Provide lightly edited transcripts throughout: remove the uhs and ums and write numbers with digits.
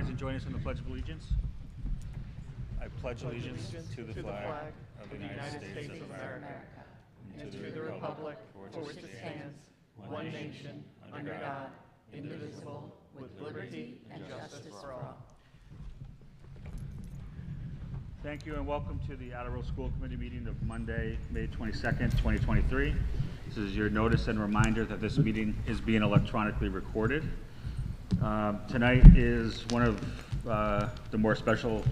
rise and join us in the Pledge of Allegiance? I pledge allegiance to the flag of the United States of America and to the republic for which it stands, one nation, under God, indivisible, with liberty and justice for all. Thank you and welcome to the Attleboro School Committee meeting of Monday, May 22nd, 2023. This is your notice and reminder that this meeting is being electronically recorded. Tonight is one of the more special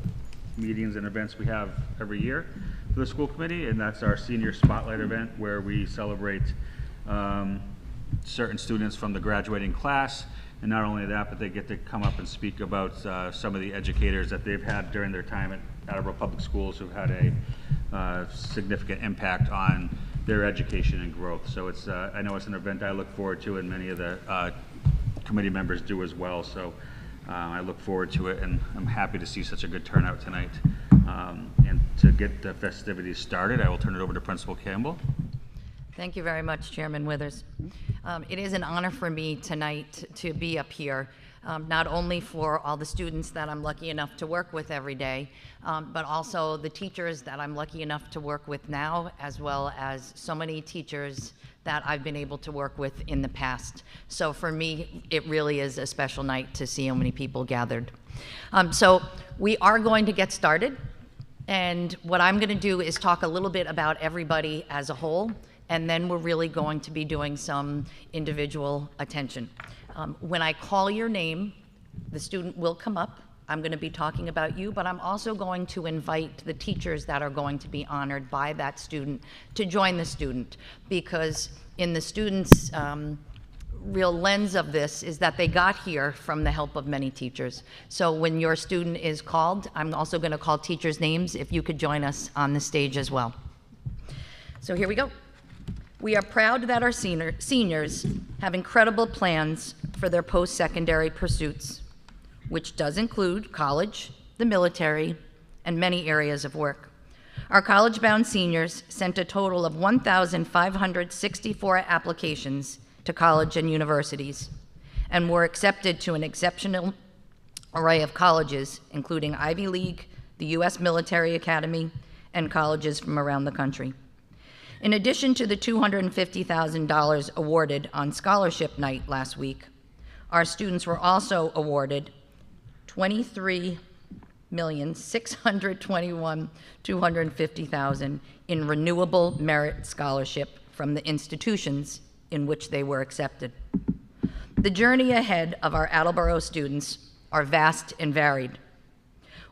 meetings and events we have every year for the school committee, and that's our senior spotlight event where we celebrate certain students from the graduating class. And not only that, but they get to come up and speak about some of the educators that they've had during their time at Attleboro Public Schools who've had a significant impact on their education and growth. So it's I know it's an event I look forward to, and many of the committee members do as well. So I look forward to it, and I'm happy to see such a good turnout tonight. And to get the festivities started, I will turn it over to Principal Campbell. Thank you very much, Chairman Withers. It is an honor for me tonight to be up here, not only for all the students that I'm lucky enough to work with every day, but also the teachers that I'm lucky enough to work with now, as well as so many teachers that I've been able to work with in the past. So for me, it really is a special night to see how many people gathered. So we are going to get started, and what I'm going to do is talk a little bit about everybody as a whole, and then we're really going to be doing some individual attention. When I call your name, the student will come up. I'm going to be talking about you, but I'm also going to invite the teachers that are going to be honored by that student to join the student, because in the student's real lens of this is that they got here from the help of many teachers. So when your student is called, I'm also going to call teachers' names if you could join us on the stage as well. So here we go. We are proud that our seniors have incredible plans for their post-secondary pursuits, which does include college, the military, and many areas of work. Our college-bound seniors sent a total of 1,564 applications to college and universities, and were accepted to an exceptional array of colleges, including Ivy League, the U.S. Military Academy, and colleges from around the country. In addition to the $250,000 awarded on scholarship night last week, our students were also awarded $23,621,250 in renewable merit scholarship from the institutions in which they were accepted. The journey ahead of our Attleboro students are vast and varied.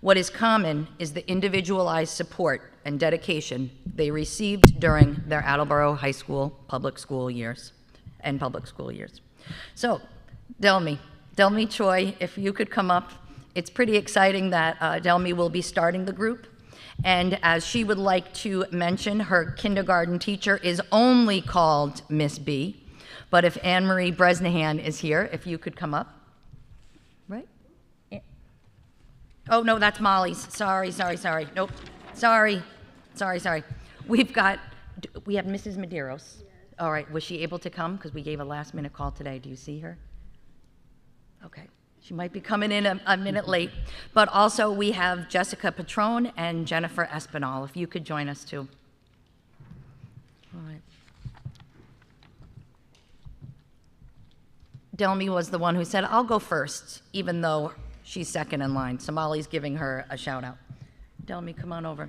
What is common is the individualized support and dedication they received during their Attleboro High School public school years. So, Delmi Choi, if you could come up. It's pretty exciting that Delmi will be starting the group. And as she would like to mention, her kindergarten teacher is only called Miss B. But if Anne-Marie Bresnahan is here, if you could come up. Right? Oh, no, that's Molly's. Sorry. Nope. Sorry. We have Mrs. Medeiros. All right, was she able to come? Because we gave a last-minute call today. Do you see her? Okay. She might be coming in a minute late. But also we have Jessica Patrone and Jennifer Espinal, if you could join us too. All right. Delmi was the one who said, I'll go first, even though she's second in line. So Molly's giving her a shout out. Delmi, come on over.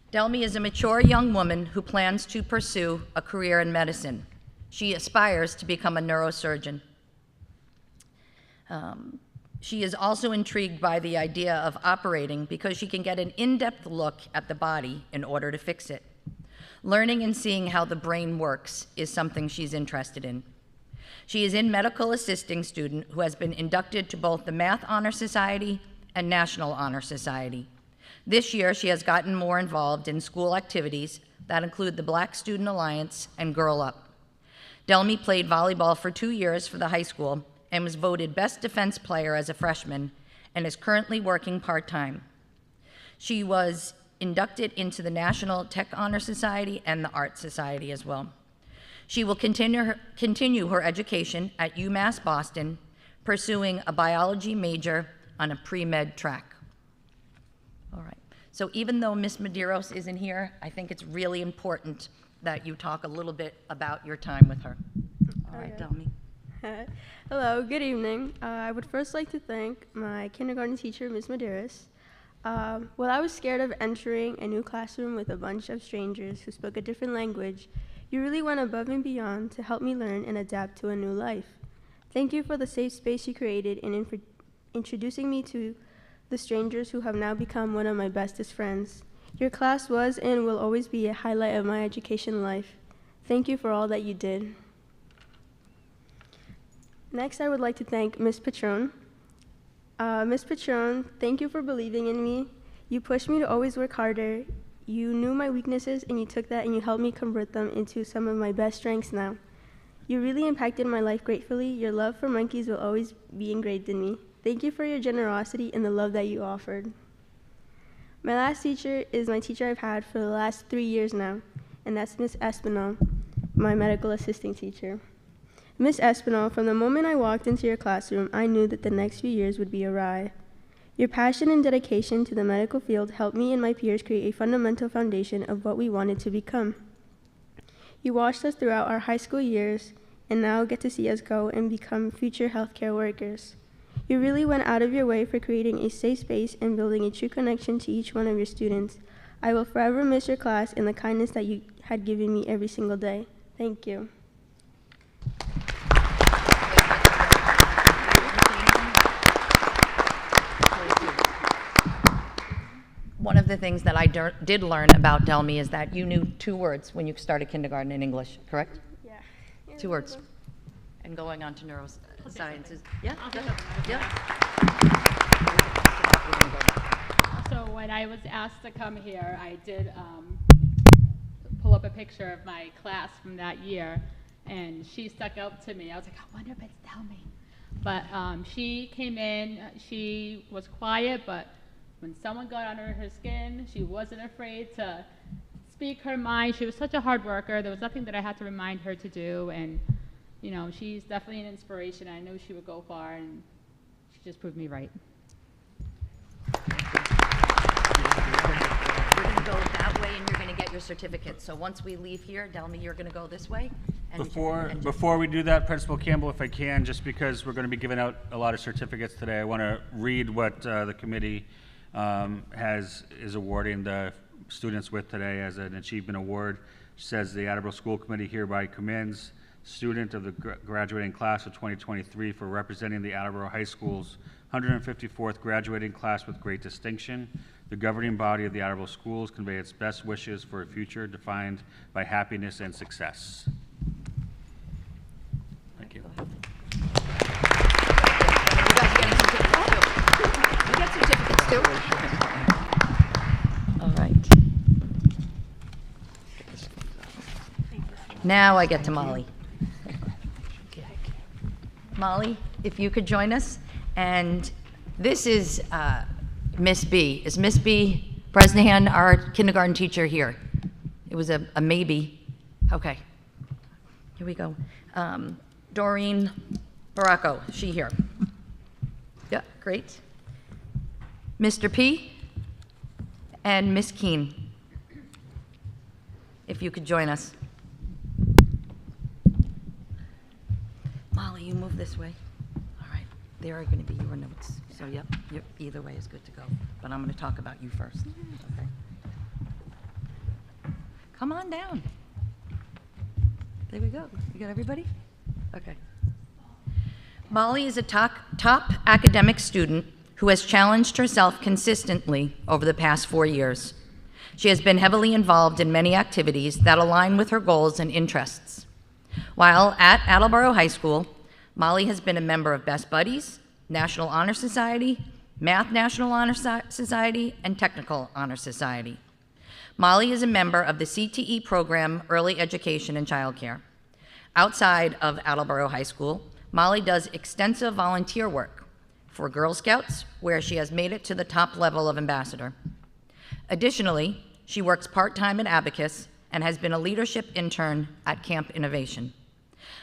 Delmi is a mature young woman who plans to pursue a career in medicine. She aspires to become a neurosurgeon. She is also intrigued by the idea of operating because she can get an in-depth look at the body in order to fix it. Learning and seeing how the brain works is something she's interested in. She is a medical assisting student who has been inducted to both the Math Honor Society and National Honor Society. This year, she has gotten more involved in school activities that include the Black Student Alliance and Girl Up. Delmi played volleyball for 2 years for the high school and was voted Best Defense Player as a freshman and is currently working part-time. She was inducted into the National Tech Honor Society and the Art Society as well. She will continue her education at UMass Boston, pursuing a biology major on a pre-med track. All right. So even though Ms. Medeiros isn't here, I think it's really important that you talk a little bit about your time with her. All right, tell me. Hello, good evening. I would first like to thank my kindergarten teacher, Ms. Medeiros. While I was scared of entering a new classroom with a bunch of strangers who spoke a different language, you really went above and beyond to help me learn and adapt to a new life. Thank you for the safe space you created in introducing me to the strangers who have now become one of my bestest friends. Your class was and will always be a highlight of my education life. Thank you for all that you did. Next, I would like to thank Ms. Patron. Ms. Patron, thank you for believing in me. You pushed me to always work harder. You knew my weaknesses and you took that and you helped me convert them into some of my best strengths now. You really impacted my life gratefully. Your love for monkeys will always be engraved in me. Thank you for your generosity and the love that you offered. My last teacher is my teacher I've had for the last 3 years now, and that's Ms. Espinal, my medical assisting teacher. Ms. Espinal, from the moment I walked into your classroom, I knew that the next few years would be awry. Your passion and dedication to the medical field helped me and my peers create a fundamental foundation of what we wanted to become. You watched us throughout our high school years and now get to see us go and become future healthcare workers. You really went out of your way for creating a safe space and building a true connection to each one of your students. I will forever miss your class and the kindness that you had given me every single day. Thank you. One of the things that I did learn about Delmy is that you knew 2 words when you started kindergarten in English, correct? Yeah. 2 words. And going on to neurosciences. Yeah? Yeah. So when I was asked to come here, I did pull up a picture of my class from that year, and she stuck out to me. I was like, I wonder if it's Delmy. But she came in, she was quiet, but when someone got under her skin, she wasn't afraid to speak her mind. She was such a hard worker. There was nothing that I had to remind her to do, and you know, she's definitely an inspiration. I knew she would go far, and she just proved me right. You're going to go that way, and you're going to get your certificate. So once we leave here, Delmy, you're going to go this way. And Before we do that, Principal Campbell, if I can, just because we're going to be giving out a lot of certificates today, I want to read what the committee is awarding the students with today as an achievement award. It says the Attleboro School Committee hereby commends student of the graduating class of 2023 for representing the Attleboro High School's 154th graduating class with great distinction. The governing body of the Attleboro Schools convey its best wishes for a future defined by happiness and success. Thank you. You get certificates too. All right. Now I get to Molly. Molly, if you could join us. And this is Miss B. Is Miss B. Bresnahan our kindergarten teacher here? It was a maybe. Okay. Here we go. Doreen Baracco, she here. Yeah, great. Mr. P. and Miss Keene, if you could join us. Molly, you move this way. All right, there are going to be your notes. So, yep, either way is good to go. But I'm going to talk about you first. Okay. Come on down. There we go. You got everybody? Okay. Molly is a top academic student who has challenged herself consistently over the past 4 years. She has been heavily involved in many activities that align with her goals and interests. While at Attleboro High School, Molly has been a member of Best Buddies, National Honor Society, Math National Honor Society, and Technical Honor Society. Molly is a member of the CTE program, Early Education and Childcare. Outside of Attleboro High School, Molly does extensive volunteer work for Girl Scouts, where she has made it to the top level of ambassador. Additionally, she works part-time at Abacus and has been a leadership intern at Camp Innovation.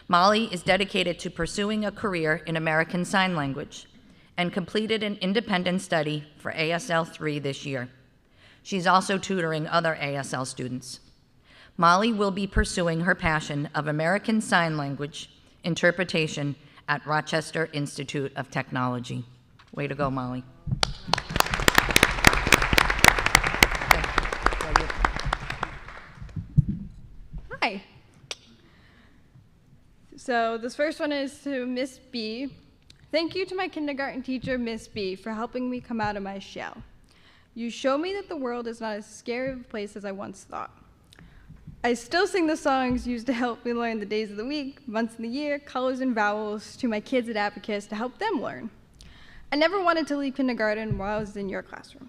Molly is dedicated to pursuing a career in American Sign Language and completed an independent study for ASL 3 this year. She's also tutoring other ASL students. Molly will be pursuing her passion of American Sign Language interpretation at Rochester Institute of Technology. Way to go, Molly. Hi. So this first one is to Miss B. Thank you to my kindergarten teacher, Miss B, for helping me come out of my shell. You show me that the world is not as scary of a place as I once thought. I still sing the songs used to help me learn the days of the week, months of the year, colors and vowels to my kids at Abacus to help them learn. I never wanted to leave kindergarten while I was in your classroom.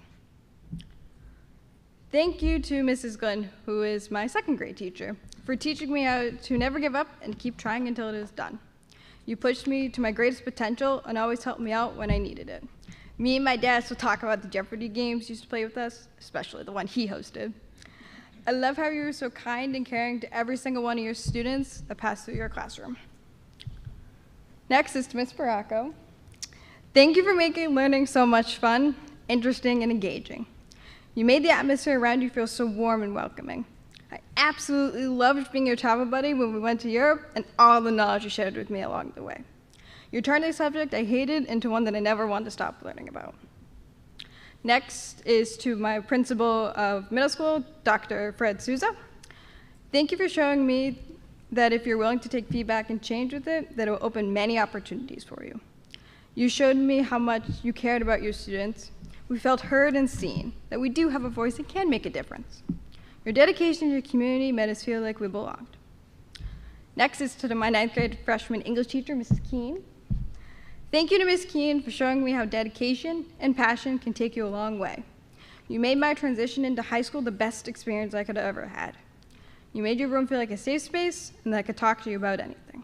Thank you to Mrs. Glenn, who is my second grade teacher, for teaching me how to never give up and keep trying until it is done. You pushed me to my greatest potential and always helped me out when I needed it. Me and my dad still talk about the Jeopardy games you used to play with us, especially the one he hosted. I love how you were so kind and caring to every single one of your students that passed through your classroom. Next is to Ms. Baracco. Thank you for making learning so much fun, interesting, and engaging. You made the atmosphere around you feel so warm and welcoming. I absolutely loved being your travel buddy when we went to Europe and all the knowledge you shared with me along the way. You turned a subject I hated into one that I never wanted to stop learning about. Next is to my principal of middle school, Dr. Fred Souza. Thank you for showing me that if you're willing to take feedback and change with it, that it will open many opportunities for you. You showed me how much you cared about your students. We felt heard and seen, that we do have a voice and can make a difference. Your dedication to your community made us feel like we belonged. Next is to my 9th grade freshman English teacher, Mrs. Keene. Thank you to Ms. Keene for showing me how dedication and passion can take you a long way. You made my transition into high school the best experience I could have ever had. You made your room feel like a safe space and that I could talk to you about anything.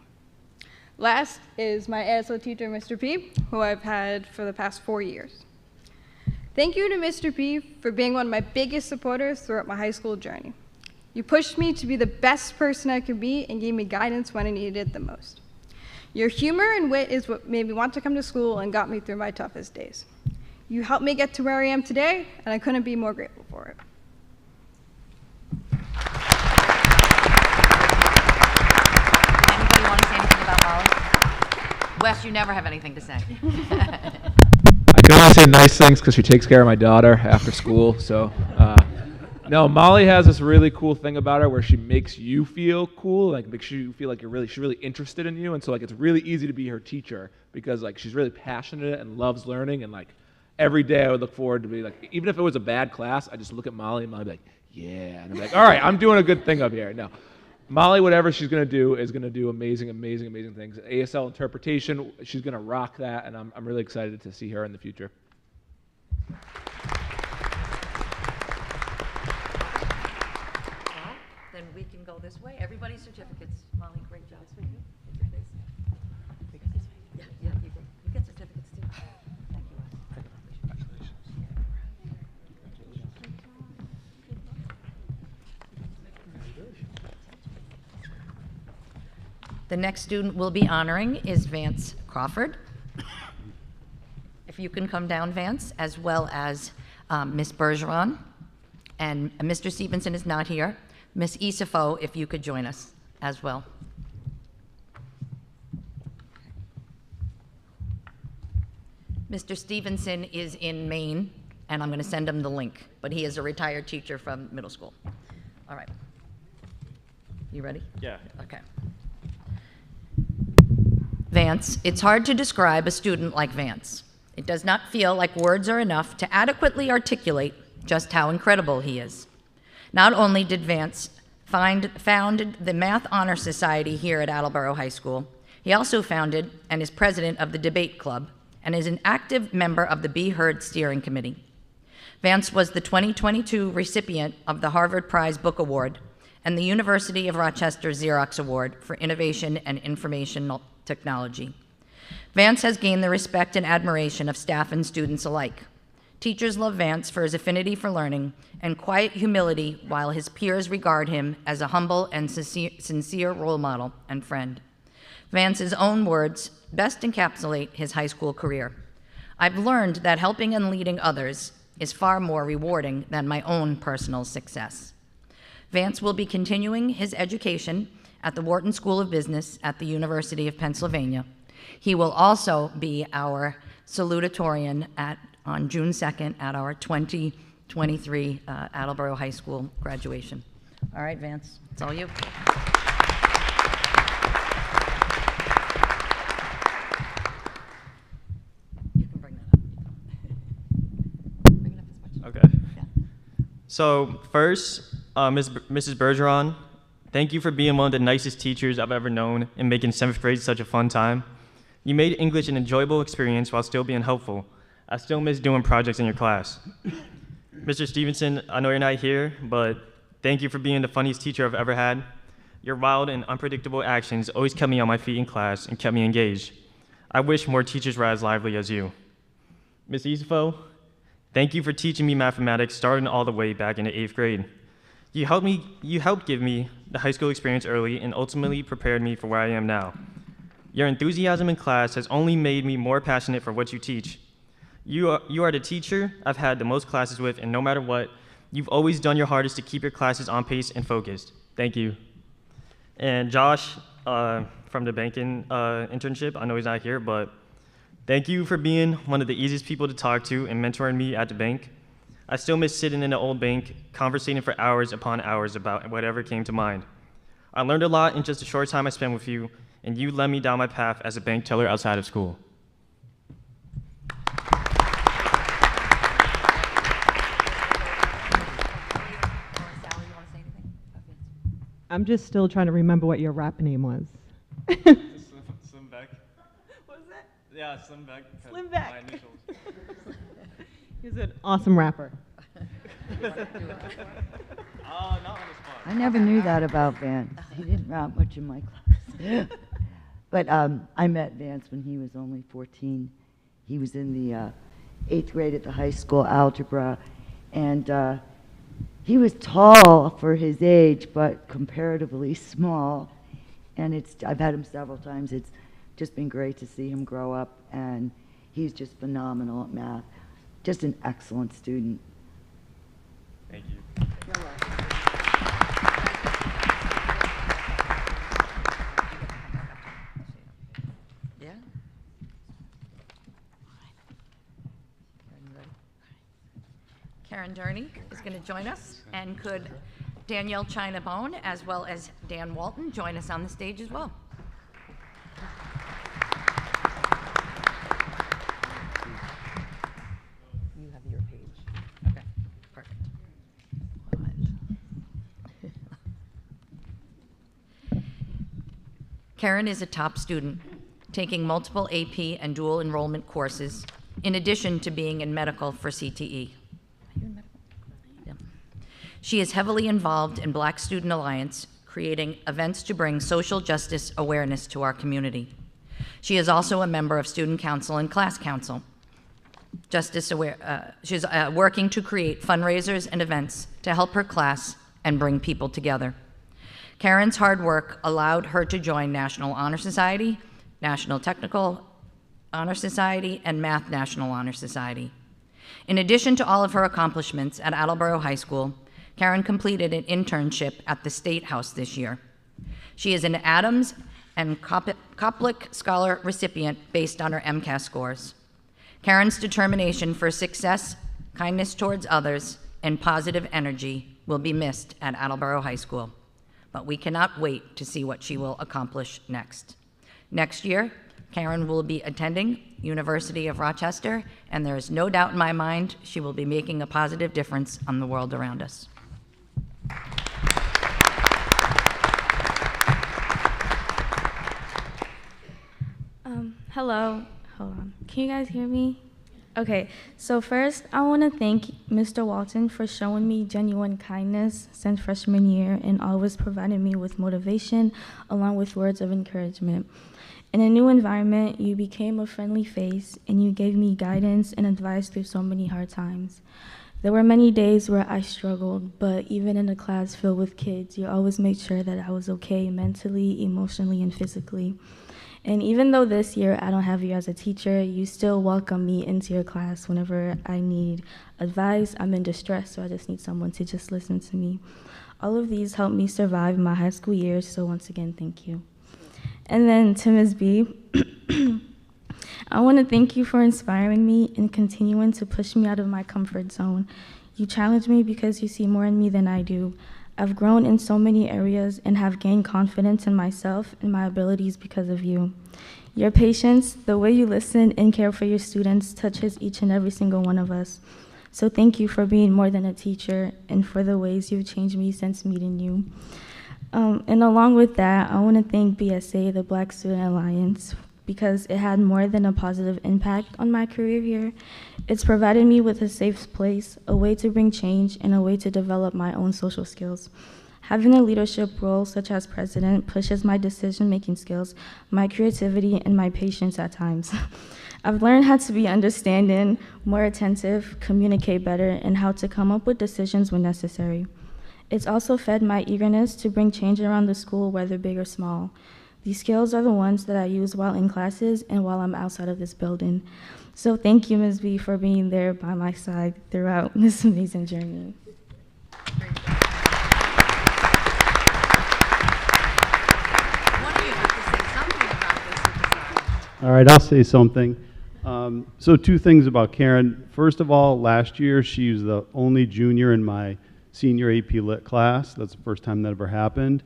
Last is my ASL teacher, Mr. P, who I've had for the past 4 years. Thank you to Mr. P for being one of my biggest supporters throughout my high school journey. You pushed me to be the best person I could be and gave me guidance when I needed it the most. Your humor and wit is what made me want to come to school and got me through my toughest days. You helped me get to where I am today, and I couldn't be more grateful for it. Anybody want to say anything about Molly? Wes, you never have anything to say. I can only say nice things because she takes care of my daughter after school. So, no, Molly has this really cool thing about her where she makes you feel cool, like makes you feel like she's really interested in you, and so like it's really easy to be her teacher because like she's really passionate and loves learning, and like every day I would look forward to be like, even if it was a bad class, I just look at Molly and Molly would be like, yeah, and I'm like, all right, I'm doing a good thing up here. No, Molly, whatever she's gonna do is gonna do amazing things. ASL interpretation, she's gonna rock that, and I'm really excited to see her in the future. Then we can go this way. Everybody's certificates. Molly, great job. Yeah, you get certificates too. Thank you, Wes. The next student we'll be honoring is Vance Crawford. If you can come down, Vance, as well as Miss Bergeron. And Mr. Stevenson is not here. Miss Isafo, if you could join us as well. Mr. Stevenson is in Maine, and I'm going to send him the link, but he is a retired teacher from middle school. All right. You ready? Yeah. Okay. Vance, it's hard to describe a student like Vance. It does not feel like words are enough to adequately articulate just how incredible he is. Not only did Vance founded the Math Honor Society here at Attleboro High School, he also founded and is president of the Debate Club and is an active member of the Be Heard Steering Committee. Vance was the 2022 recipient of the Harvard Prize Book Award and the University of Rochester Xerox Award for Innovation and Information Technology. Vance has gained the respect and admiration of staff and students alike. Teachers love Vance for his affinity for learning and quiet humility, while his peers regard him as a humble and sincere role model and friend. Vance's own words best encapsulate his high school career. I've learned that helping and leading others is far more rewarding than my own personal success. Vance will be continuing his education at the Wharton School of Business at the University of Pennsylvania. He will also be our salutatorian on June 2nd at our 2023 Attleboro High School graduation. All right, Vance, it's all you. You can bring that up. Bring it up as much. Okay. Yeah. So first, Mrs. Bergeron, thank you for being one of the nicest teachers I've ever known and making 7th grade such a fun time. You made English an enjoyable experience while still being helpful. I still miss doing projects in your class. Mr. Stevenson, I know you're not here, but thank you for being the funniest teacher I've ever had. Your wild and unpredictable actions always kept me on my feet in class and kept me engaged. I wish more teachers were as lively as you. Ms. Isafo, thank you for teaching me mathematics starting all the way back in the 8th grade. You helped give me the high school experience early and ultimately prepared me for where I am now. Your enthusiasm in class has only made me more passionate for what you teach. You are the teacher I've had the most classes with, and no matter what, you've always done your hardest to keep your classes on pace and focused. Thank you. And Josh, from the banking internship, I know he's not here, but thank you for being one of the easiest people to talk to and mentoring me at the bank. I still miss sitting in the old bank, conversating for hours upon hours about whatever came to mind. I learned a lot in just a short time I spent with you, and you led me down my path as a bank teller outside of school. Sally, you want to say anything? I'm just still trying to remember what your rap name was. Slim Beck. What was that? Yeah, Slim Beck. Slim Beck. My initials. He's an awesome rapper. Oh, not on the spot. I never knew that about Vance. He didn't rap much in my class. But I met Vance when he was only 14. He was in the 8th grade at the high school algebra, and he was tall for his age, but comparatively small. And I've had him several times. It's just been great to see him grow up, and he's just phenomenal at math. Just an excellent student. Thank you. Yeah? Karen Durney is going to join us, and could Danielle Chinabone as well as Dan Walton join us on the stage as well? You have your page. Okay, perfect. Karen is a top student, taking multiple AP and dual enrollment courses, in addition to being in medical for CTE. Yeah. She is heavily involved in Black Student Alliance, creating events to bring social justice awareness to our community. She is also a member of Student Council and Class Council. She's working to create fundraisers and events to help her class and bring people together. Karen's hard work allowed her to join National Honor Society, National Technical Honor Society, and Math National Honor Society. In addition to all of her accomplishments at Attleboro High School, Karen completed an internship at the State House this year. She is an Adams and Koplik Scholar recipient based on her MCAS scores. Karen's determination for success, kindness towards others, and positive energy will be missed at Attleboro High School, but we cannot wait to see what she will accomplish next. Next year, Karen will be attending University of Rochester, and there is no doubt in my mind she will be making a positive difference on the world around us. Hello, hold on. Can you guys hear me? Okay, so first I want to thank Mr. Walton for showing me genuine kindness since freshman year and always providing me with motivation along with words of encouragement. In a new environment, you became a friendly face and you gave me guidance and advice through so many hard times. There were many days where I struggled, but even in a class filled with kids, you always made sure that I was okay mentally, emotionally, and physically. And even though this year I don't have you as a teacher, you still welcome me into your class whenever I need advice, I'm in distress, so I just need someone to just listen to me. All of these helped me survive my high school years, so once again, thank you. And then to Ms. B, I want to thank you for inspiring me and continuing to push me out of my comfort zone. You challenge me because you see more in me than I do. I've grown in so many areas and have gained confidence in myself and my abilities because of you. Your patience, the way you listen and care for your students touches each and every single one of us. So thank you for being more than a teacher and for the ways you've changed me since meeting you. And along with that, I want to thank BSA, the Black Student Alliance, because it had more than a positive impact on my career here. It's provided me with a safe place, a way to bring change, and a way to develop my own social skills. Having a leadership role such as president pushes my decision-making skills, my creativity, and my patience at times. I've learned how to be understanding, more attentive, communicate better, and how to come up with decisions when necessary. It's also fed my eagerness to bring change around the school, whether big or small. These skills are the ones that I use while in classes and while I'm outside of this building. So thank you, Ms. B, for being there by my side throughout this amazing journey. All right, I'll say something. So 2 things about Karen. First of all, last year she was the only junior in my senior AP Lit class. That's the first time that ever happened.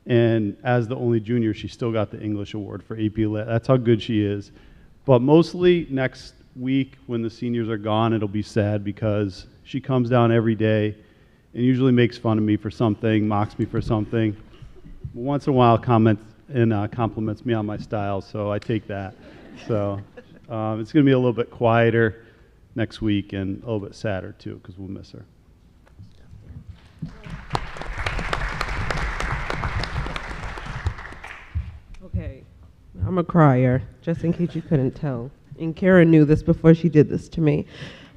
And as the only junior, she still got the English award for AP Lit. That's how good she is. But mostly next week when the seniors are gone, it'll be sad because she comes down every day and usually makes fun of me for something, mocks me for something. But once in a while comments and compliments me on my style, so I take that. So it's going to be a little bit quieter next week and a little bit sadder too because we'll miss her. Okay, I'm a crier, just in case you couldn't tell. And Karen knew this before she did this to me.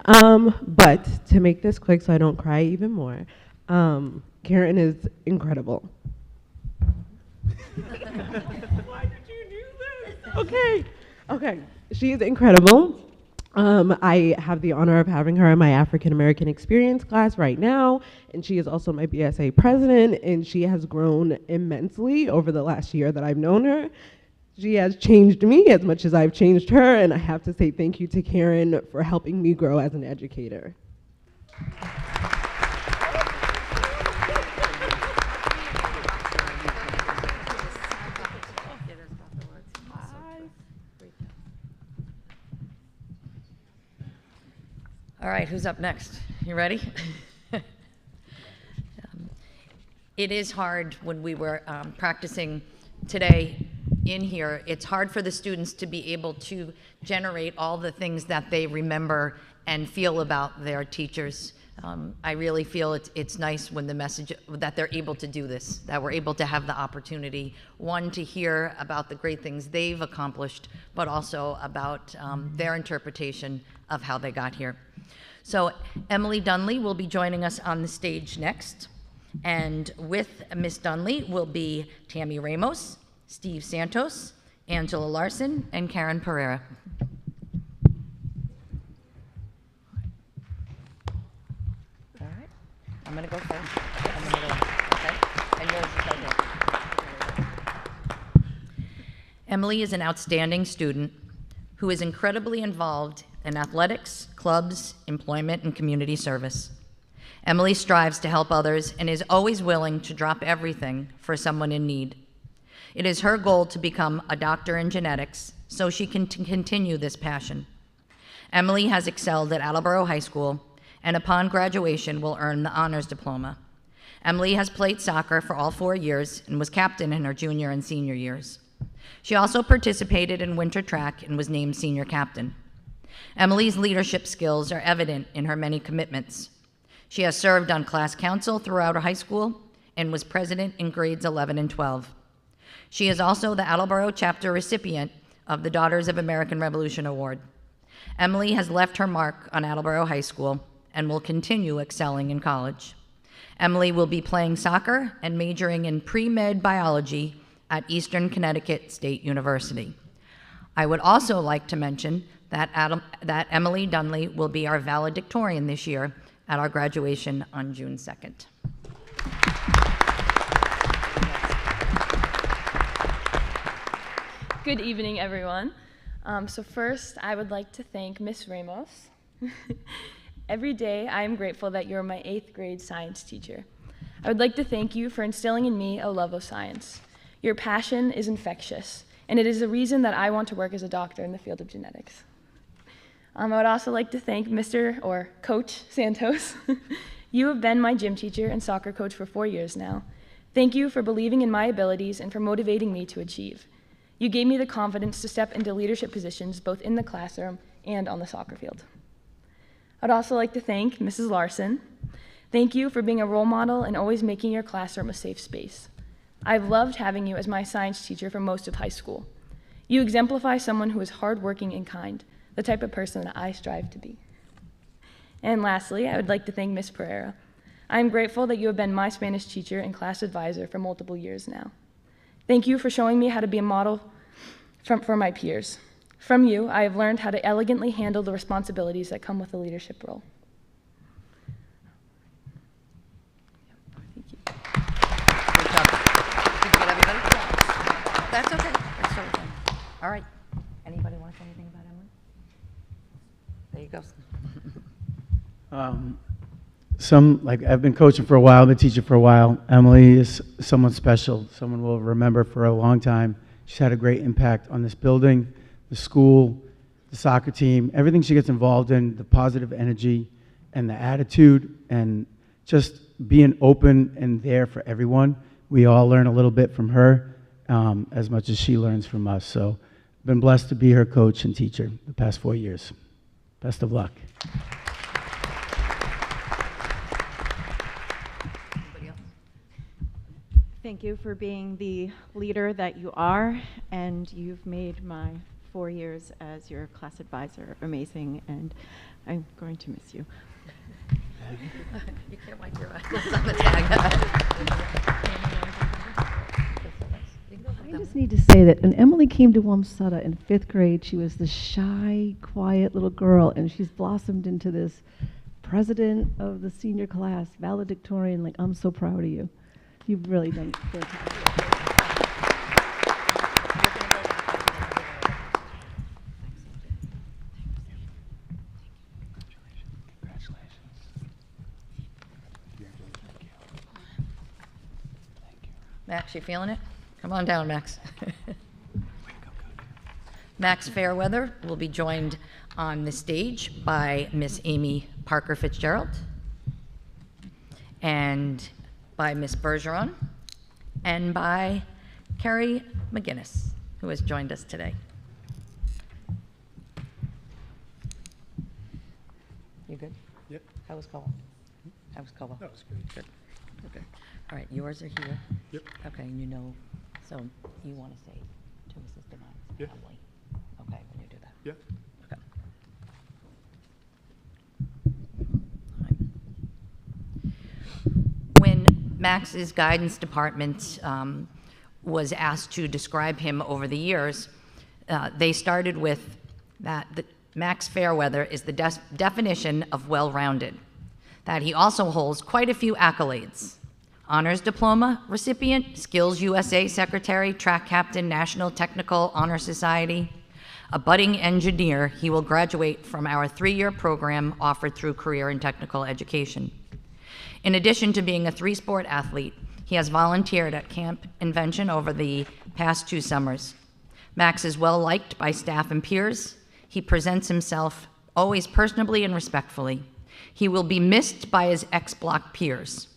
But to make this quick so I don't cry even more, Karen is incredible. Why did you do this? Okay. She is incredible. I have the honor of having her in my African American experience class right now, and she is also my BSA president, and she has grown immensely over the last year that I've known her. She has changed me as much as I've changed her, and I have to say thank you to Karen for helping me grow as an educator. All right, who's up next? You ready? It is hard when we were practicing today in here. It's hard for the students to be able to generate all the things that they remember and feel about their teachers. I really feel it's nice when the message that they're able to do this, that we're able to have the opportunity, one, to hear about the great things they've accomplished, but also about their interpretation of how they got here. So Emily Dunley will be joining us on the stage next. And with Miss Dunley will be Tammy Ramos, Steve Santos, Angela Larson, and Karen Pereira. All right, I'm gonna go first. I'm gonna go, okay? And yours is right here. Emily is an outstanding student who is incredibly involved in athletics, clubs, employment, and community service. Emily strives to help others and is always willing to drop everything for someone in need. It is her goal to become a doctor in genetics so she can continue this passion. Emily has excelled at Attleboro High School and upon graduation will earn the honors diploma. Emily has played soccer for all 4 years and was captain in her junior and senior years. She also participated in winter track and was named senior captain. Emily's leadership skills are evident in her many commitments. She has served on class council throughout her high school and was president in grades 11 and 12. She is also the Attleboro chapter recipient of the Daughters of American Revolution Award. Emily has left her mark on Attleboro High School and will continue excelling in college. Emily will be playing soccer and majoring in pre-med biology at Eastern Connecticut State University. I would also like to mention that Emily Dunley will be our valedictorian this year at our graduation on June 2nd. Good evening, everyone. So first, I would like to thank Miss Ramos. Every day, I am grateful that you're my 8th grade science teacher. I would like to thank you for instilling in me a love of science. Your passion is infectious, and it is the reason that I want to work as a doctor in the field of genetics. I would also like to thank Coach Santos. You have been my gym teacher and soccer coach for 4 years now. Thank you for believing in my abilities and for motivating me to achieve. You gave me the confidence to step into leadership positions both in the classroom and on the soccer field. I'd also like to thank Mrs. Larson. Thank you for being a role model and always making your classroom a safe space. I've loved having you as my science teacher for most of high school. You exemplify someone who is hardworking and kind, the type of person that I strive to be. And lastly, I would like to thank Ms. Pereira. I am grateful that you have been my Spanish teacher and class advisor for multiple years now. Thank you for showing me how to be a model for my peers. From you, I have learned how to elegantly handle the responsibilities that come with a leadership role. Thank you. Good job. Did you get everybody? Yeah. That's okay. That's totally fine. All right. Anybody want to say anything about Emily? There you go. I've been coaching for a while, been teaching for a while. Emily is someone special, someone we'll remember for a long time. She's had a great impact on this building, the school, the soccer team, everything she gets involved in, the positive energy and the attitude and just being open and there for everyone. We all learn a little bit from her as much as she learns from us. So I've been blessed to be her coach and teacher the past 4 years. Best of luck. Thank you for being the leader that you are, and you've made my 4 years as your class advisor amazing, and I'm going to miss you. You can't wipe your eyes on the tag. I just need to say that when Emily came to Wamsutta in 5th grade, she was the shy, quiet little girl, and she's blossomed into this president of the senior class, valedictorian. Like, I'm so proud of you. You've really done fantastic. Max, you feeling it? Come on down, Max. Max Fairweather will be joined on the stage by Miss Amy Parker Fitzgerald and by Miss Bergeron and by Carrie McGinnis, who has joined us today. You good? Yep. How was Cobble? How was Cobble? That was great. Good. Okay. All right, yours are here. Yep. Okay, and you know, so you want to say to Mrs. Devine's Yeah. family. Okay, when you do that. Yeah. Okay. When Max's guidance department was asked to describe him over the years, they started with that Max Fairweather is the definition of well-rounded, that he also holds quite a few accolades. Honors diploma recipient, Skills USA secretary, track captain, National Technical Honor Society. A budding engineer, he will graduate from our 3-year program offered through Career and Technical Education. In addition to being a 3-sport athlete, he has volunteered at Camp Invention over the past 2 summers. Max is well liked by staff and peers. He presents himself always personably and respectfully. He will be missed by his ex-block peers,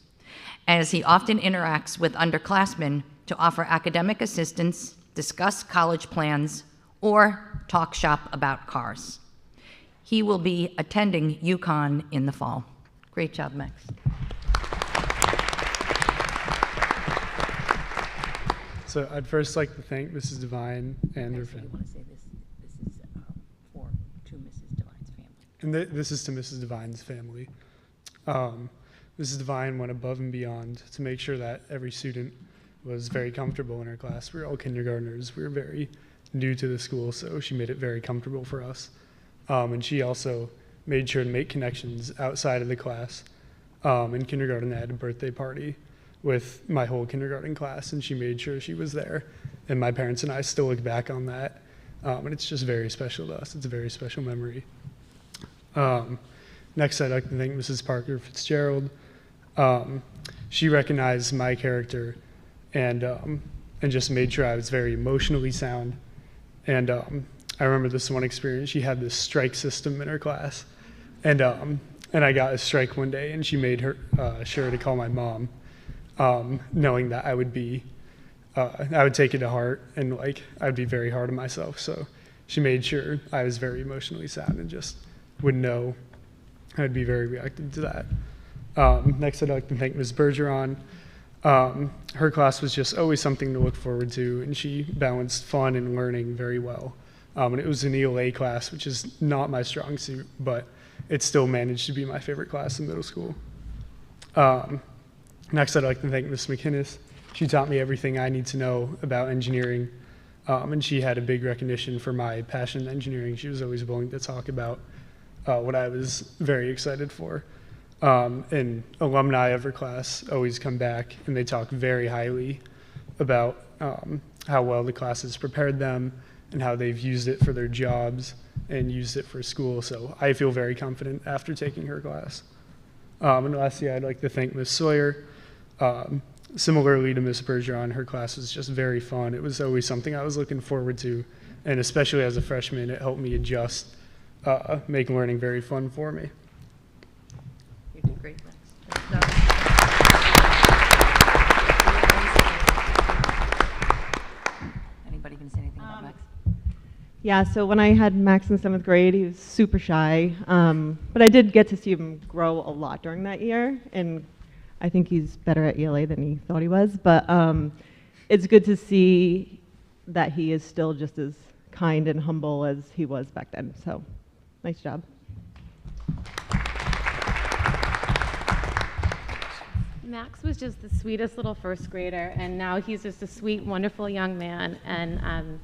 as he often interacts with underclassmen to offer academic assistance, discuss college plans, or talk shop about cars. He will be attending UConn in the fall. Great job, Max. So I'd first like to thank Mrs. Devine and her family. You want to say this is for to Mrs. Devine's family. And this is to Mrs. Devine's family. Mrs. Devine went above and beyond to make sure that every student was very comfortable in her class. We were all kindergartners. We were very new to the school, so she made it very comfortable for us. And she also made sure to make connections outside of the class. In kindergarten, I had a birthday party with my whole kindergarten class, and she made sure she was there. And my parents and I still look back on that, and it's just very special to us. It's a very special memory. Next, I'd like to thank Mrs. Parker Fitzgerald. She recognized my character and just made sure I was very emotionally sound. And I remember this one experience. She had this strike system in her class, and I got a strike one day, and she made her sure to call my mom, knowing that I would take it to heart, and like I'd be very hard on myself. So she made sure I was very emotionally sound and just would know I'd be very reactive to that. Next, I'd like to thank Ms. Bergeron. Her class was just always something to look forward to, and she balanced fun and learning very well. And it was an ELA class, which is not my strong suit, but it still managed to be my favorite class in middle school. Next, I'd like to thank Ms. McInnes. She taught me everything I need to know about engineering, and she had a big recognition for my passion in engineering. She was always willing to talk about what I was very excited for. And alumni of her class always come back, and they talk very highly about how well the class has prepared them and how they've used it for their jobs and used it for school. So I feel very confident after taking her class. And lastly, I'd like to thank Ms. Sawyer. Similarly to Ms. Bergeron, her class was just very fun. It was always something I was looking forward to, and especially as a freshman, it helped me adjust, make learning very fun for me. You did great, Max. Anybody can say anything about Max? Yeah, so when I had Max in 7th grade, he was super shy, but I did get to see him grow a lot during that year, and I think he's better at ELA than he thought he was, but it's good to see that he is still just as kind and humble as he was back then, so nice job. Max was just the sweetest little first grader, and now he's just a sweet, wonderful young man. And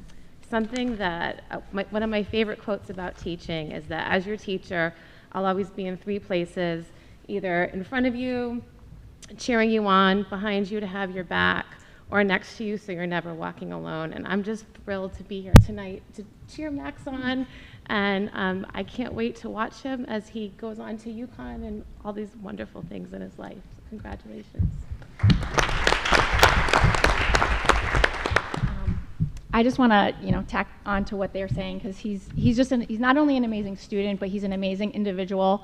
something that, one of my favorite quotes about teaching is that as your teacher, I'll always be in 3 places, either in front of you, cheering you on, behind you to have your back, or next to you so you're never walking alone. And I'm just thrilled to be here tonight to cheer Max on. And I can't wait to watch him as he goes on to UConn and all these wonderful things in his life. So congratulations. I just want to, tack on to what they're saying, because he's not only an amazing student, but he's an amazing individual.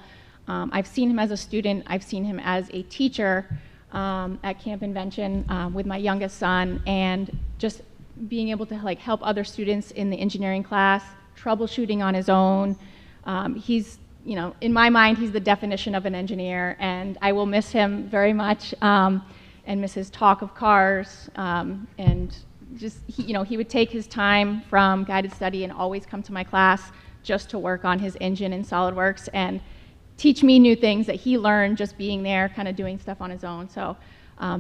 I've seen him as a student. I've seen him as a teacher at Camp Invention with my youngest son, and just being able to help other students in the engineering class, troubleshooting on his own. He's, in my mind, he's the definition of an engineer, and I will miss him very much, and miss his talk of cars, and just, he would take his time from guided study and always come to my class just to work on his engine in SolidWorks and teach me new things that he learned just being there, kind of doing stuff on his own. So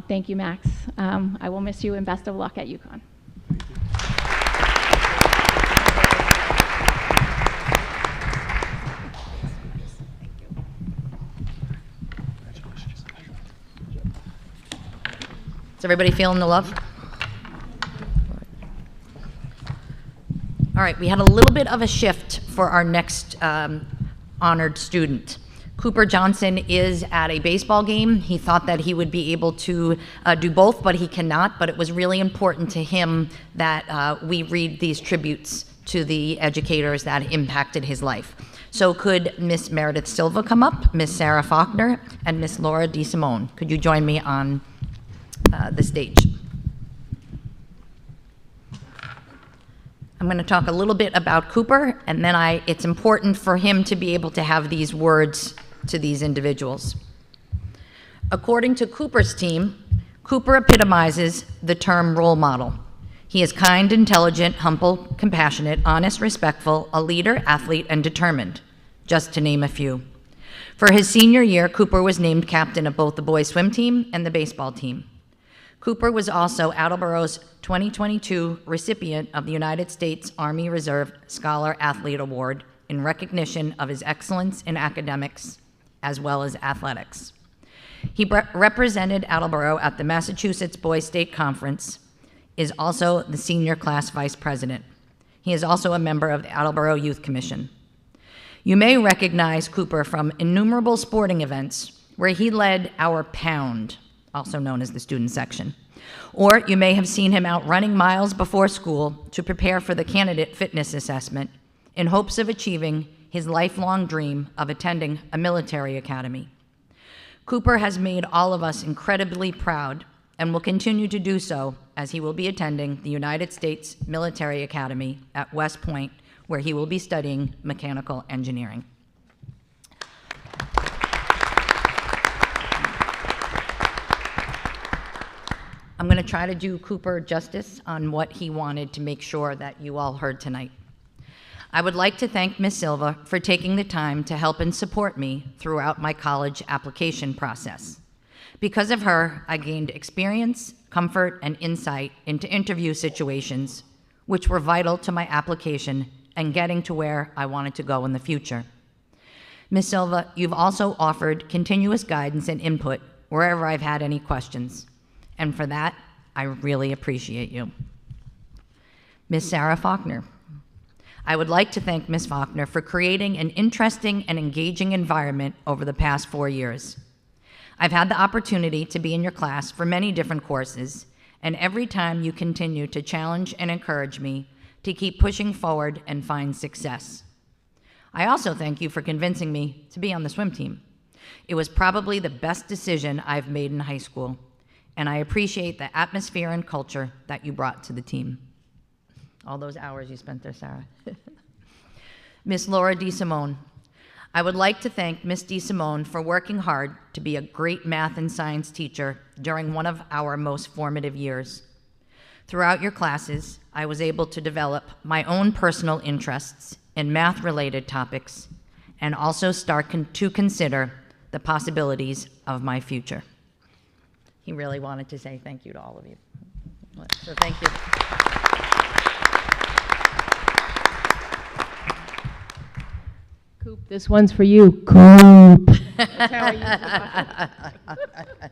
thank you, Max. I will miss you, and best of luck at UConn. Is everybody feeling the love? All right, we had a little bit of a shift for our next honored student. Cooper Johnson is at a baseball game. He thought that he would be able to do both, but he cannot. But it was really important to him that we read these tributes to the educators that impacted his life. So could Miss Meredith Silva come up, Miss Sarah Faulkner, and Miss Laura DeSimone? Could you join me on the stage? I'm going to talk a little bit about Cooper, and then it's important for him to be able to have these words to these individuals. According to Cooper's team, Cooper epitomizes the term role model. He is kind, intelligent, humble, compassionate, honest, respectful, a leader, athlete, and determined, just to name a few. For his senior year, Cooper was named captain of both the boys' swim team and the baseball team. Cooper was also Attleboro's 2022 recipient of the United States Army Reserve Scholar Athlete Award in recognition of his excellence in academics as well as athletics. He represented Attleboro at the Massachusetts Boys State Conference, is also the senior class vice president. He is also a member of the Attleboro Youth Commission. You may recognize Cooper from innumerable sporting events where he led our Pound, also known as the student section. Or you may have seen him out running miles before school to prepare for the candidate fitness assessment in hopes of achieving his lifelong dream of attending a military academy. Cooper has made all of us incredibly proud and will continue to do so as he will be attending the United States Military Academy at West Point, where he will be studying mechanical engineering. I'm going to try to do Cooper justice on what he wanted to make sure that you all heard tonight. I would like to thank Ms. Silva for taking the time to help and support me throughout my college application process. Because of her, I gained experience, comfort, and insight into interview situations, which were vital to my application and getting to where I wanted to go in the future. Ms. Silva, you've also offered continuous guidance and input wherever I've had any questions. And for that, I really appreciate you. Ms. Sarah Faulkner. I would like to thank Ms. Faulkner for creating an interesting and engaging environment over the past 4 years. I've had the opportunity to be in your class for many different courses, and every time you continue to challenge and encourage me to keep pushing forward and find success. I also thank you for convincing me to be on the swim team. It was probably the best decision I've made in high school, and I appreciate the atmosphere and culture that you brought to the team. All those hours you spent there, Sarah. Miss Laura DeSimone. I would like to thank Miss DeSimone for working hard to be a great math and science teacher during one of our most formative years. Throughout your classes, I was able to develop my own personal interests in math-related topics and also start to consider the possibilities of my future. He really wanted to say thank you to all of you. So thank you. Coop, this one's for you. Coop. That's how I use it.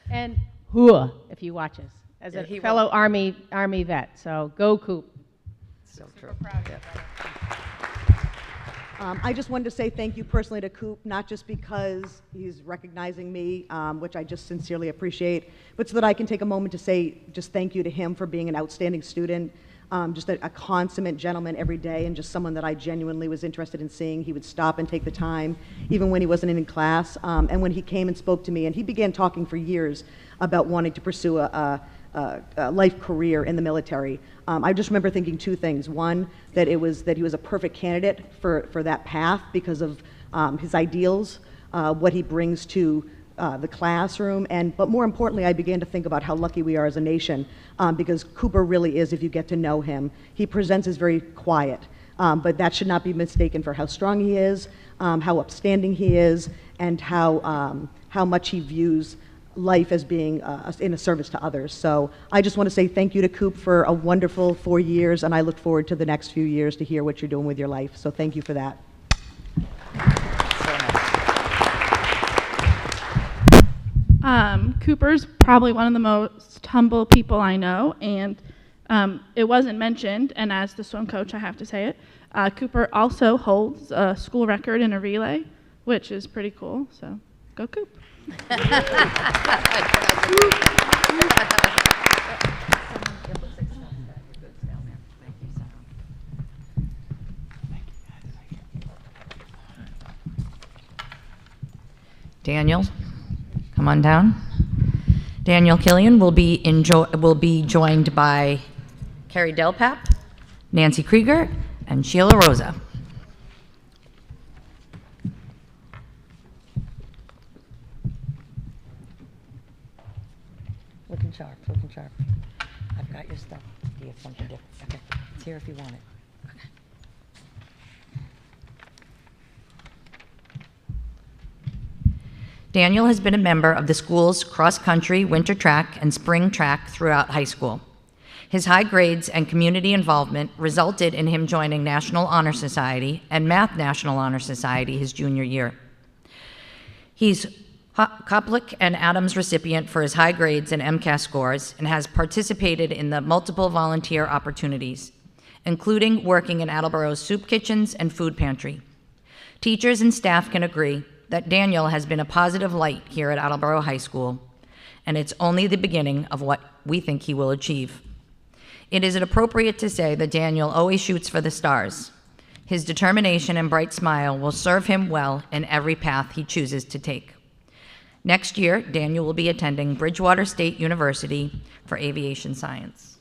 And Hua, if you watch us, as a fellow Army vet. So go Coop. So true. I just wanted to say thank you personally to Coop, not just because he's recognizing me, which I just sincerely appreciate, but so that I can take a moment to say just thank you to him for being an outstanding student, just a consummate gentleman every day, and just someone that I genuinely was interested in seeing. He would stop and take the time, even when he wasn't in class, and when he came and spoke to me, and he began talking for years about wanting to pursue a life career in the military. I just remember thinking two things. One, that he was a perfect candidate for that path because of his ideals, what he brings to the classroom, but more importantly, I began to think about how lucky we are as a nation, because Cooper really is, if you get to know him, he presents as very quiet, but that should not be mistaken for how strong he is, how upstanding he is, and how much he views life as being in a service to others. So I just want to say thank you to Coop for a wonderful 4 years, and I look forward to the next few years to hear what you're doing with your life. So thank you for that. Cooper's probably one of the most humble people I know, and it wasn't mentioned, and as the swim coach I have to say it, Cooper also holds a school record in a relay, which is pretty cool, so go Coop. Daniel, come on down. Daniel Killian will be joined by Carrie Delpap, Nancy Krieger, and Sheila Rosa. Looking sharp, looking sharp. I've got your stuff. Do you have something different? Okay, it's here if you want it. Okay. Daniel has been a member of the school's cross-country, winter track, and spring track throughout high school. His high grades and community involvement resulted in him joining National Honor Society and Math National Honor Society his junior year. He's Koplik and Adams recipient for his high grades and MCAS scores and has participated in the multiple volunteer opportunities, including working in Attleboro's soup kitchens and food pantry. Teachers and staff can agree that Daniel has been a positive light here at Attleboro High School, and it's only the beginning of what we think he will achieve. It is appropriate to say that Daniel always shoots for the stars. His determination and bright smile will serve him well in every path he chooses to take. Next year, Daniel will be attending Bridgewater State University for aviation science.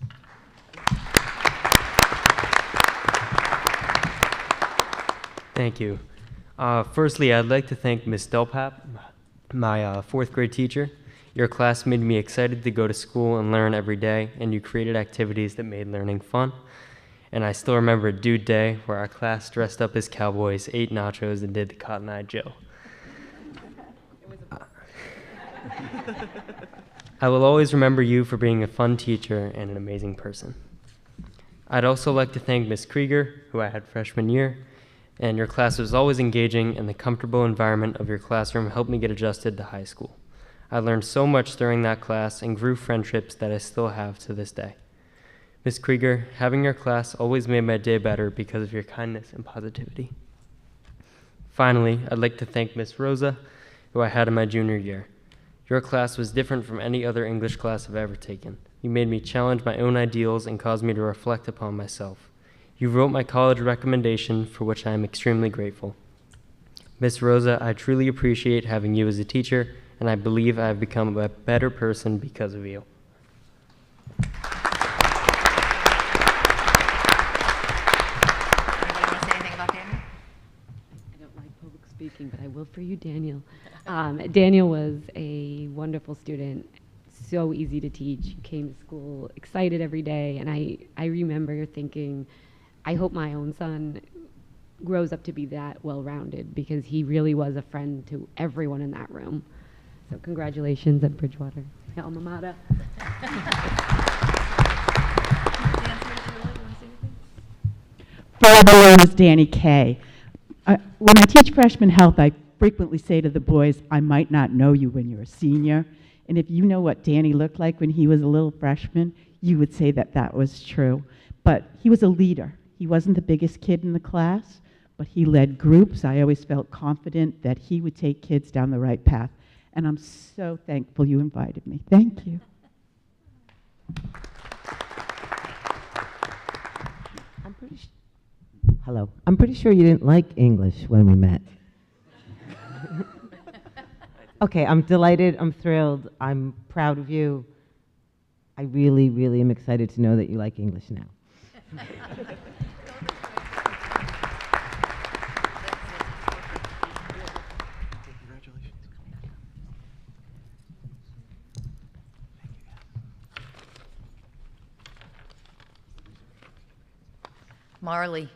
Thank you. Firstly, I'd like to thank Ms. Delpap, my fourth grade teacher. Your class made me excited to go to school and learn every day, and you created activities that made learning fun. And I still remember a Dude Day where our class dressed up as cowboys, ate nachos, and did the Cotton Eye Joe. I will always remember you for being a fun teacher and an amazing person. I'd also like to thank Ms. Krieger, who I had freshman year, and your class was always engaging, and the comfortable environment of your classroom helped me get adjusted to high school. I learned so much during that class and grew friendships that I still have to this day. Ms. Krieger, having your class always made my day better because of your kindness and positivity. Finally, I'd like to thank Ms. Rosa, who I had in my junior year. Your class was different from any other English class I've ever taken. You made me challenge my own ideals and caused me to reflect upon myself. You wrote my college recommendation, for which I am extremely grateful. Ms. Rosa, I truly appreciate having you as a teacher, and I believe I have become a better person because of you. Speaking, but I will for you, Daniel. Daniel was a wonderful student, so easy to teach. He came to school excited every day, and I remember thinking, I hope my own son grows up to be that well-rounded, because he really was a friend to everyone in that room. So congratulations at Bridgewater. Alma mater. Forever known as Danny K. When I teach freshman health, I frequently say to the boys, I might not know you when you're a senior. And if you know what Danny looked like when he was a little freshman, you would say that that was true. But he was a leader. He wasn't the biggest kid in the class, but he led groups. I always felt confident that he would take kids down the right path. And I'm so thankful you invited me. Thank you. Hello. I'm pretty sure you didn't like English when we met. Okay, I'm delighted. I'm thrilled. I'm proud of you. I really, really am excited to know that you like English now. Marley.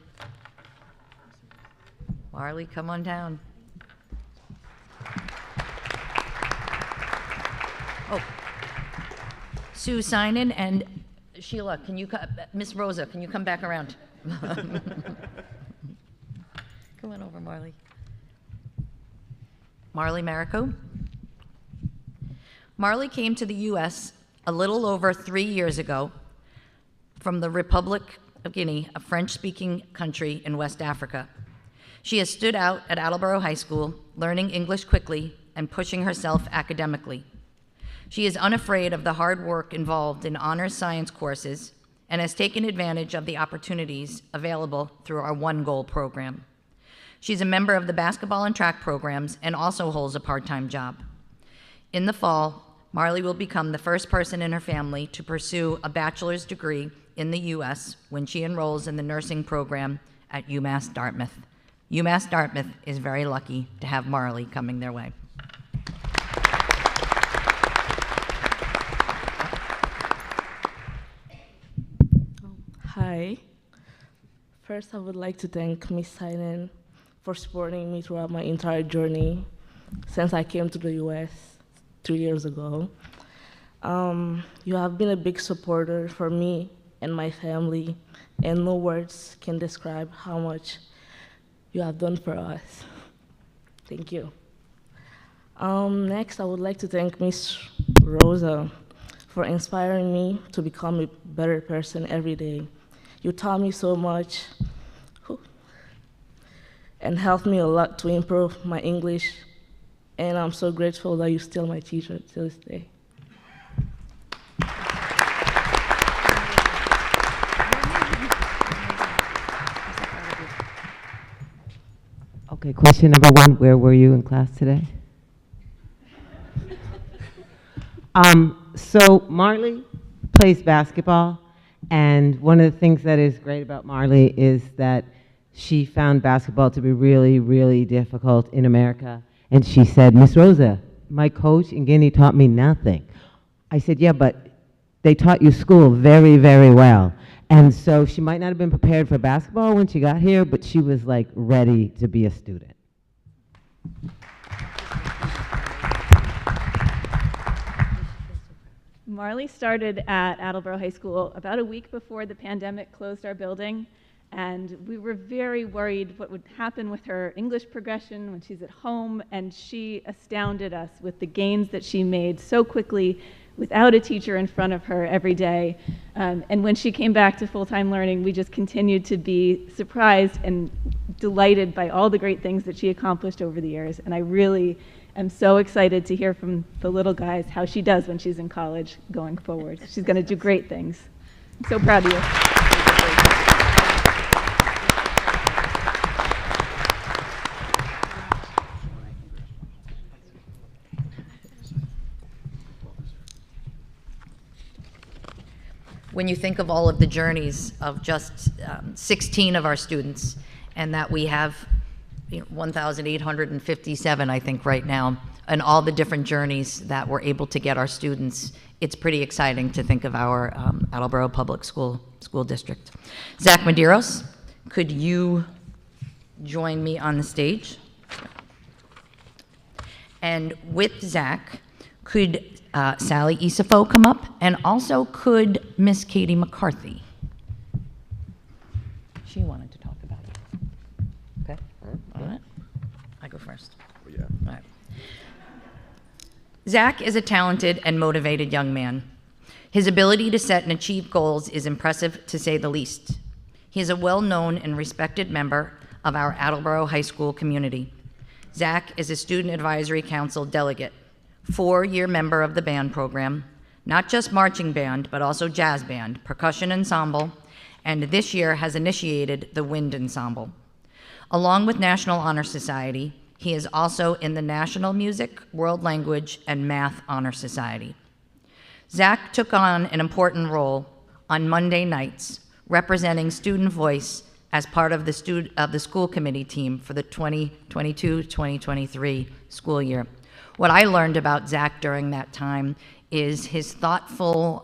Marley, come on down. Oh, Sue Sinan and Sheila, can you Miss Rosa, can you come back around? Come on over, Marley. Marley Marico. Marley came to the U.S. a little over 3 years ago from the Republic of Guinea, a French-speaking country in West Africa. She has stood out at Attleboro High School, learning English quickly and pushing herself academically. She is unafraid of the hard work involved in honors science courses and has taken advantage of the opportunities available through our One Goal program. She's a member of the basketball and track programs and also holds a part-time job. In the fall, Marley will become the first person in her family to pursue a bachelor's degree in the U.S. when she enrolls in the nursing program at UMass Dartmouth. UMass Dartmouth is very lucky to have Marley coming their way. Hi. First, I would like to thank Ms. Sinan for supporting me throughout my entire journey. since I came to the US 3 years ago. You have been a big supporter for me and my family, and no words can describe how much you have done for us. Thank you. Next, I would like to thank Miss Rosa for inspiring me to become a better person every day. You taught me so much and helped me a lot to improve my English, and I'm so grateful that you're still my teacher to this day. Okay, question number one, where were you in class today? So Marley plays basketball, and one of the things that is great about Marley is that she found basketball to be really, really difficult in America. And she said, Miss Rosa, my coach in Guinea taught me nothing. I said, yeah, but they taught you school very, very well. And so she might not have been prepared for basketball when she got here, but she was like ready to be a student. Marley started at Attleboro High School about a week before the pandemic closed our building, and we were very worried what would happen with her English progression when she's at home, and she astounded us with the gains that she made so quickly without a teacher in front of her every day. And when she came back to full-time learning, we just continued to be surprised and delighted by all the great things that she accomplished over the years, and I really am so excited to hear from the little guys how she does when she's in college going forward. She's going to do great things. I'm so proud of you. When you think of all of the journeys of just 16 of our students, and that we have 1,857, I think, right now, and all the different journeys that we're able to get our students, it's pretty exciting to think of our Attleboro Public School District. Zach Medeiros, could you join me on the stage? And with Zach, could Sally Isafo come up? And also, could Miss Katie McCarthy? She wanted to talk about it. Okay. All right. I go first. Yeah. All right. Zach is a talented and motivated young man. His ability to set and achieve goals is impressive, to say the least. He is a well-known and respected member of our Attleboro High School community. Zach is a Student Advisory Council delegate, 4-year member of the band program, not just marching band, but also jazz band, percussion ensemble, and this year has initiated the wind ensemble. Along with National Honor Society, he is also in the National Music, World Language, and Math Honor Society. Zach took on an important role on Monday nights, representing Student Voice as part of the school committee team for the 2022-2023 school year. What I learned about Zach during that time is his thoughtful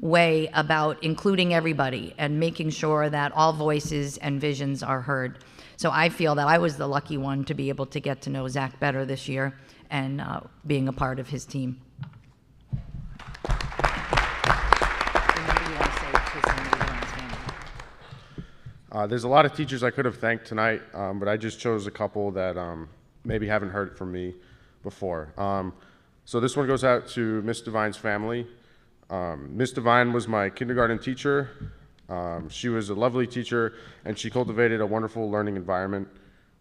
way about including everybody and making sure that all voices and visions are heard. So I feel that I was the lucky one to be able to get to know Zach better this year and being a part of his team. There's a lot of teachers I could have thanked tonight, but I just chose a couple that maybe haven't heard from me before. So this one goes out to Miss Devine's family. Miss Devine was my kindergarten teacher. She was a lovely teacher, and she cultivated a wonderful learning environment.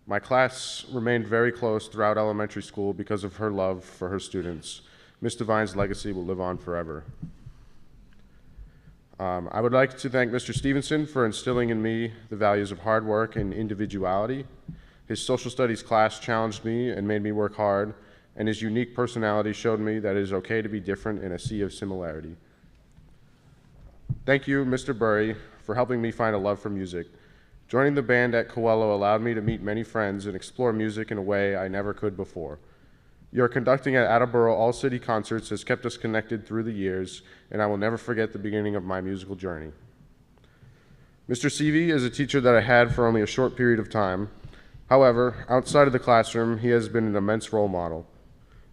My class remained very close throughout elementary school because of her love for her students. Miss Devine's legacy will live on forever. I would like to thank Mr. Stevenson for instilling in me the values of hard work and individuality. His social studies class challenged me and made me work hard, and his unique personality showed me that it is okay to be different in a sea of similarity. Thank you, Mr. Burry, for helping me find a love for music. Joining the band at Coelho allowed me to meet many friends and explore music in a way I never could before. Your conducting at Attleboro All-City Concerts has kept us connected through the years, and I will never forget the beginning of my musical journey. Mr. Seavey is a teacher that I had for only a short period of time. However, outside of the classroom, he has been an immense role model.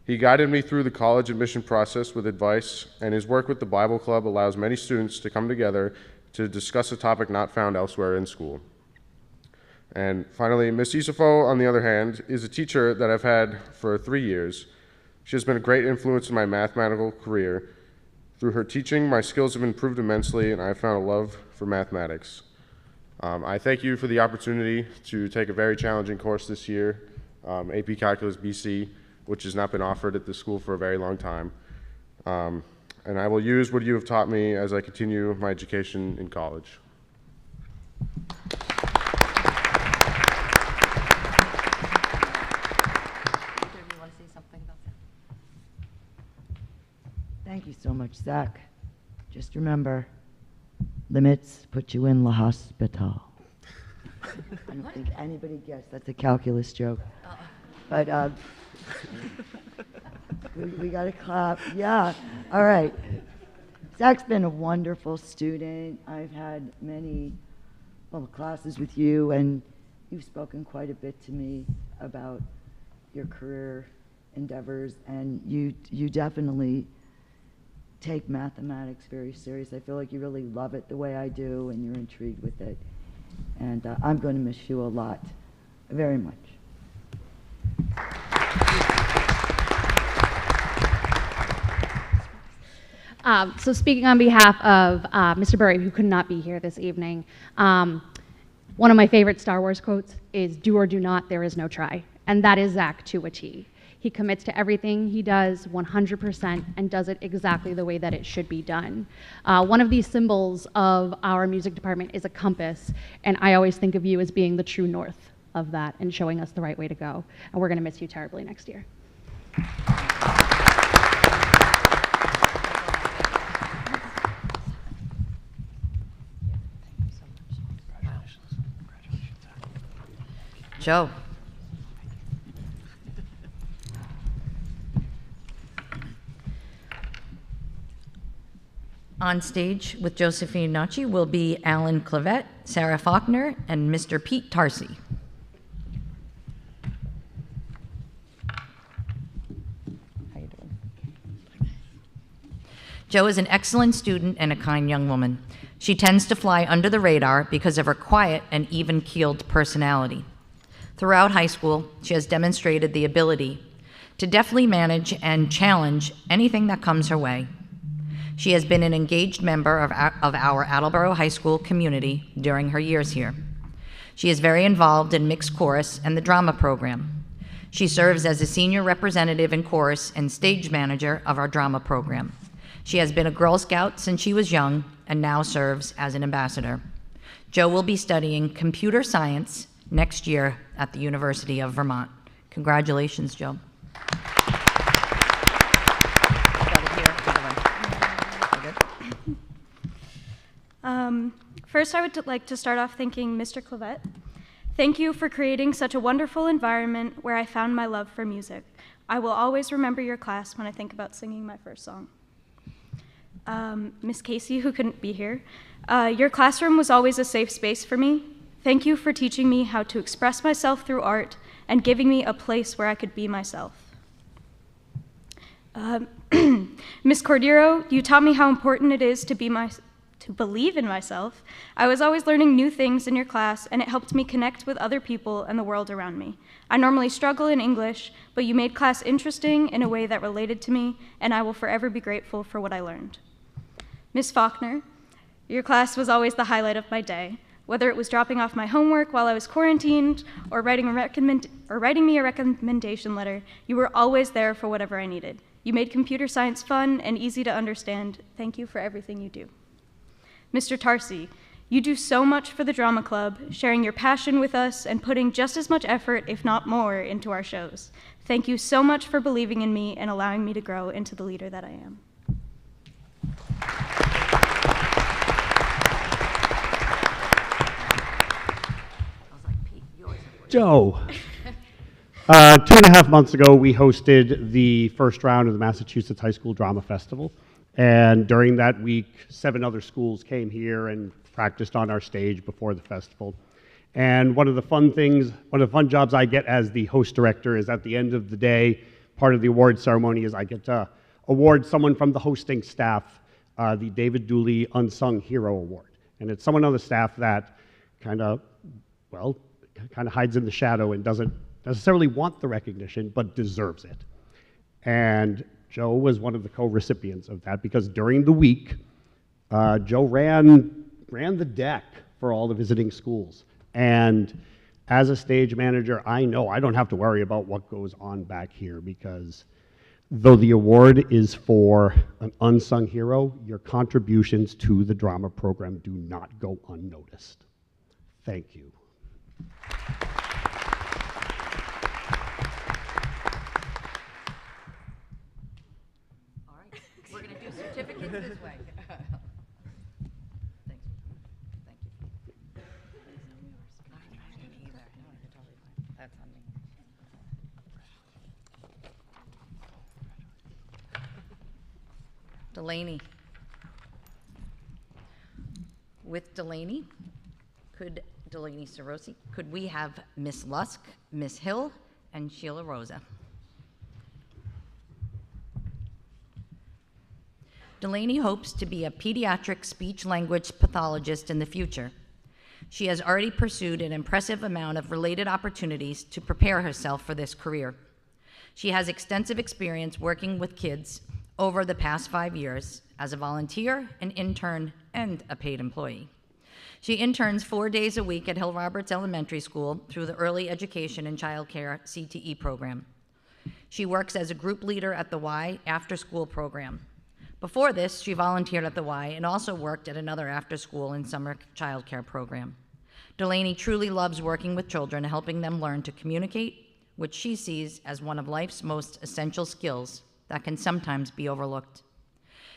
He guided me through the college admission process with advice, and his work with the Bible Club allows many students to come together to discuss a topic not found elsewhere in school. And finally, Miss Isafo, on the other hand, is a teacher that I've had for 3 years. She has been a great influence in my mathematical career. Through her teaching, my skills have improved immensely, and I have found a love for mathematics. I thank you for the opportunity to take a very challenging course this year, AP Calculus BC, which has not been offered at this school for a very long time. And I will use what you have taught me as I continue my education in college. Thank you so much, Zach. Just remember, limits put you in la hospital. I don't think anybody guessed that's a calculus joke. But we got to clap. Yeah. All right. Zach's been a wonderful student. I've had many classes with you, and you've spoken quite a bit to me about your career endeavors, and you definitely take mathematics very serious. I feel like you really love it the way I do, and you're intrigued with it. And I'm going to miss you a lot, very much. So speaking on behalf of Mr. Burry, who could not be here this evening, one of my favorite Star Wars quotes is, "Do or do not, there is no try." And that is Zach to a T. He commits to everything he does 100% and does it exactly the way that it should be done. One of these symbols of our music department is a compass, and I always think of you as being the true north of that and showing us the right way to go. And we're going to miss you terribly next year. Joe. On stage with Josephine Nachi will be Alan Clavette, Sarah Faulkner, and Mr. Pete Tarsi. How you doing? Jo is an excellent student and a kind young woman. She tends to fly under the radar because of her quiet and even-keeled personality. Throughout high school, she has demonstrated the ability to deftly manage and challenge anything that comes her way. She has been an engaged member of our Attleboro High School community during her years here. She is very involved in mixed chorus and the drama program. She serves as a senior representative in chorus and stage manager of our drama program. She has been a Girl Scout since she was young and now serves as an ambassador. Jo will be studying computer science next year at the University of Vermont. Congratulations, Jo. First, I would like to start off thanking Mr. Clavette. Thank you for creating such a wonderful environment where I found my love for music. I will always remember your class when I think about singing my first song. Miss Casey, who couldn't be here, your classroom was always a safe space for me. Thank you for teaching me how to express myself through art and giving me a place where I could be myself. Miss Cordero, you taught me how important it is to believe in myself. I was always learning new things in your class, and it helped me connect with other people and the world around me. I normally struggle in English, but you made class interesting in a way that related to me, and I will forever be grateful for what I learned. Miss Faulkner, your class was always the highlight of my day. Whether it was dropping off my homework while I was quarantined or writing me a recommendation letter, you were always there for whatever I needed. You made computer science fun and easy to understand. Thank you for everything you do. Mr. Tarsi, you do so much for the drama club, sharing your passion with us and putting just as much effort, if not more, into our shows. Thank you so much for believing in me and allowing me to grow into the leader that I am. Jo. 2.5 months ago, we hosted the first round of the Massachusetts High School Drama Festival. And during that week, 7 other schools came here and practiced on our stage before the festival. And one of the fun jobs I get as the host director is at the end of the day, part of the award ceremony is I get to award someone from the hosting staff the David Dooley Unsung Hero Award. And it's someone on the staff that kind of hides in the shadow and doesn't necessarily want the recognition, but deserves it. And Joe was one of the co-recipients of that because during the week, Joe ran the deck for all the visiting schools. And as a stage manager, I know I don't have to worry about what goes on back here because though the award is for an unsung hero, your contributions to the drama program do not go unnoticed. Thank you. All right, we're going to do certificates this way. Thanks. Thank you. That's on me. Delaney. With Delaney, Delaney Sarosi, could we have Miss Lusk, Miss Hill, and Sheila Rosa? Delaney hopes to be a pediatric speech-language pathologist in the future. She has already pursued an impressive amount of related opportunities to prepare herself for this career. She has extensive experience working with kids over the past 5 years as a volunteer, an intern, and a paid employee. She interns 4 days a week at Hill Roberts Elementary School through the Early Education and Child Care CTE program. She works as a group leader at the Y after-school program. Before this, she volunteered at the Y and also worked at another after-school and summer child care program. Delaney truly loves working with children, helping them learn to communicate, which she sees as one of life's most essential skills that can sometimes be overlooked.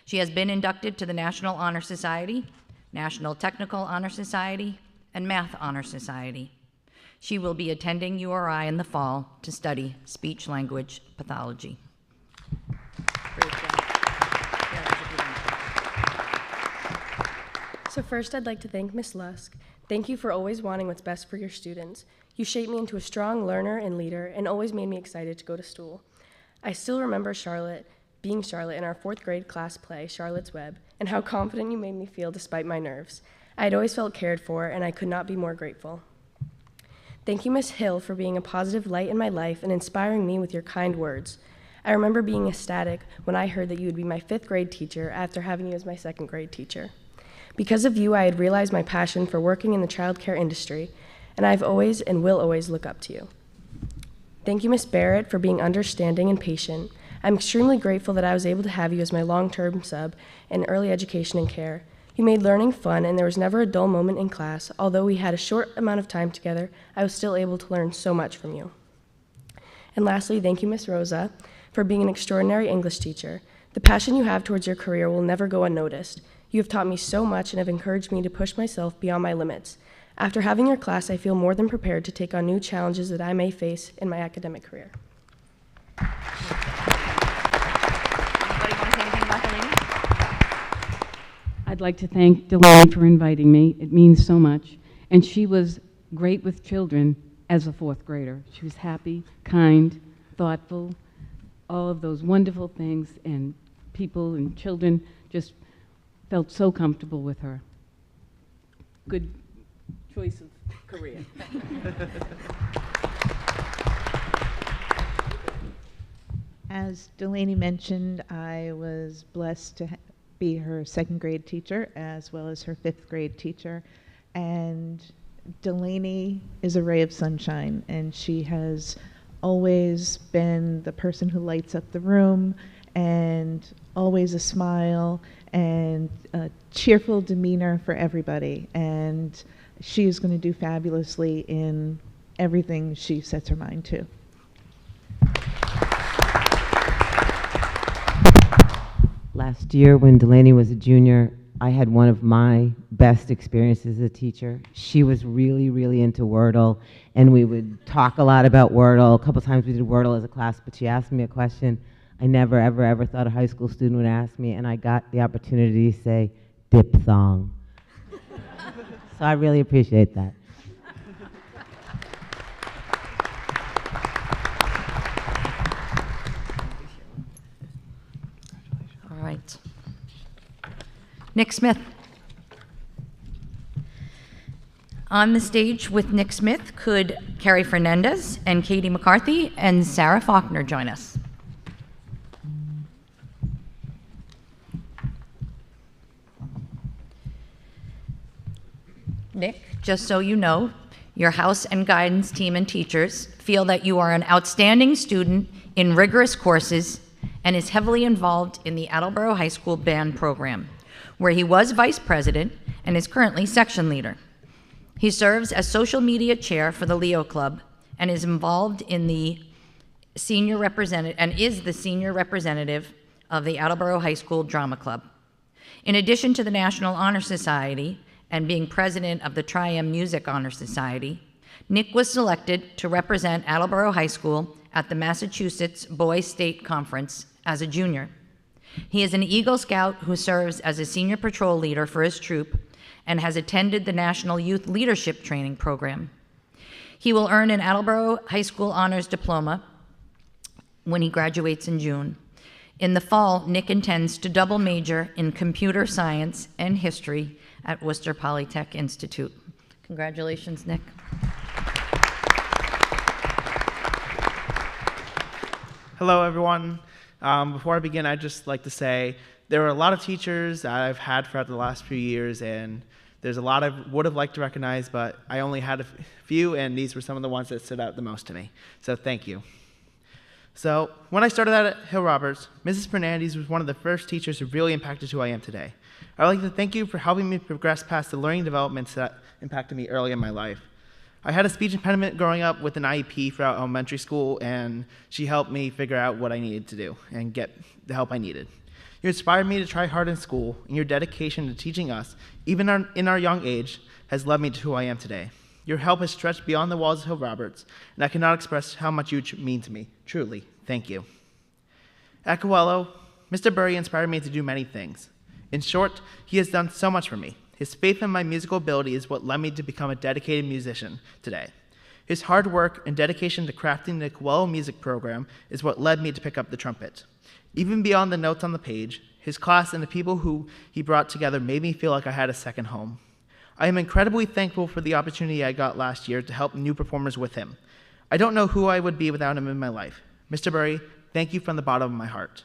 She has been inducted to the National Honor Society, National Technical Honor Society, and Math Honor Society. She will be attending URI in the fall to study speech-language pathology. So first, I'd like to thank Ms. Lusk. Thank you for always wanting what's best for your students. You shaped me into a strong learner and leader and always made me excited to go to school. I still remember being Charlotte in our 4th grade class play, Charlotte's Web, and how confident you made me feel despite my nerves. I had always felt cared for, and I could not be more grateful. Thank you, Ms. Hill, for being a positive light in my life and inspiring me with your kind words. I remember being ecstatic when I heard that you would be my 5th grade teacher after having you as my 2nd grade teacher. Because of you, I had realized my passion for working in the child care industry, and I've always and will always look up to you. Thank you, Ms. Barrett, for being understanding and patient. I'm extremely grateful that I was able to have you as my long-term sub in early education and care. You made learning fun, and there was never a dull moment in class. Although we had a short amount of time together, I was still able to learn so much from you. And lastly, thank you, Ms. Rosa, for being an extraordinary English teacher. The passion you have towards your career will never go unnoticed. You have taught me so much and have encouraged me to push myself beyond my limits. After having your class, I feel more than prepared to take on new challenges that I may face in my academic career. Anybody want to say anything about Delaney? I'd like to thank Delaney for inviting me. It means so much. And she was great with children as a 4th grader. She was happy, kind, thoughtful, all of those wonderful things, and people and children just felt so comfortable with her. Good choice of career. As Delaney mentioned, I was blessed to be her 2nd grade teacher as well as her 5th grade teacher. And Delaney is a ray of sunshine, and she has always been the person who lights up the room, and always a smile and a cheerful demeanor for everybody. And she is going to do fabulously in everything she sets her mind to. Last year, when Delaney was a junior, I had one of my best experiences as a teacher. She was really, really into Wordle, and we would talk a lot about Wordle. A couple times we did Wordle as a class, but she asked me a question I never, ever, ever thought a high school student would ask me, and I got the opportunity to say, diphthong. So I really appreciate that. Nick Smith. On the stage with Nick Smith, could Carrie Fernandez and Katie McCarthy and Sarah Faulkner join us? Nick, just so you know, your house and guidance team and teachers feel that you are an outstanding student in rigorous courses and is heavily involved in the Attleboro High School band program, where he was vice president and is currently section leader. He serves as social media chair for the Leo Club and is involved in the senior representative of the Attleboro High School Drama Club. In addition to the National Honor Society and being president of the Tri-M Music Honor Society, Nick was selected to represent Attleboro High School at the Massachusetts Boys State Conference as a junior. He is an Eagle Scout who serves as a senior patrol leader for his troop and has attended the National Youth Leadership Training Program. He will earn an Attleboro High School Honors Diploma when he graduates in June. In the fall, Nick intends to double major in computer science and history at Worcester Polytech Institute. Congratulations, Nick. Hello, everyone. Before I begin, I'd just like to say there are a lot of teachers that I've had throughout the last few years, and there's a lot I would have liked to recognize, but I only had a few, and these were some of the ones that stood out the most to me. So thank you. So when I started out at Hill Roberts, Mrs. Fernandez was one of the first teachers who really impacted who I am today. I'd like to thank you for helping me progress past the learning developments that impacted me early in my life. I had a speech impediment growing up with an IEP throughout elementary school, and she helped me figure out what I needed to do and get the help I needed. You inspired me to try hard in school, and your dedication to teaching us, even in our young age, has led me to who I am today. Your help has stretched beyond the walls of Hill Roberts, and I cannot express how much you mean to me. Truly, thank you. At Coelho, Mr. Burry inspired me to do many things. In short, he has done so much for me. His faith in my musical ability is what led me to become a dedicated musician today. His hard work and dedication to crafting the Coelho music program is what led me to pick up the trumpet. Even beyond the notes on the page, his class and the people who he brought together made me feel like I had a second home. I am incredibly thankful for the opportunity I got last year to help new performers with him. I don't know who I would be without him in my life. Mr. Burry, thank you from the bottom of my heart.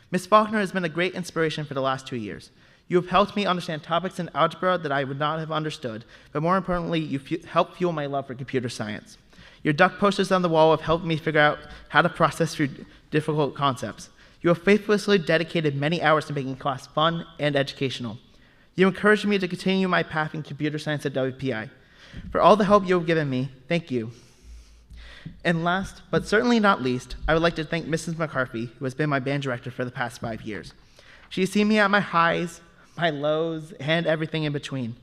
Ms. Faulkner has been a great inspiration for the last 2 years. You have helped me understand topics in algebra that I would not have understood, but more importantly, you helped fuel my love for computer science. Your duck posters on the wall have helped me figure out how to process through difficult concepts. You have faithfully dedicated many hours to making class fun and educational. You encouraged me to continue my path in computer science at WPI. For all the help you have given me, thank you. And last, but certainly not least, I would like to thank Mrs. McCarthy, who has been my band director for the past 5 years. She has seen me at my highs, my lows, and everything in between.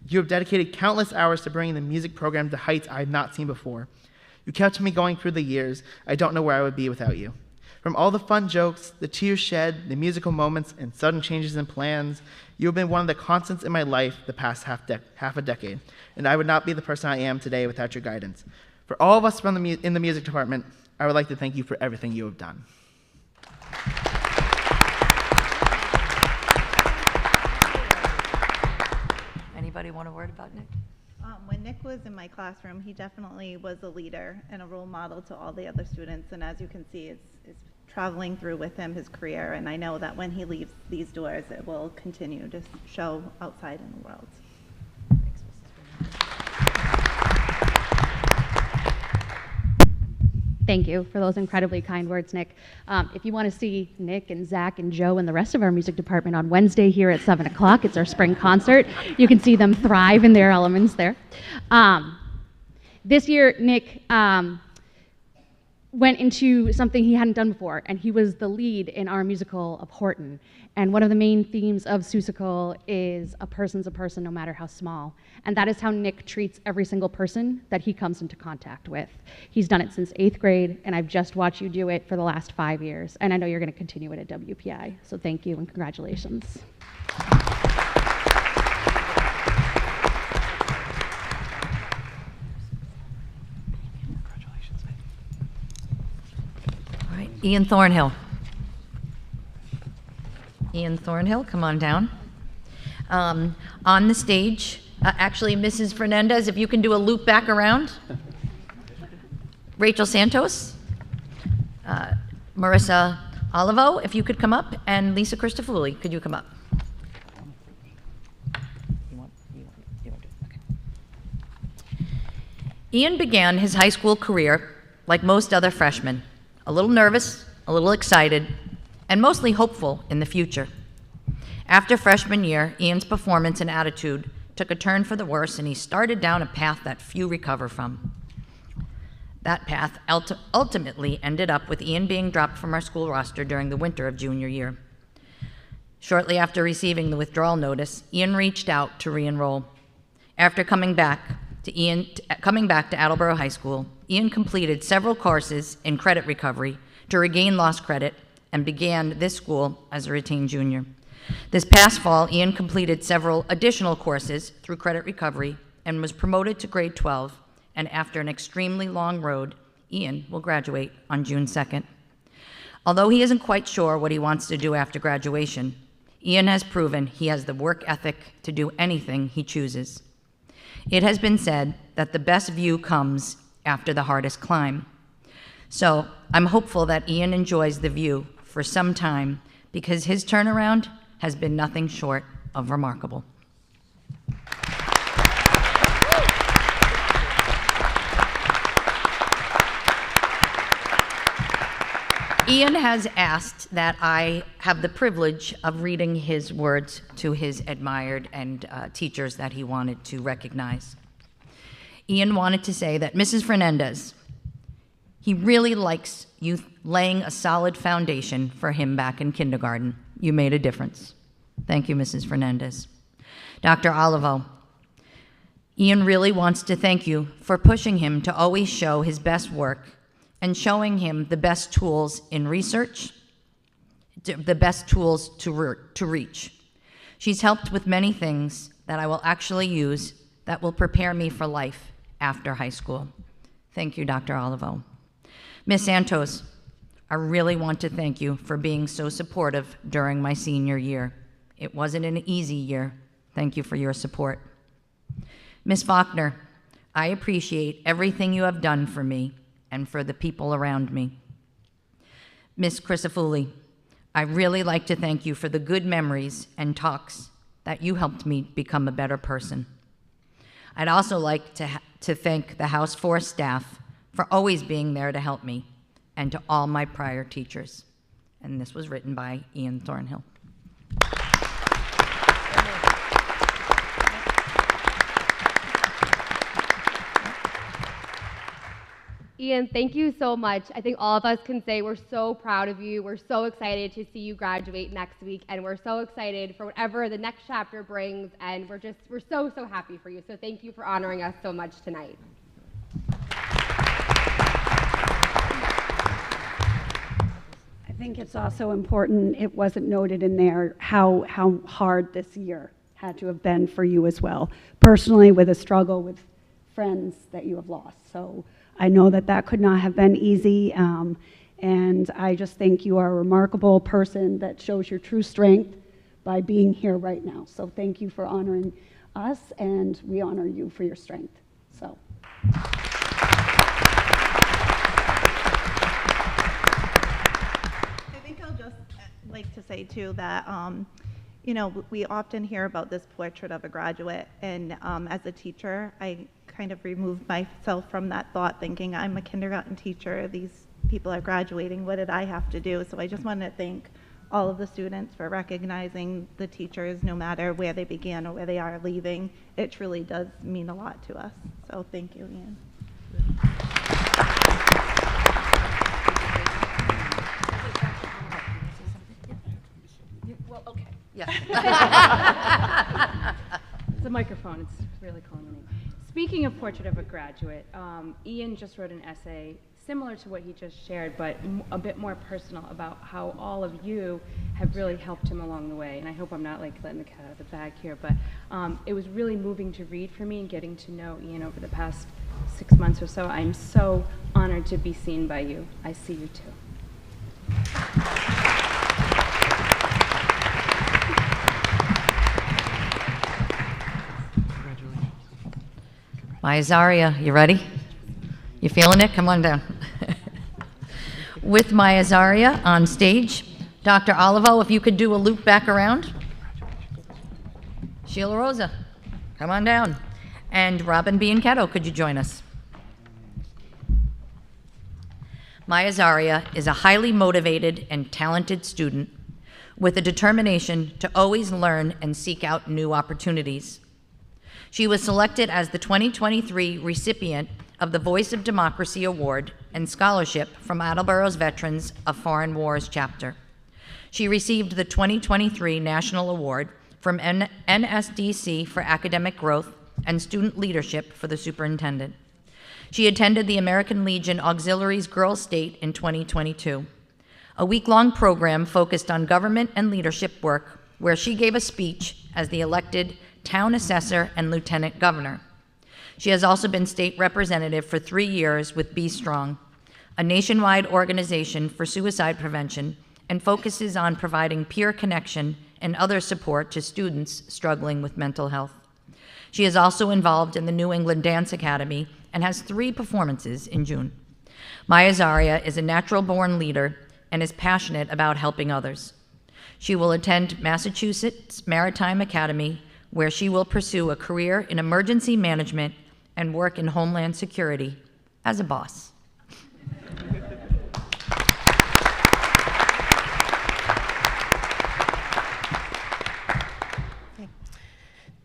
You have dedicated countless hours to bringing the music program to heights I have not seen before. You kept me going through the years. I don't know where I would be without you. From all the fun jokes, the tears shed, the musical moments, and sudden changes in plans, you have been one of the constants in my life the past half a decade, and I would not be the person I am today without your guidance. For all of us in the music department, I would like to thank you for everything you have done. Anybody want a word about Nick? When Nick was in my classroom, he definitely was a leader and a role model to all the other students. And as you can see, it's traveling through with him his career. And I know that when he leaves these doors, it will continue to show outside in the world. Thank you for those incredibly kind words, Nick. If you want to see Nick and Zach and Joe and the rest of our music department on Wednesday here at 7 o'clock, it's our spring concert. You can see them thrive in their elements there. This year, Nick went into something he hadn't done before, and he was the lead in our musical of Horton. And one of the main themes of Seussical is a person's a person no matter how small. And that is how Nick treats every single person that he comes into contact with. He's done it since 8th grade, and I've just watched you do it for the last 5 years. And I know you're going to continue it at WPI. So thank you and congratulations. All right, Ian Thornhill. Ian Thornhill, come on down. On the stage, actually, Mrs. Fernandez, if you can do a loop back around. Rachel Santos, Marissa Olivo, if you could come up, and Lisa Christofouli, could you come up? Ian began his high school career like most other freshmen, a little nervous, a little excited, and mostly hopeful in the future. After freshman year, Ian's performance and attitude took a turn for the worse, and he started down a path that few recover from. That path ultimately ended up with Ian being dropped from our school roster during the winter of junior year. Shortly after receiving the withdrawal notice, Ian reached out to re-enroll. After coming back to Attleboro High School, Ian completed several courses in credit recovery to regain lost credit and began this school as a retained junior. This past fall, Ian completed several additional courses through credit recovery and was promoted to grade 12, and after an extremely long road, Ian will graduate on June 2nd. Although he isn't quite sure what he wants to do after graduation, Ian has proven he has the work ethic to do anything he chooses. It has been said that the best view comes after the hardest climb. So I'm hopeful that Ian enjoys the view for some time, because his turnaround has been nothing short of remarkable. Ian has asked that I have the privilege of reading his words to his admired and teachers that he wanted to recognize. Ian wanted to say that Mrs. Fernandez, he really likes you laying a solid foundation for him back in kindergarten. You made a difference. Thank you, Mrs. Fernandez. Dr. Olivo, Ian really wants to thank you for pushing him to always show his best work and showing him the best tools in research, the best tools to reach. She's helped with many things that I will actually use that will prepare me for life after high school. Thank you, Dr. Olivo. Ms. Santos, I really want to thank you for being so supportive during my senior year. It wasn't an easy year. Thank you for your support. Ms. Faulkner, I appreciate everything you have done for me and for the people around me. Ms. Christofouli, I really like to thank you for the good memories and talks that you helped me become a better person. I'd also like to thank the House 4 staff for always being there to help me, and to all my prior teachers. And this was written by Ian Thornhill. Ian, thank you so much. I think all of us can say we're so proud of you. We're so excited to see you graduate next week, and we're so excited for whatever the next chapter brings, and we're so happy for you. So thank you for honoring us so much tonight. I think it's also important, it wasn't noted in there, how hard this year had to have been for you as well. Personally, with a struggle with friends that you have lost. So I know that could not have been easy, and I just think you are a remarkable person that shows your true strength by being here right now. So thank you for honoring us, and we honor you for your strength. So. Like to say too that you know, we often hear about this portrait of a graduate, and as a teacher I kind of removed myself from that thought, thinking I'm a kindergarten teacher, these people are graduating, what did I have to do? So I just wanted to thank all of the students for recognizing the teachers, no matter where they began or where they are leaving. It truly does mean a lot to us, so thank you, Ian. Well, okay. Yeah. It's a microphone. It's really calling me. Speaking of Portrait of a Graduate, Ian just wrote an essay similar to what he just shared, but a bit more personal about how all of you have really helped him along the way. And I hope I'm not like letting the cat out of the bag here, but it was really moving to read for me and getting to know Ian over the past 6 months or so. I'm so honored to be seen by you. I see you too. Maya Zaria, you ready? You feeling it? Come on down. With Maya Zaria on stage, Dr. Olivo, if you could do a loop back around. Sheila Rosa, come on down. And Robin Bianchetto, could you join us? Maya Zaria is a highly motivated and talented student with a determination to always learn and seek out new opportunities. She was selected as the 2023 recipient of the Voice of Democracy Award and scholarship from Attleboro's Veterans of Foreign Wars chapter. She received the 2023 National Award from NSDC for Academic Growth and Student Leadership for the Superintendent. She attended the American Legion Auxiliaries Girls State in 2022, a week-long program focused on government and leadership work where she gave a speech as the elected town assessor and lieutenant governor. She has also been state representative for 3 years with Be Strong, a nationwide organization for suicide prevention, and focuses on providing peer connection and other support to students struggling with mental health. She is also involved in the New England Dance Academy and has 3 performances in June. Maya Zaria is a natural-born leader and is passionate about helping others. She will attend Massachusetts Maritime Academy, where she will pursue a career in emergency management and work in Homeland Security as a boss.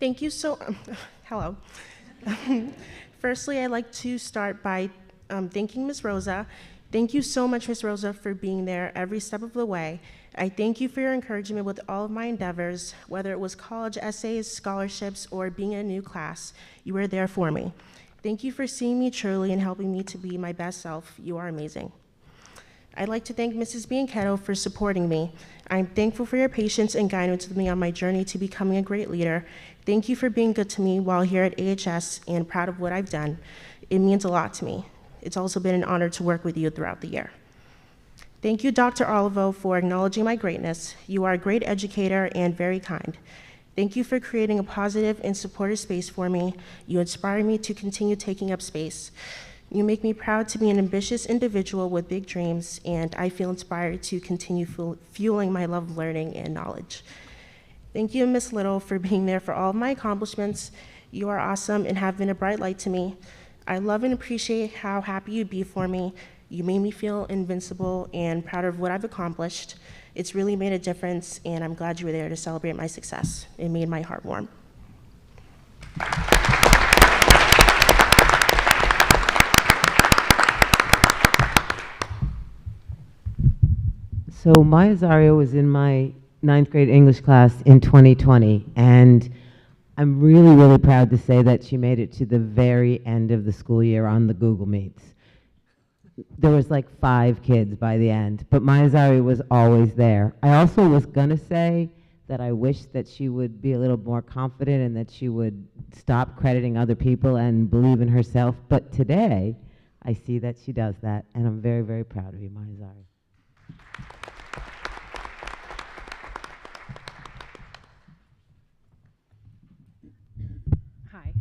Thank you so, hello. Firstly, I'd like to start by thanking Ms. Rosa. Thank you so much, Ms. Rosa, for being there every step of the way. I thank you for your encouragement with all of my endeavors, whether it was college essays, scholarships, or being in a new class. You were there for me. Thank you for seeing me truly and helping me to be my best self. You are amazing. I'd like to thank Mrs. Bianchetto for supporting me. I'm thankful for your patience and guidance with me on my journey to becoming a great leader. Thank you for being good to me while here at AHS and proud of what I've done. It means a lot to me. It's also been an honor to work with you throughout the year. Thank you, Dr. Olivo, for acknowledging my greatness. You are a great educator and very kind. Thank you for creating a positive and supportive space for me. You inspire me to continue taking up space. You make me proud to be an ambitious individual with big dreams, and I feel inspired to continue fueling my love of learning and knowledge. Thank you, Ms. Little, for being there for all of my accomplishments. You are awesome and have been a bright light to me. I love and appreciate how happy you'd be for me. You made me feel invincible and proud of what I've accomplished. It's really made a difference, and I'm glad you were there to celebrate my success. It made my heart warm. So Maya Zaria was in my 9th grade English class in 2020, and I'm really, really proud to say that she made it to the very end of the school year on the Google Meets. There was like 5 kids by the end, but Maya Zaria was always there. I also was gonna say that I wish that she would be a little more confident and that she would stop crediting other people and believe in herself, but today I see that she does that, and I'm very, very proud of you, Maya Zaria. Hi.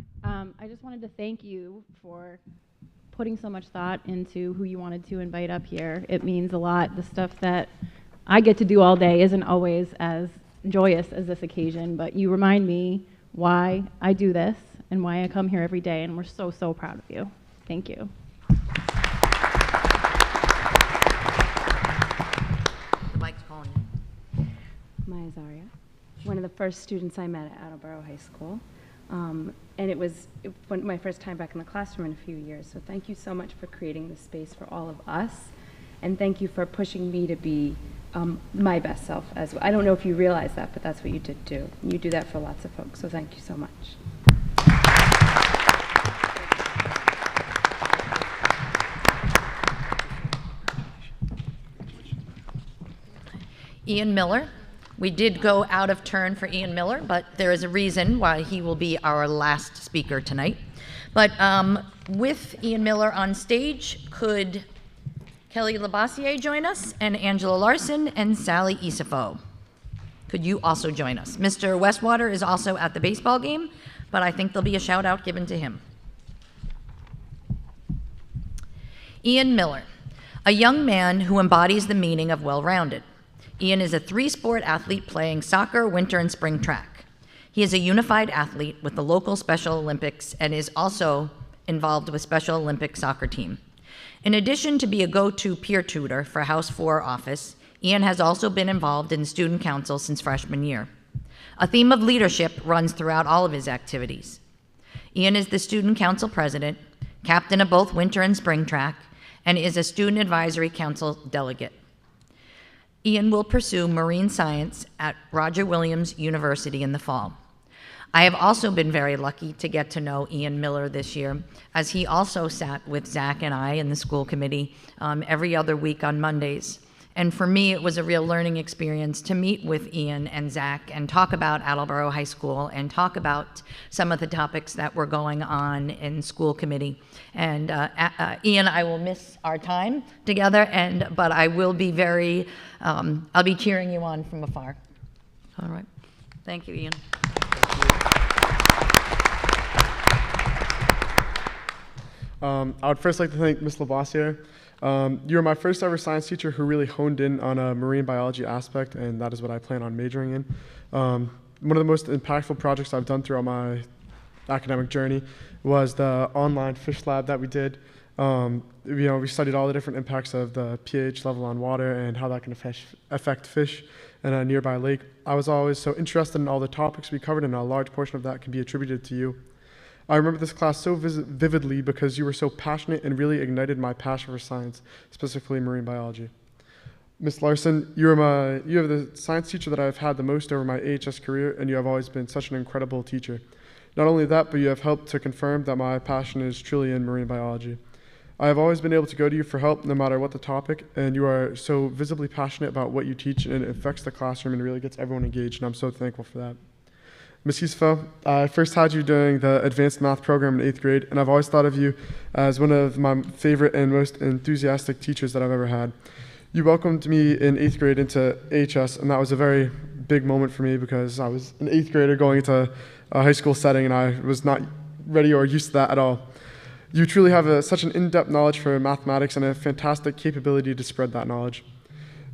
I just wanted to thank you for putting so much thought into who you wanted to invite up here. It means a lot. The stuff that I get to do all day isn't always as joyous as this occasion, but you remind me why I do this and why I come here every day, and we're so, so proud of you. Thank you. The mic's calling you. Maya Zaria, one of the first students I met at Attleboro High School. And it was my first time back in the classroom in a few years. So thank you so much for creating this space for all of us. And thank you for pushing me to be my best self as well. I don't know if you realize that, but that's what you did do. You do that for lots of folks, so thank you so much. Ian Miller. We did go out of turn for Ian Miller, but there is a reason why he will be our last speaker tonight. But with Ian Miller on stage, could Kelly Labassiere join us, and Angela Larson, and Sally Isafo? Could you also join us? Mr. Westwater is also at the baseball game, but I think there'll be a shout out given to him. Ian Miller, a young man who embodies the meaning of well-rounded. Ian is a three-sport athlete playing soccer, winter, and spring track. He is a unified athlete with the local Special Olympics and is also involved with Special Olympic soccer team. In addition to be a go-to peer tutor for House 4 office, Ian has also been involved in student council since freshman year. A theme of leadership runs throughout all of his activities. Ian is the student council president, captain of both winter and spring track, and is a student advisory council delegate. Ian will pursue marine science at Roger Williams University in the fall. I have also been very lucky to get to know Ian Miller this year, as he also sat with Zach and I in the school committee every other week on Mondays. And for me, it was a real learning experience to meet with Ian and Zach and talk about Attleboro High School and talk about some of the topics that were going on in school committee. And Ian, I will miss our time together, but I will be I'll be cheering you on from afar. All right. Thank you, Ian. I would first like to thank Ms. Lavoisier. You were my first ever science teacher who really honed in on a marine biology aspect, and that is what I plan on majoring in. One of the most impactful projects I've done throughout my academic journey was the online fish lab that we did. We studied all the different impacts of the pH level on water and how that can affect fish in a nearby lake. I was always so interested in all the topics we covered, and a large portion of that can be attributed to you. I remember this class so vividly because you were so passionate and really ignited my passion for science, specifically marine biology. Ms. Larson, you are the science teacher that I've had the most over my AHS career, and you have always been such an incredible teacher. Not only that, but you have helped to confirm that my passion is truly in marine biology. I have always been able to go to you for help no matter what the topic, and you are so visibly passionate about what you teach, and it affects the classroom and really gets everyone engaged, and I'm so thankful for that. Ms. Yusufa, I first had you during the advanced math program in 8th grade, and I've always thought of you as one of my favorite and most enthusiastic teachers that I've ever had. You welcomed me in 8th grade into AHS, and that was a very big moment for me because I was an 8th grader going into a high school setting, and I was not ready or used to that at all. You truly have such an in-depth knowledge for mathematics and a fantastic capability to spread that knowledge.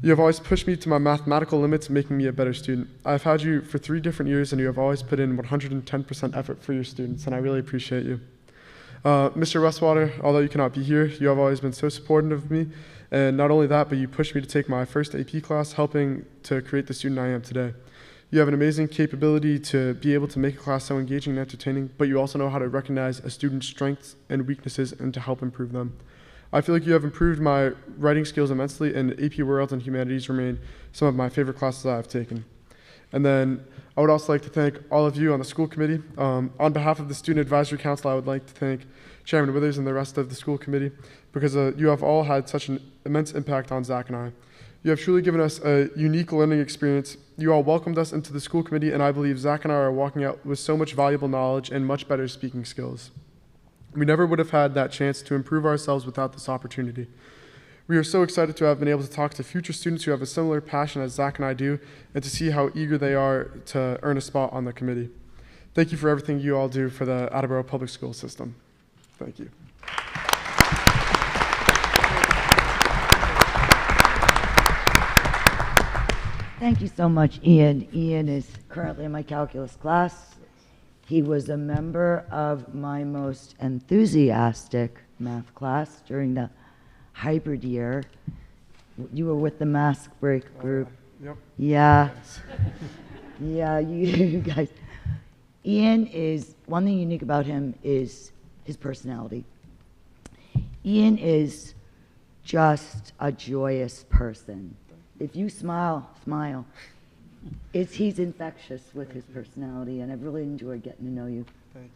You have always pushed me to my mathematical limits, making me a better student. I've had you for 3 different years, and you have always put in 110% effort for your students, and I really appreciate you. Mr. Westwater, although you cannot be here, you have always been so supportive of me, and not only that, but you pushed me to take my first AP class, helping to create the student I am today. You have an amazing capability to be able to make a class so engaging and entertaining, but you also know how to recognize a student's strengths and weaknesses and to help improve them. I feel like you have improved my writing skills immensely, and AP World and Humanities remain some of my favorite classes I've taken. And then I would also like to thank all of you on the school committee. On behalf of the Student Advisory Council, I would like to thank Chairman Withers and the rest of the school committee because you have all had such an immense impact on Zach and I. You have truly given us a unique learning experience. You all welcomed us into the school committee, and I believe Zach and I are walking out with so much valuable knowledge and much better speaking skills. We never would have had that chance to improve ourselves without this opportunity. We are so excited to have been able to talk to future students who have a similar passion as Zach and I do, and to see how eager they are to earn a spot on the committee. Thank you for everything you all do for the Attleboro public school system. Thank you. Thank you so much, Ian. Ian is currently in my calculus class. He was a member of my most enthusiastic math class during the hybrid year. You were with the mask break group. Yep. Yeah. Yeah, you guys. Ian is, one thing unique about him is his personality. Ian is just a joyous person. If you smile, smile. He's infectious with his personality, and I've really enjoyed getting to know you. Thank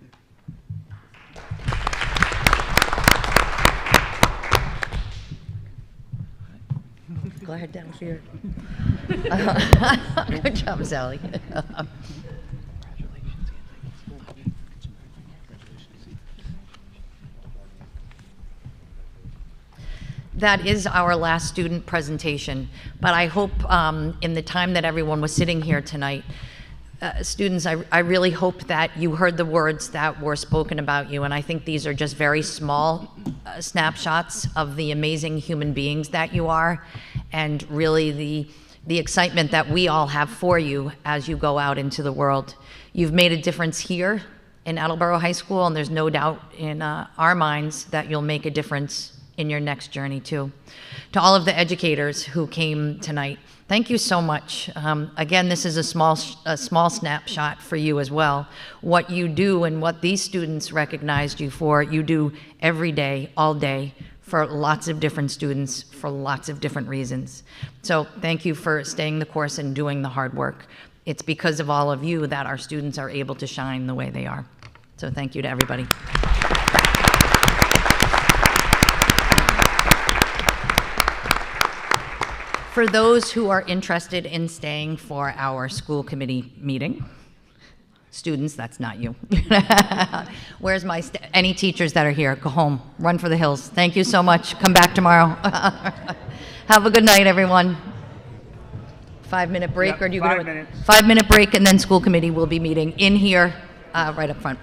you. Glad down here. Good job, Sally. That is our last student presentation, but I hope in the time that everyone was sitting here tonight, students, I really hope that you heard the words that were spoken about you, and I think these are just very small snapshots of the amazing human beings that you are, and really the excitement that we all have for you as you go out into the world. You've made a difference here in Attleboro High School, and there's no doubt in our minds that you'll make a difference in your next journey too. To all of the educators who came tonight, thank you so much. Again, this is a small snapshot for you as well. What you do and what these students recognized you for, you do every day, all day, for lots of different students, for lots of different reasons. So thank you for staying the course and doing the hard work. It's because of all of you that our students are able to shine the way they are. So thank you to everybody. For those who are interested in staying for our school committee meeting, students, that's not you. Where's my, any teachers that are here, go home, run for the hills. Thank you so much. Come back tomorrow. Have a good night, everyone. 5-minute break, Yep, or do you 5 minutes. 5-minute break, and then school committee will be meeting in here, right up front.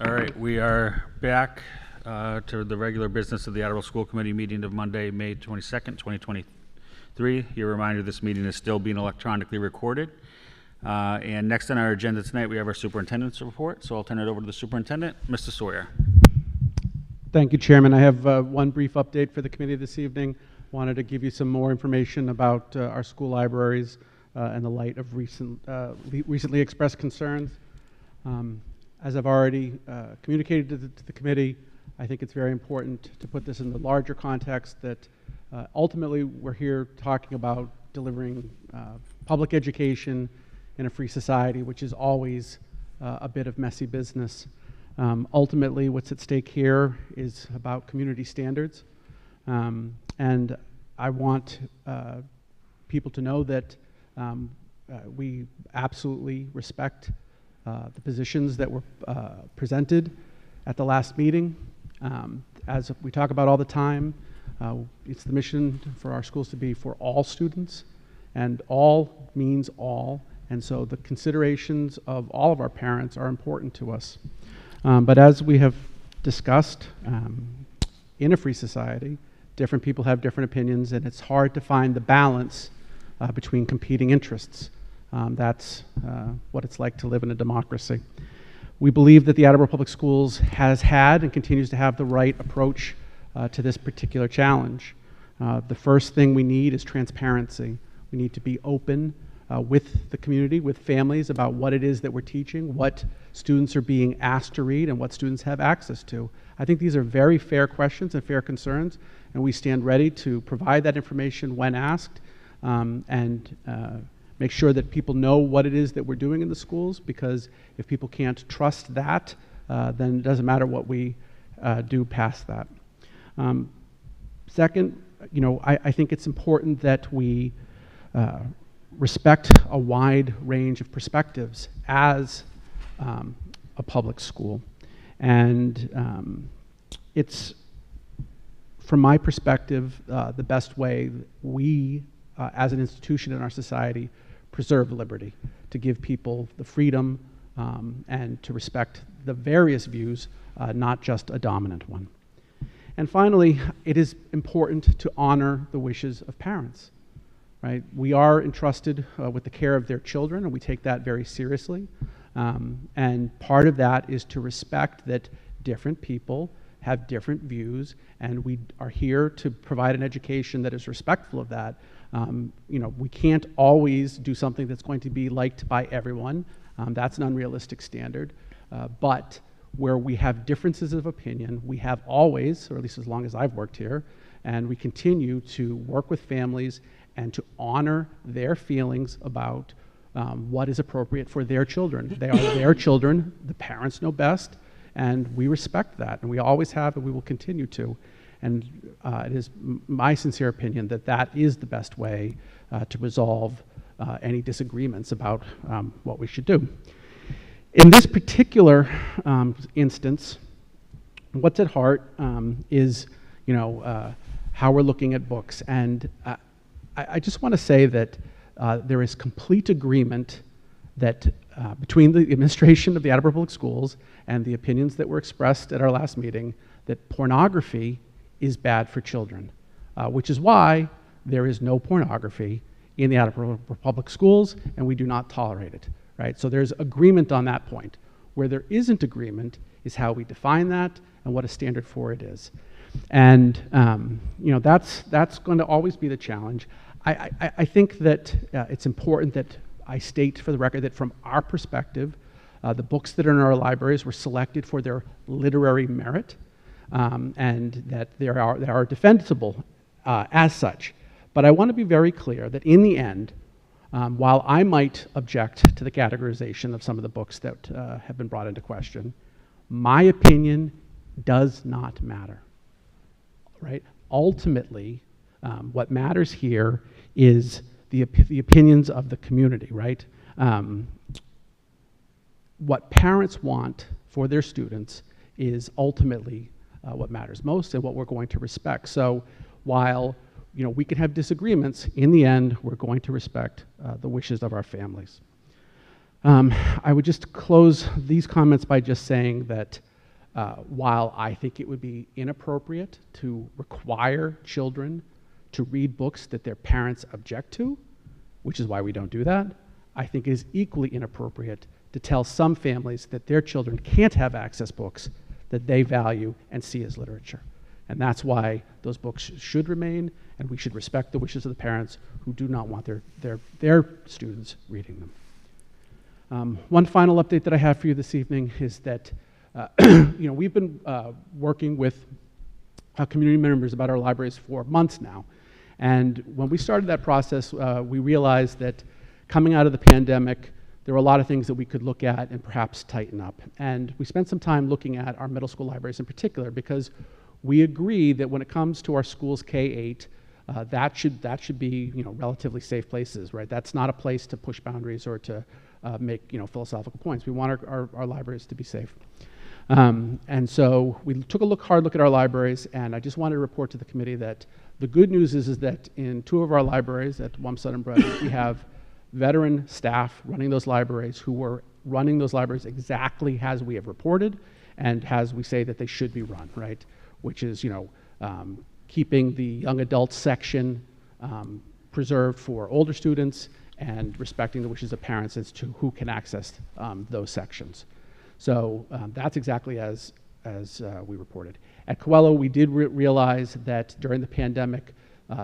All right, we are back to the regular business of the Attleboro School Committee meeting of Monday, May 22nd, 2023. Your reminder, this meeting is still being electronically recorded. And next on our agenda tonight, we have our superintendent's report. So I'll turn it over to the superintendent, Mr. Sawyer. Thank you, Chairman. I have one brief update for the committee this evening. Wanted to give you some more information about our school libraries in the light of recently expressed concerns. As I've already communicated to the committee, I think it's very important to put this in the larger context that ultimately we're here talking about delivering public education in a free society, which is always a bit of messy business. Ultimately, what's at stake here is about community standards. And I want people to know that we absolutely respect the positions that were presented at the last meeting. As we talk about all the time, it's the mission for our schools to be for all students, and all means all, and so the considerations of all of our parents are important to us. But as we have discussed, in a free society, different people have different opinions, and it's hard to find the balance between competing interests. That's what it's like to live in a democracy. We believe that the Attleboro Public Schools has had and continues to have the right approach to this particular challenge. The first thing we need is transparency. We need to be open with the community, with families, about what it is that we're teaching, what students are being asked to read, and what students have access to. I think these are very fair questions and fair concerns, and we stand ready to provide that information when asked, and make sure that people know what it is that we're doing in the schools, because if people can't trust that, then it doesn't matter what we do past that. Second, I think it's important that we respect a wide range of perspectives as a public school. And it's, from my perspective, the best way we, as an institution in our society, preserve liberty, to give people the freedom and to respect the various views, not just a dominant one. And finally, it is important to honor the wishes of parents. Right? We are entrusted with the care of their children, and we take that very seriously. And part of that is to respect that different people have different views, and we are here to provide an education that is respectful of that. We can't always do something that's going to be liked by everyone. That's an unrealistic standard. But where we have differences of opinion, we have always, or at least as long as I've worked here, and we continue to work with families and to honor their feelings about what is appropriate for their children. They are their children, the parents know best, and we respect that, and we always have, and we will continue to. And it is my sincere opinion that that is the best way to resolve any disagreements about what we should do. In this particular instance, what's at heart is, how we're looking at books. And I just want to say that there is complete agreement that between the administration of the Attleboro Public Schools and the opinions that were expressed at our last meeting, that pornography is bad for children, which is why there is no pornography in the Attleboro Public Schools, and we do not tolerate it. Right? So there's agreement on that point. Where there isn't agreement is how we define that and what a standard for it is. And that's going to always be the challenge. I think that it's important that I state for the record that from our perspective, the books that are in our libraries were selected for their literary merit, and that they are defensible as such. But I want to be very clear that in the end, while I might object to the categorization of some of the books that have been brought into question, my opinion does not matter. Right? Ultimately, what matters here is the opinions of the community, right? What parents want for their students is ultimately what matters most and what we're going to respect. So while we can have disagreements, in the end, we're going to respect the wishes of our families. I would just close these comments by just saying that While I think it would be inappropriate to require children to read books that their parents object to, which is why we don't do that, I think it is equally inappropriate to tell some families that their children can't have access books that they value and see as literature. And that's why those books should remain, and we should respect the wishes of the parents who do not want their students reading them. One final update that I have for you this evening is that we've been working with community members about our libraries for months now. And when we started that process, we realized that coming out of the pandemic, there were a lot of things that we could look at and perhaps tighten up. And we spent some time looking at our middle school libraries in particular, because we agree that when it comes to our schools K-8, that should be relatively safe places, right? That's not a place to push boundaries or to make philosophical points. We want our libraries to be safe. And so we took a hard look at our libraries, and I just wanted to report to the committee that the good news is that in 2 of our libraries at Wamsut and Brett, we have veteran staff running those libraries who were running those libraries exactly as we have reported and as we say that they should be run, right? Which is, keeping the young adult section preserved for older students and respecting the wishes of parents as to who can access those sections. So that's exactly as we reported. At Coelho, we did realize that during the pandemic,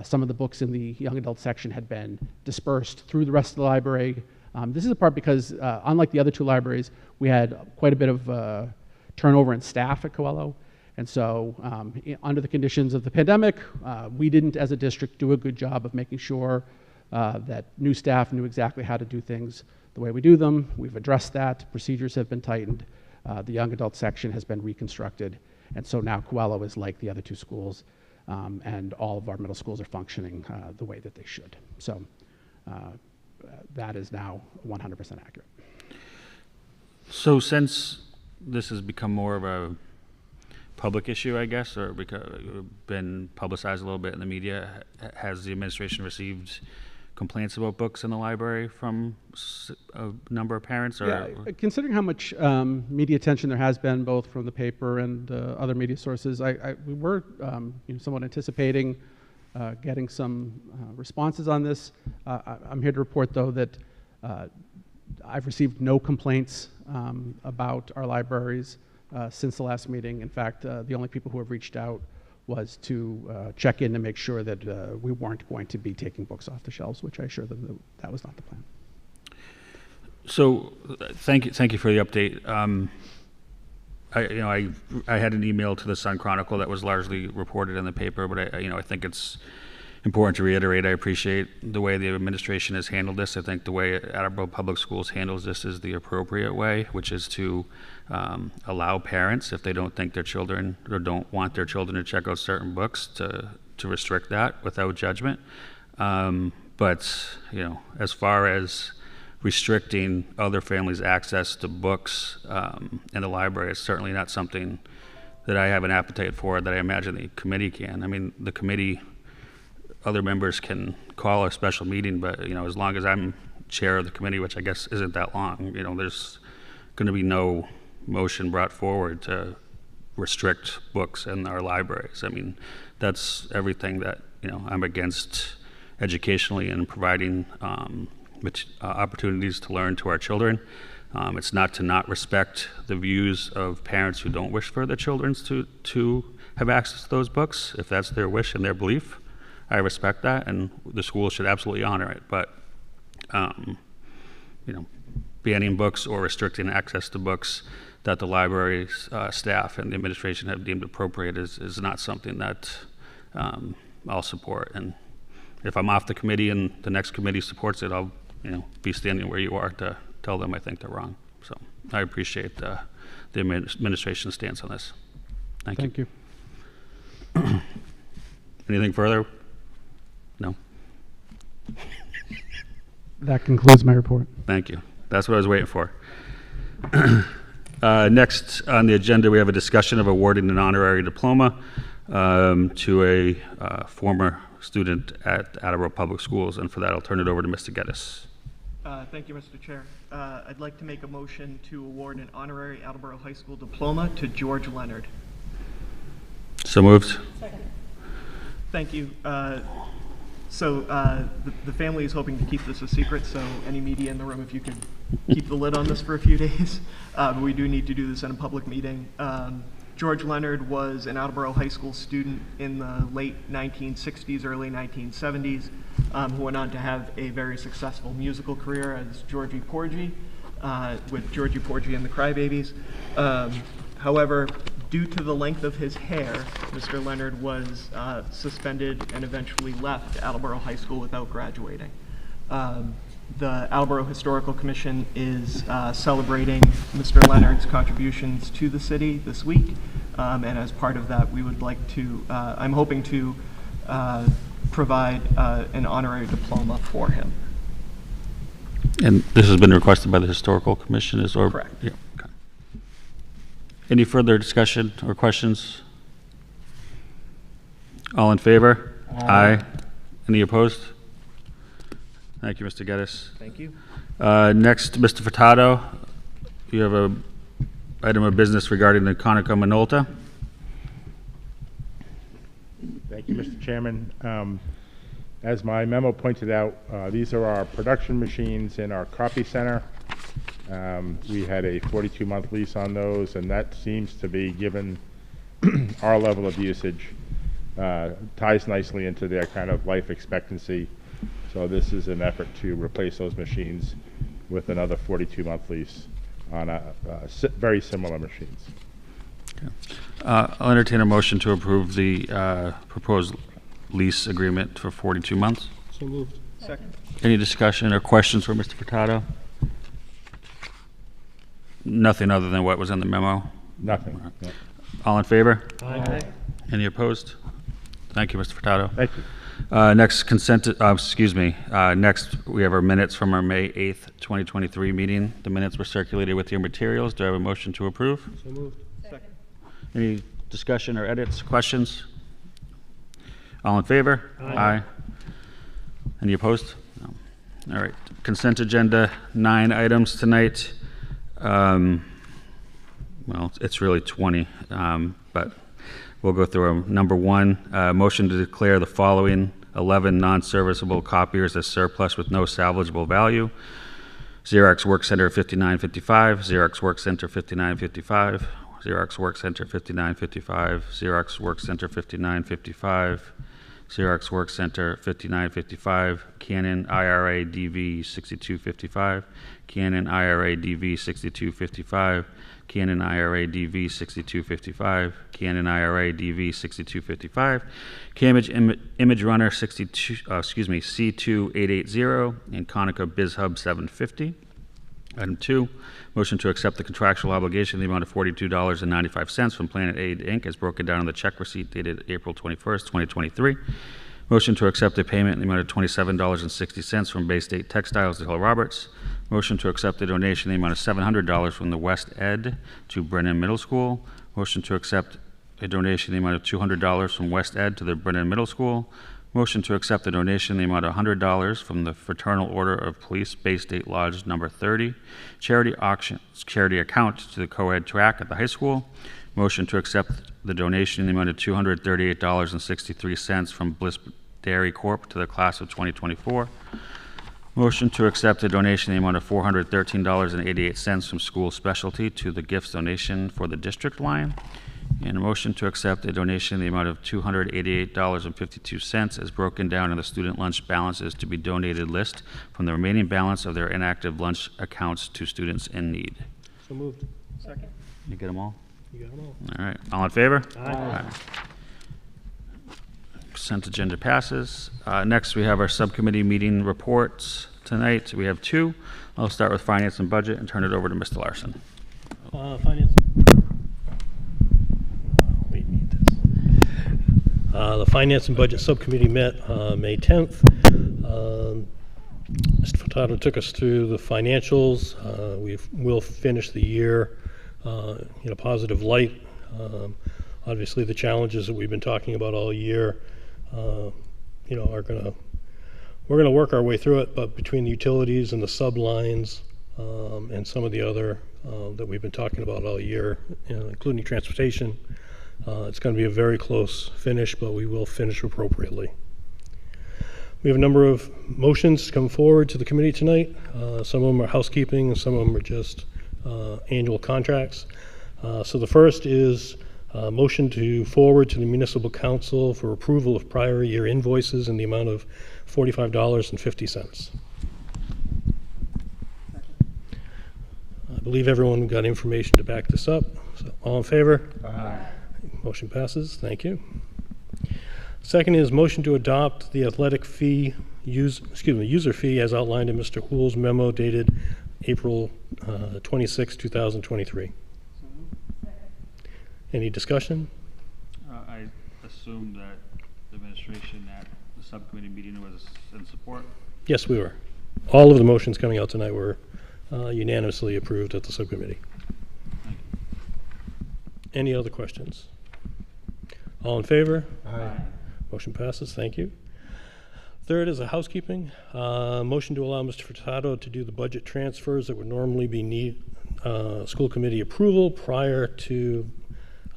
some of the books in the young adult section had been dispersed through the rest of the library. This is in part because, unlike the other 2 libraries, we had quite a bit of turnover in staff at Coelho. And so under the conditions of the pandemic, we didn't, as a district, do a good job of making sure that new staff knew exactly how to do things the way we do them. We've addressed that. Procedures have been tightened. The young adult section has been reconstructed. And so now Coelho is like the other 2 schools, and all of our middle schools are functioning the way that they should. So that is now 100% accurate. So since this has become more of a public issue, I guess, or been publicized a little bit in the media, has the administration received complaints about books in the library from a number of parents? Or, yeah, considering how much media attention there has been, both from the paper and other media sources, we were somewhat anticipating getting some responses on this. I'm here to report, though, that I've received no complaints about our libraries since the last meeting. In fact, the only people who have reached out was to check in to make sure that we weren't going to be taking books off the shelves, which I assured them that was not the plan. So, thank you for the update. I had an email to the Sun Chronicle that was largely reported in the paper, but I think it's important to reiterate. I appreciate the way the administration has handled this. I think the way Attleboro Public Schools handles this is the appropriate way, which is to allow parents, if they don't think their children or don't want their children to check out certain books, to restrict that without judgment. But as far as restricting other families' access to books in the library, it's certainly not something that I have an appetite for, that I imagine the committee can. I mean, the committee, other members can call a special meeting, but as long as I'm chair of the committee, which I guess isn't that long, there's going to be no motion brought forward to restrict books in our libraries. I mean, that's everything that I'm against educationally and providing opportunities to learn to our children. It's not to not respect the views of parents who don't wish for their children to have access to those books. If that's their wish and their belief, I respect that, and the school should absolutely honor it. But banning books or restricting access to books that the library's staff and the administration have deemed appropriate is not something that I'll support. And if I'm off the committee and the next committee supports it, I'll be standing where you are to tell them I think they're wrong. So I appreciate the administration's stance on this. Thank you. Anything further? No? That concludes my report. Thank you. That's what I was waiting for. Next on the agenda, we have a discussion of awarding an honorary diploma to a former student at Attleboro Public Schools, and for that I'll turn it over to Mr. Geddes. Thank you, Mr. Chair. I'd like to make a motion to award an honorary Attleboro High School diploma to George Leonard. So moved. Second. Thank you. The family is hoping to keep this a secret, so any media in the room, if you could keep the lid on this for a few days. But we do need to do this in a public meeting. George Leonard was an Attleboro High School student in the late 1960s, early 1970s, who went on to have a very successful musical career as Georgie Porgy, with Georgie Porgy and the Crybabies. However, due to the length of his hair, Mr. Leonard was suspended and eventually left Attleboro High School without graduating. The Attleboro Historical Commission is celebrating Mr. Leonard's contributions to the city this week, and as part of that, we would like to, I'm hoping to provide an honorary diploma for him. And this has been requested by the Historical Commission, is or correct? Yeah. Okay. Any further discussion or questions? All in favor? Aye. Any opposed? Thank you, Mr. Geddes. Thank you. Next, Mr. Furtado, you have a item of business regarding the Conoco Minolta. Thank you, Mr. Chairman. As my memo pointed out, these are our production machines in our copy center. We had a 42-month lease on those, and that seems to be, given our level of usage, ties nicely into their kind of life expectancy. So this is an effort to replace those machines with another 42-month lease on very similar machines. Okay. I'll entertain a motion to approve the proposed lease agreement for 42 months. So moved. Second. Any discussion or questions for Mr. Furtado? Nothing other than what was in the memo? Nothing. Right. No. All in favor? Aye. Any opposed? Thank you, Mr. Furtado. Thank you. Next, next, we have our minutes from our May 8th, 2023 meeting. The minutes were circulated with your materials. Do I have a motion to approve? So moved. Second. Any discussion or edits, questions? All in favor? Aye. Any opposed? No. All right. Consent agenda, 9 items tonight. Well, it's really 20, but we'll go through them. Number 1, motion to declare the following 11 non-serviceable copiers as surplus with no salvageable value. Xerox Work Center 5955, Xerox Work Center 5955, Xerox Work Center 5955, Xerox Work Center 5955, Xerox Work Center 5955, Canon IRA DV 6255, Canon IRA DV 6255, Canon IRA DV 6255, Canon IRA DV 6255, Image Runner C2880, and Konica BizHub 750. Item 2, motion to accept the contractual obligation in the amount of $42.95 from Planet Aid, Inc. as broken down on the check receipt dated April 21st, 2023. Motion to accept a payment in the amount of $27.60 from Bay State Textiles to Hill Roberts. Motion to accept a donation in the amount of $700 from the West Ed to Brennan Middle School. Motion to accept a donation in the amount of $200 from West Ed to the Brennan Middle School. Motion to accept a donation in the amount of $100 from the Fraternal Order of Police, Bay State Lodge number 30. Charity account to the co-ed track at the high school. Motion to accept the donation in the amount of $238.63 from Bliss Dairy Corp. to the class of 2024. Motion to accept a donation in the amount of $413.88 from School Specialty to the gifts donation for the district line. And a motion to accept a donation in the amount of $288.52 as broken down in the student lunch balances to be donated list from the remaining balance of their inactive lunch accounts to students in need. So moved. Second. You get them all? You got them all. All right. All in favor? Aye. Consent agenda passes. Next, we have our subcommittee meeting reports tonight. We have 2. I'll start with finance and budget and turn it over to Mr. Larson. Finance. The Finance and Budget Subcommittee met May 10th. Mr. Furtado took us through the financials. We'll finish the year in a positive light. Obviously, the challenges that we've been talking about all year, are going to We're going to work our way through it, but between the utilities and the sublines and some of the other that we've been talking about all year, including transportation, it's going to be a very close finish, but we will finish appropriately. We have a number of motions to come forward to the committee tonight. Some of them are housekeeping, and some of them are just annual contracts. So the first is a motion to forward to the Municipal Council for approval of prior year invoices in the amount of $45.50. I believe everyone got information to back this up. So all in favor? Aye. Motion passes. Thank you. Second is motion to adopt the athletic fee user fee as outlined in Mr. Hoole's memo dated April 26, 2023. Any discussion? I assume that the administration at the subcommittee meeting was in support. Yes, we were. All of the motions coming out tonight were unanimously approved at the subcommittee. Any other questions? All in favor? Aye. Motion passes. Thank you. Third is a housekeeping. Motion to allow Mr. Furtado to do the budget transfers that would normally be school committee approval prior to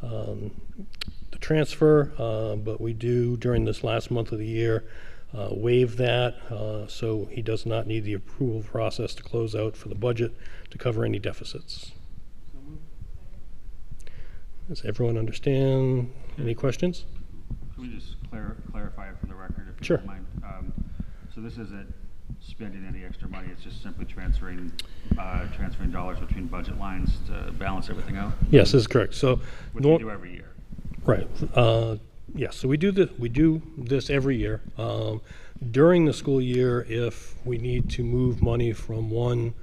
the transfer, but we do during this last month of the year waive that, so he does not need the approval process to close out for the budget to cover any deficits. Does everyone understand? Any questions? Can we just clarify it for the record, if you Sure. don't mind? So this isn't spending any extra money, it's just simply transferring dollars between budget lines to balance everything out? Yes, this is correct. So Which we do every year. Right. Yes, so we do this every year. During the school year, if we need to move money from one,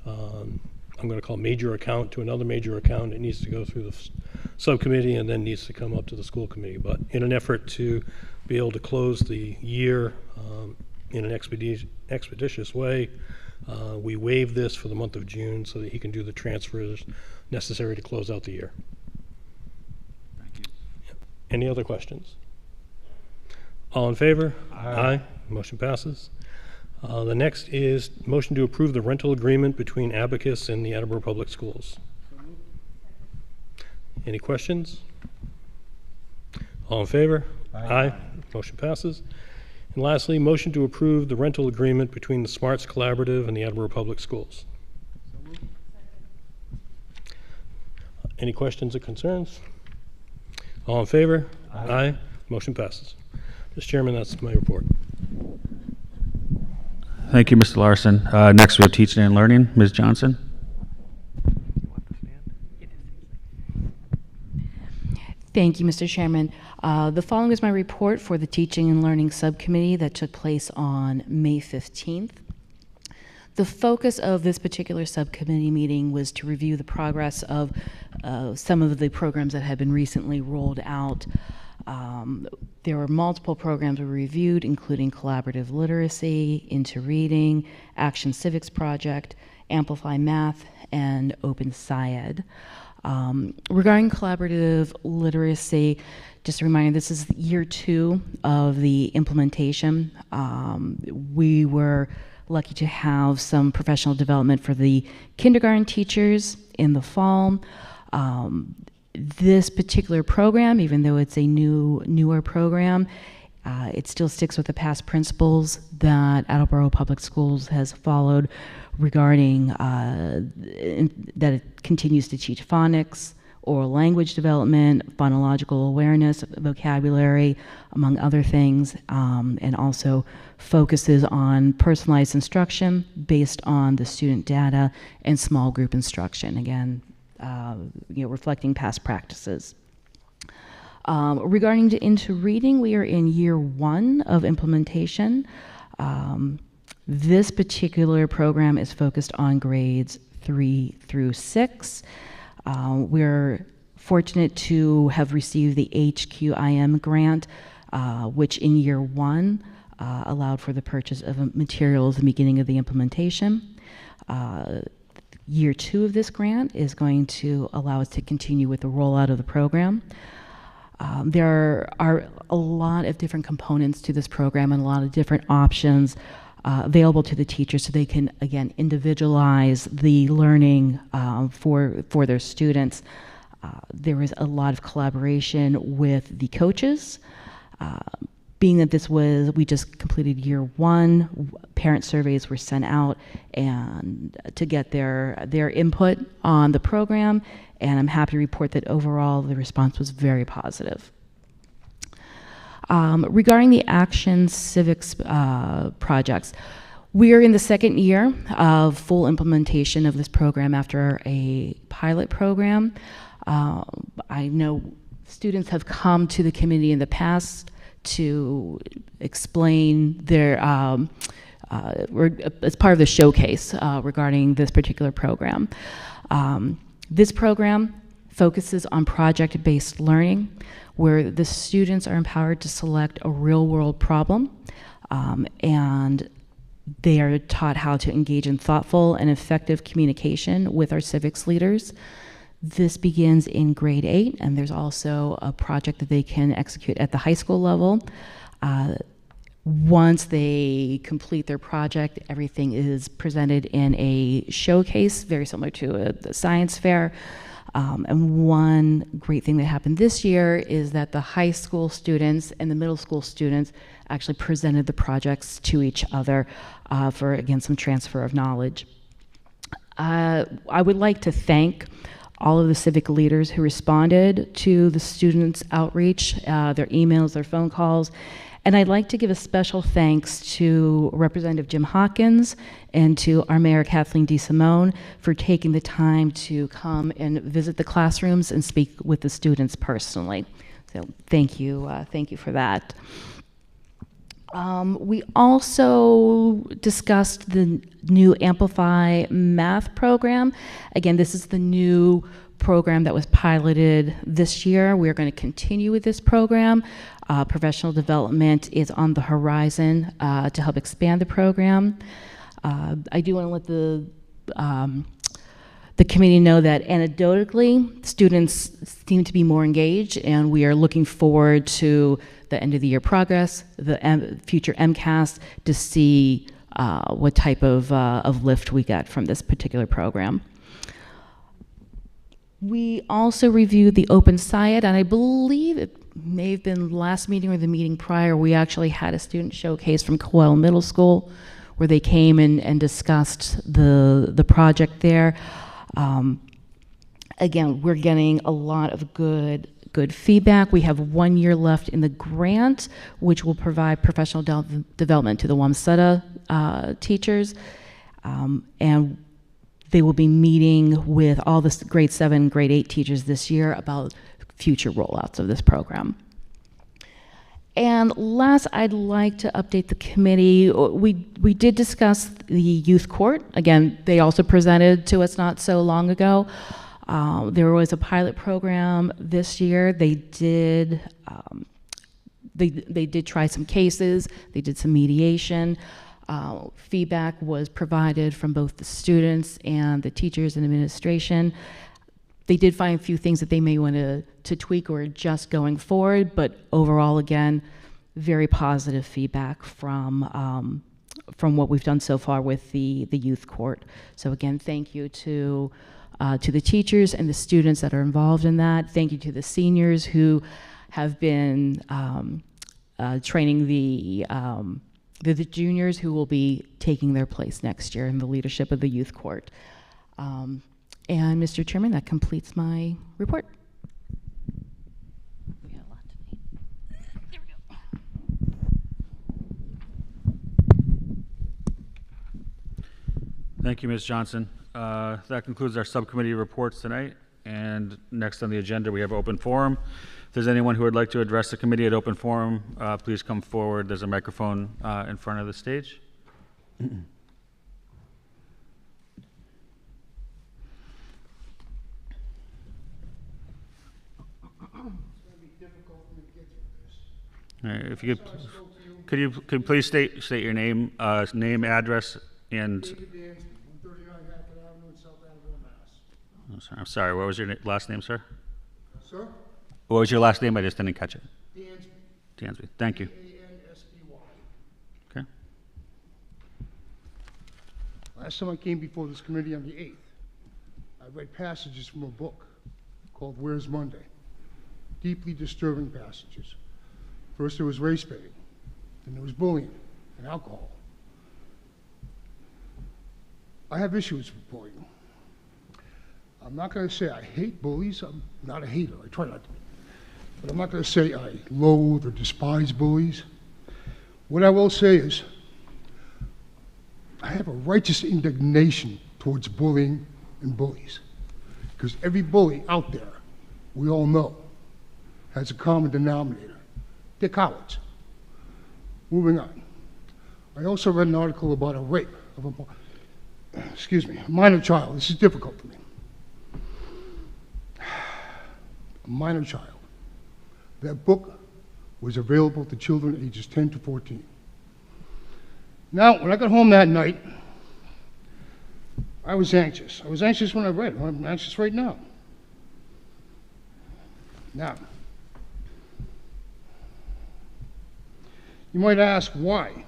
I'm going to call major account to another major account, it needs to go through the subcommittee and then needs to come up to the school committee. But in an effort to be able to close the year in an expeditious way, we waive this for the month of June so that he can do the transfers necessary to close out the year. Any other questions? All in favor? Aye. Motion passes. The next is motion to approve the rental agreement between Abacus and the Attleboro Public Schools. Any questions? All in favor? Aye. Motion passes. And lastly, motion to approve the rental agreement between the Smarts Collaborative and the Attleboro Public Schools. Any questions or concerns? All in favor? Aye. Motion passes. Mr. Chairman, that's my report. Thank you, Mr. Larson. Next, we have teaching and learning. Ms. Johnson. Thank you, Mr. Chairman. The following is my report for the Teaching and Learning Subcommittee that took place on May 15th. The focus of this particular subcommittee meeting was to review the progress of some of the programs that have been recently rolled out. There were multiple programs we reviewed, including Collaborative Literacy, Into Reading, Action Civics Project, Amplify Math, and Open SciEd. Regarding Collaborative Literacy, just a reminder, this is year 2 of the implementation. We were lucky to have some professional development for the kindergarten teachers in the fall. This particular program, even though it's a newer program, it still sticks with the past principles that Attleboro Public Schools has followed regarding that it continues to teach phonics, oral language development, phonological awareness, vocabulary, among other things, and also focuses on personalized instruction based on the student data and small group instruction, again, reflecting past practices. Regarding Into Reading, we are in year 1 of implementation. This particular program is focused on grades 3 through 6. We're fortunate to have received the HQIM grant, which in year 1 allowed for the purchase of materials at the beginning of the implementation. Year 2 of this grant is going to allow us to continue with the rollout of the program. There are a lot of different components to this program and a lot of different options available to the teachers so they can, again, individualize the learning for their students. There was a lot of collaboration with the coaches. Being that we just completed year one, parent surveys were sent out and to get their input on the program, and I'm happy to report that overall the response was very positive. Regarding the Action Civics projects, we are in the second year of full implementation of this program after a pilot program. I know students have come to the committee in the past to explain their, as part of the showcase regarding this particular program. This program focuses on project-based learning, where the students are empowered to select a real-world problem, and they are taught how to engage in thoughtful and effective communication with our civics leaders. This begins in grade 8, and there's also a project that they can execute at the high school level. Once they complete their project, everything is presented in a showcase, very similar to the science fair. And one great thing that happened this year is that the high school students and the middle school students actually presented the projects to each other for, again, some transfer of knowledge. I would like to thank all of the civic leaders who responded to the students' outreach, their emails, their phone calls. And I'd like to give a special thanks to Representative Jim Hawkins and to our Mayor Kathleen DeSimone for taking the time to come and visit the classrooms and speak with the students personally. So thank you for that. We also discussed the new Amplify math program. Again, this is the new program that was piloted this year. We're going to continue with this program. Professional development is on the horizon to help expand the program. I do want to let the committee know that anecdotally, students seem to be more engaged, and we are looking forward to the end of the year progress, the future MCAS, to see what type of lift we get from this particular program. We also reviewed the Open SIAD, and I believe it may have been last meeting or the meeting prior, we actually had a student showcase from Coel Middle School where they came and discussed the project there. Again, we're getting a lot of good feedback. We have 1 year left in the grant, which will provide professional development to the Wamsutta teachers. And they will be meeting with all the grade 7, grade 8 teachers this year about future rollouts of this program. And last, I'd like to update the committee. We did discuss the youth court. Again, they also presented to us not so long ago. There was a pilot program this year. They did try some cases. They did some mediation. Feedback was provided from both the students and the teachers and administration. They did find a few things that they may want to tweak or adjust going forward, but overall, again, very positive feedback from what we've done so far with the youth court. So again, thank you to the teachers and the students that are involved in that. Thank you to the seniors who have been training the juniors who will be taking their place next year in the leadership of the youth court. And Mr. Chairman, that completes my report. We have a lot to read. There we go. Thank you, Ms. Johnson. That concludes our subcommittee reports tonight. And next on the agenda, we have open forum. If there's anyone who would like to address the committee at open forum, please come forward. There's a microphone in front of the stage. All right, if you could you please state your name, address, and. I'm sorry. What was your last name, sir? Sir? What was your last name? I just didn't catch it. Dansby. Dansby. Thank you. Dansby. Okay. Last time I came before this committee on the 8th, I read passages from a book called Where's Monday? Deeply disturbing passages. First there was race baiting, then there was bullying and alcohol. I have issues with bullying. I'm not going to say I hate bullies. I'm not a hater. I try not to be. But I'm not going to say I loathe or despise bullies. What I will say is I have a righteous indignation towards bullying and bullies. Because every bully out there, we all know, has a common denominator. They're cowards. Moving on. I also read an article about a rape of a minor child. This is difficult for me. A minor child. That book was available to children ages 10 to 14. Now, when I got home that night, I was anxious. I was anxious when I read it. I'm anxious right now. Now, you might ask why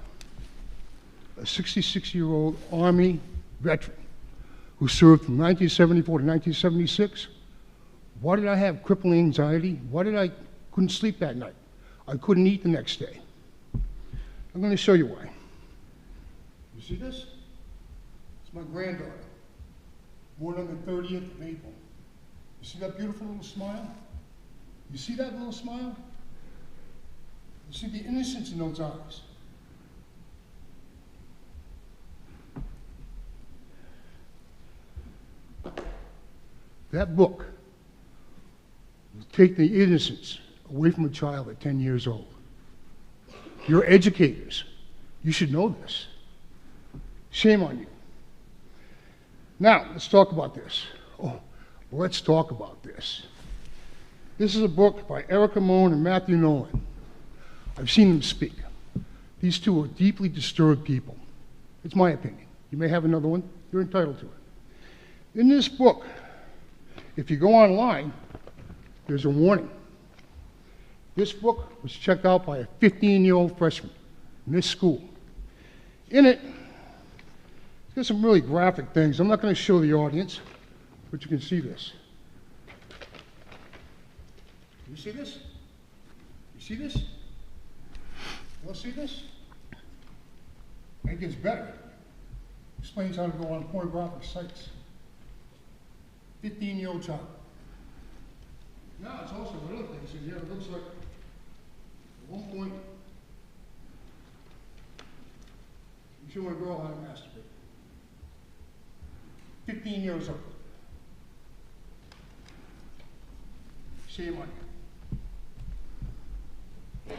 a 66-year-old Army veteran who served from 1974 to 1976, why did I have crippling anxiety? Why did I couldn't sleep that night? I couldn't eat the next day. I'm going to show you why. You see this? It's my granddaughter, born on the 30th of April. You see that beautiful little smile? You see that little smile? You see the innocence in those eyes. That book will take the innocence away from a child at 10 years old. You're educators. You should know this. Shame on you. Now, let's talk about this. Oh, let's talk about this. This is a book by Erica Moen and Matthew Nolan. I've seen them speak. These two are deeply disturbed people. It's my opinion. You may have another one. You're entitled to it. In this book, if you go online, there's a warning. This book was checked out by a 15-year-old freshman in this school. In it, there's some really graphic things. I'm not going to show the audience, but you can see this. You see this? You see this? You all see this? And it gets better. Explains how to go on pornographic sites. 15-year-old child. Now it's also another thing. So here it looks like at one point you show a girl how to masturbate. 15 years old. Shame on you.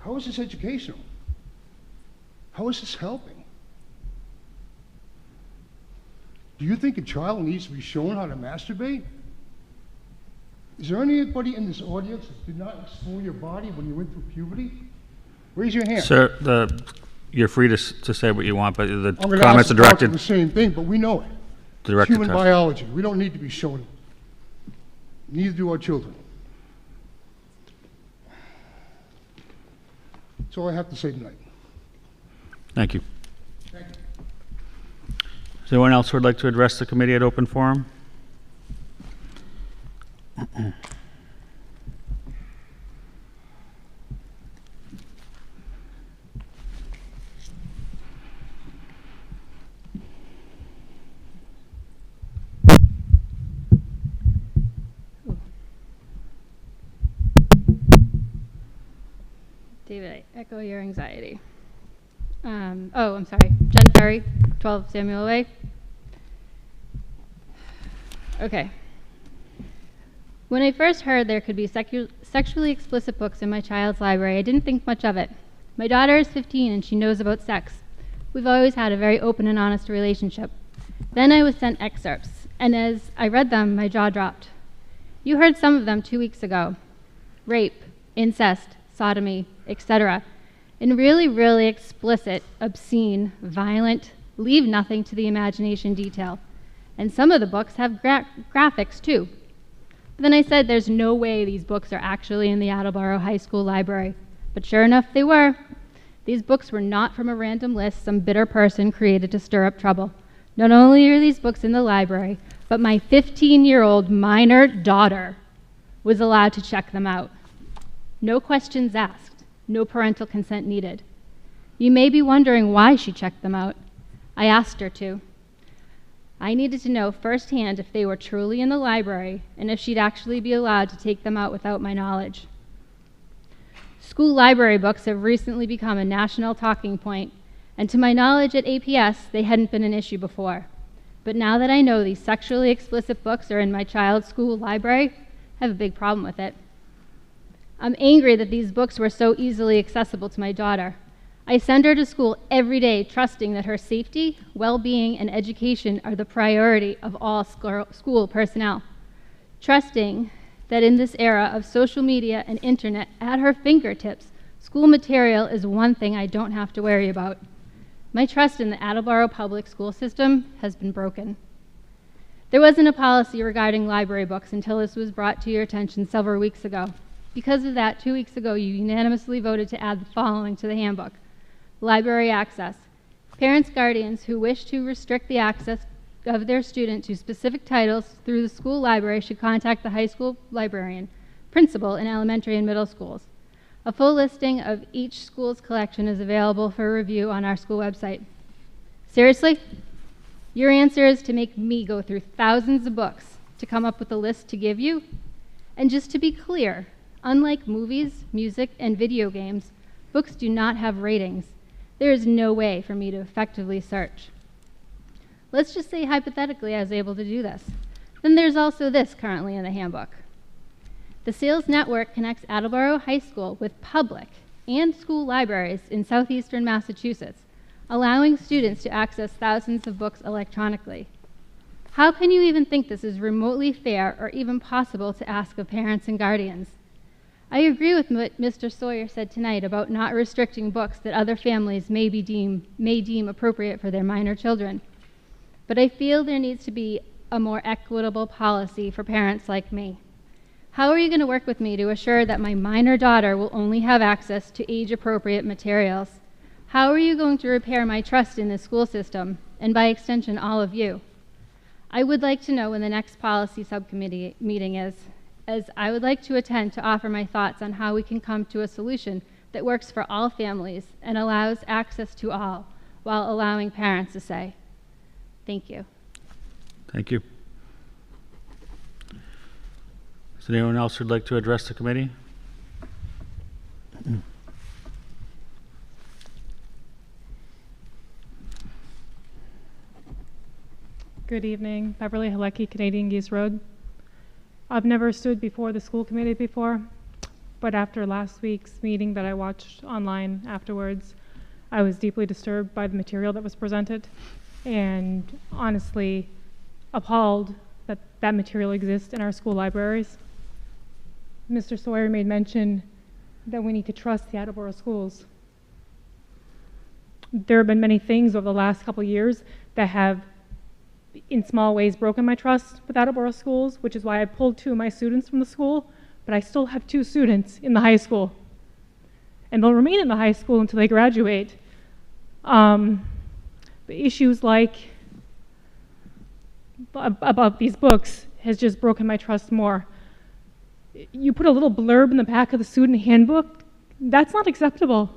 How is this educational? How is this helping? Do you think a child needs to be shown how to masturbate? Is there anybody in this audience that did not explore your body when you went through puberty? Raise your hand. Sir, you're free to say what you want, but the I'm gonna comments ask are the council directed. the same thing, but we know it. It's Directed human to us. biology. We don't need to be shown it. Neither do our children. That's all I have to say tonight. Thank you. Thank you. Is there anyone else who would like to address the committee at open forum? David, I echo your anxiety. Oh, I'm sorry. Jen Ferry, 12 Samuel Way. Okay. When I first heard there could be sexually explicit books in my child's library, I didn't think much of it. My daughter is 15 and she knows about sex. We've always had a very open and honest relationship. Then I was sent excerpts, and as I read them, my jaw dropped. You heard some of them 2 weeks ago. Rape, incest, sodomy, etc. In really, really explicit, obscene, violent, leave nothing to the imagination detail. And some of the books have graphics too. But then I said, there's no way these books are actually in the Attleboro High School library. But sure enough, they were. These books were not from a random list some bitter person created to stir up trouble. Not only are these books in the library, but my 15-year-old minor daughter was allowed to check them out. No questions asked, no parental consent needed. You may be wondering why she checked them out. I asked her to. I needed to know firsthand if they were truly in the library and if she'd actually be allowed to take them out without my knowledge. School library books have recently become a national talking point, and to my knowledge at APS, they hadn't been an issue before. But now that I know these sexually explicit books are in my child's school library, I have a big problem with it. I'm angry that these books were so easily accessible to my daughter. I send her to school every day trusting that her safety, well-being, and education are the priority of all school personnel. Trusting that in this era of social media and internet at her fingertips, school material is one thing I don't have to worry about. My trust in the Attleboro public school system has been broken. There wasn't a policy regarding library books until this was brought to your attention several weeks ago. Because of that, 2 weeks ago, you unanimously voted to add the following to the handbook. Library access. Parents, guardians who wish to restrict the access of their student to specific titles through the school library should contact the high school librarian, principal in elementary and middle schools. A full listing of each school's collection is available for review on our school website. Seriously? Your answer is to make me go through thousands of books to come up with a list to give you? And just to be clear, unlike movies, music, and video games, books do not have ratings. There is no way for me to effectively search. Let's just say hypothetically I was able to do this. Then there's also this currently in the handbook. The SAILS network connects Attleboro High School with public and school libraries in southeastern Massachusetts, allowing students to access thousands of books electronically. How can you even think this is remotely fair or even possible to ask of parents and guardians? I agree with what Mr. Sawyer said tonight about not restricting books that other families may deem appropriate for their minor children. But I feel there needs to be a more equitable policy for parents like me. How are you going to work with me to assure that my minor daughter will only have access to age-appropriate materials? How are you going to repair my trust in the school system, and by extension, all of you? I would like to know when the next policy subcommittee meeting is, as I would like to attend to offer my thoughts on how we can come to a solution that works for all families and allows access to all, while allowing parents to say. Thank you. Thank you. Is there anyone else who'd like to address the committee? Good evening, Beverly Halecki, Canadian Geese Road. I've never stood before the school committee before, but after last week's meeting that I watched online afterwards, I was deeply disturbed by the material that was presented and honestly appalled that that material exists in our school libraries. Mr. Sawyer made mention that we need to trust the Attleboro schools. There have been many things over the last couple of years that have in small ways broken my trust with Attleboro schools, which is why I pulled 2 of my students from the school, but I still have 2 students in the high school. And they'll remain in the high school until they graduate. The issues like about these books has just broken my trust more. You put a little blurb in the back of the student handbook, that's not acceptable.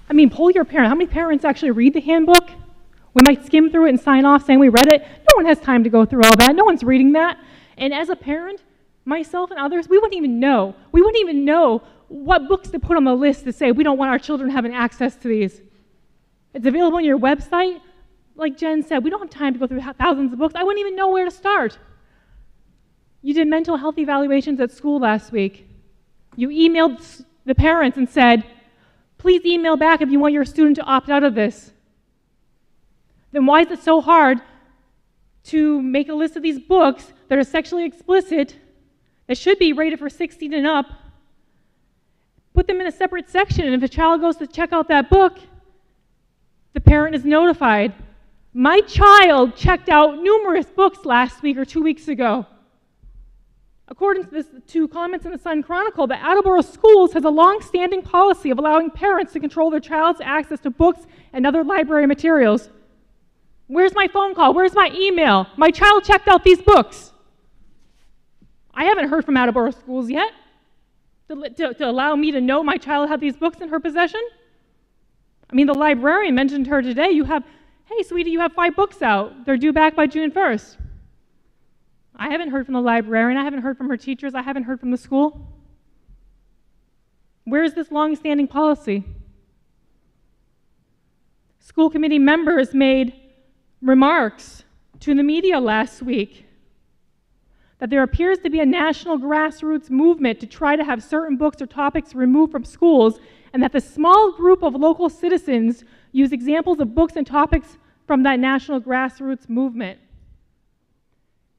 I mean, poll your parent. How many parents actually read the handbook? We might skim through it and sign off saying we read it. No one has time to go through all that. No one's reading that. And as a parent, myself and others, we wouldn't even know. We wouldn't even know what books to put on the list to say we don't want our children having access to these. It's available on your website. Like Jen said, we don't have time to go through thousands of books. I wouldn't even know where to start. You did mental health evaluations at school last week. You emailed the parents and said, please email back if you want your student to opt out of this. Then why is it so hard to make a list of these books that are sexually explicit, that should be rated for 16 and up, put them in a separate section, and if a child goes to check out that book, the parent is notified My child checked out numerous books last week or 2 weeks ago. According to comments in the Sun Chronicle, the Attleboro Schools has a long-standing policy of allowing parents to control their child's access to books and other library materials. Where's my phone call? Where's my email? My child checked out these books. I haven't heard from Attleboro Schools yet to allow me to know my child had these books in her possession. I mean, the librarian mentioned to her today, hey, sweetie, you have 5 books out. They're due back by June 1st. I haven't heard from the librarian. I haven't heard from her teachers. I haven't heard from the school. Where is this long-standing policy? School committee members made remarks to the media last week that there appears to be a national grassroots movement to try to have certain books or topics removed from schools, and that the small group of local citizens use examples of books and topics from that national grassroots movement.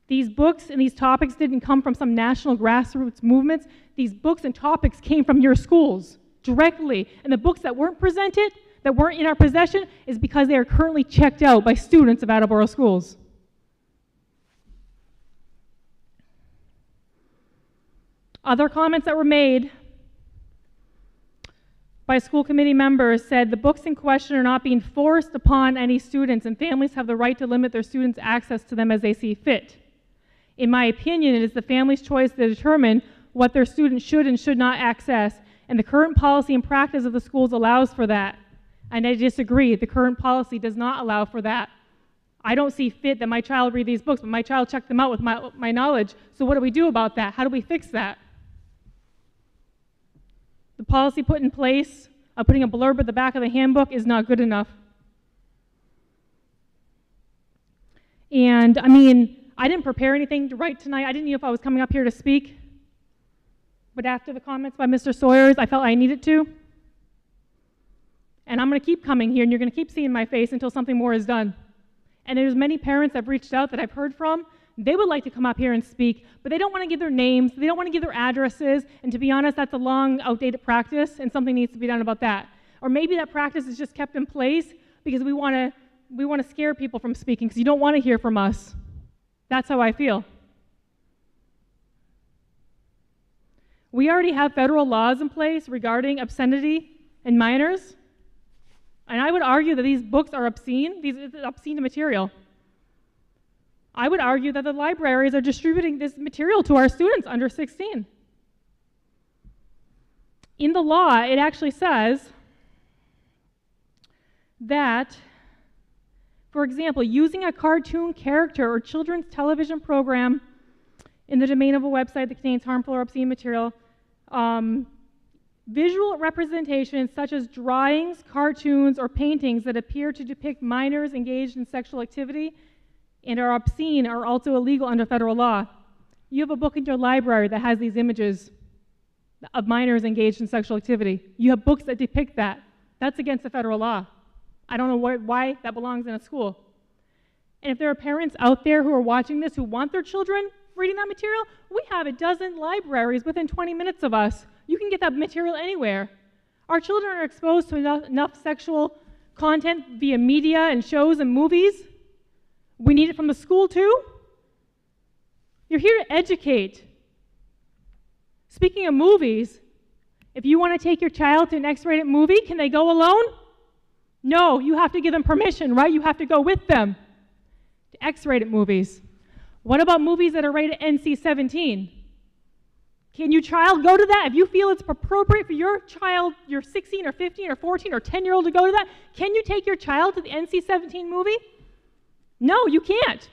These books and these topics didn't come from some national grassroots movements. These books and topics came from your schools directly. And the books that weren't presented, that weren't in our possession, is because they are currently checked out by students of Attleboro schools. Other comments that were made by school committee members said the books in question are not being forced upon any students, and families have the right to limit their students' access to them as they see fit. In my opinion, it is the family's choice to determine what their students should and should not access, and the current policy and practice of the schools allows for that. And I disagree. The current policy does not allow for that. I don't see fit that my child read these books, but my child checked them out with my knowledge. So what do we do about that? How do we fix that? The policy put in place of putting a blurb at the back of the handbook is not good enough. And I mean, I didn't prepare anything to write tonight. I didn't know if I was coming up here to speak. But after the comments by Mr. Sawyers, I felt I needed to. And I'm going to keep coming here, and you're going to keep seeing my face until something more is done. And there's many parents I've reached out that I've heard from. They would like to come up here and speak, but they don't want to give their names. They don't want to give their addresses. And to be honest, that's a long, outdated practice, and something needs to be done about that. Or maybe that practice is just kept in place because we want to scare people from speaking because you don't want to hear from us. That's how I feel. We already have federal laws in place regarding obscenity in minors. And I would argue that these books are obscene. These is obscene material. I would argue that the libraries are distributing this material to our students under 16. In the law, it actually says that, for example, using a cartoon character or children's television program in the domain of a website that contains harmful or obscene material, visual representations such as drawings, cartoons, or paintings that appear to depict minors engaged in sexual activity and are obscene are also illegal under federal law. You have a book in your library that has these images of minors engaged in sexual activity. You have books that depict that. That's against the federal law. I don't know why that belongs in a school. And if there are parents out there who are watching this who want their children reading that material, we have a dozen libraries within 20 minutes of us. You can get that material anywhere. Our children are exposed to enough sexual content via media and shows and movies. We need it from the school too. You're here to educate. Speaking of movies, if you want to take your child to an X-rated movie, can they go alone? No, you have to give them permission, right? You have to go with them to X-rated movies. What about movies that are rated NC-17? Can your child go to that? If you feel it's appropriate for your child, your 16 or 15 or 14 or 10-year-old to go to that, can you take your child to the NC-17 movie? No, you can't.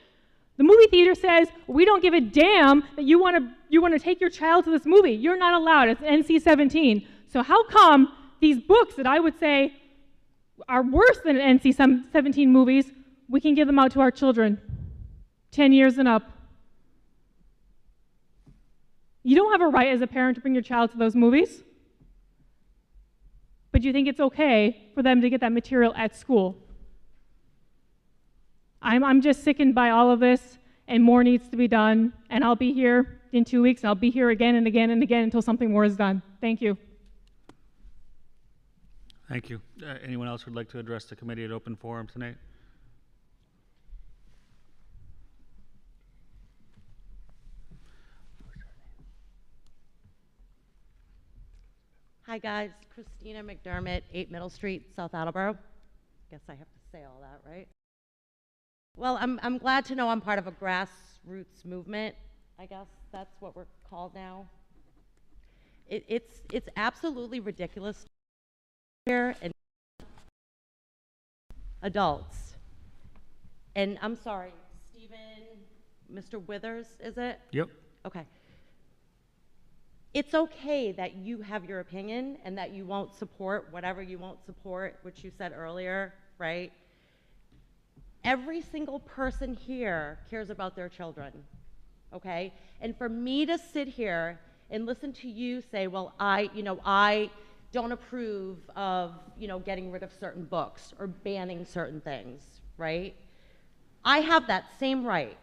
The movie theater says, we don't give a damn that you want to take your child to this movie. You're not allowed. It's NC-17. So how come these books that I would say are worse than NC-17 movies, we can give them out to our children, 10 years and up? You don't have a right as a parent to bring your child to those movies, but you think it's okay for them to get that material at school. I'm just sickened by all of this, and more needs to be done, and I'll be here in 2 weeks, and I'll be here again and again and again until something more is done. Thank you. Thank you. Anyone else would like to address the committee at open forum tonight? Hi guys, Christina McDermott, 8 Middle Street, South Attleboro. Guess I have to say all that, right? Well, I'm glad to know I'm part of a grassroots movement. I guess that's what we're called now. It's absolutely ridiculous here and adults. And I'm sorry, Stephen, Mr. Withers, is it? Yep. Okay. It's okay that you have your opinion and that you won't support whatever you won't support, which you said earlier, right? Every single person here cares about their children, okay? And for me to sit here and listen to you say, well, I don't approve of, getting rid of certain books or banning certain things, right? I have that same right.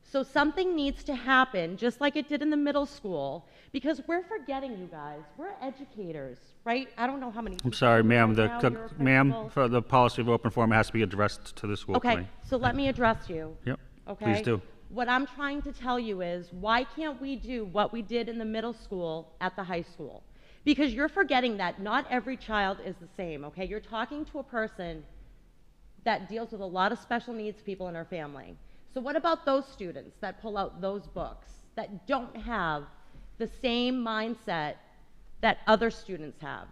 So something needs to happen, just like it did in the middle school, because we're forgetting, you guys. We're educators, right? I don't know how many. I'm sorry, ma'am. Ma'am, principal. for the policy of open forum has to be addressed to the school Okay, committee. so let me address you. Yep. Okay? Please do. What I'm trying to tell you is, why can't we do what we did in the middle school at the high school? Because you're forgetting that not every child is the same, okay? You're talking to a person that deals with a lot of special needs people in our family. So what about those students that pull out those books that don't have the same mindset that other students have?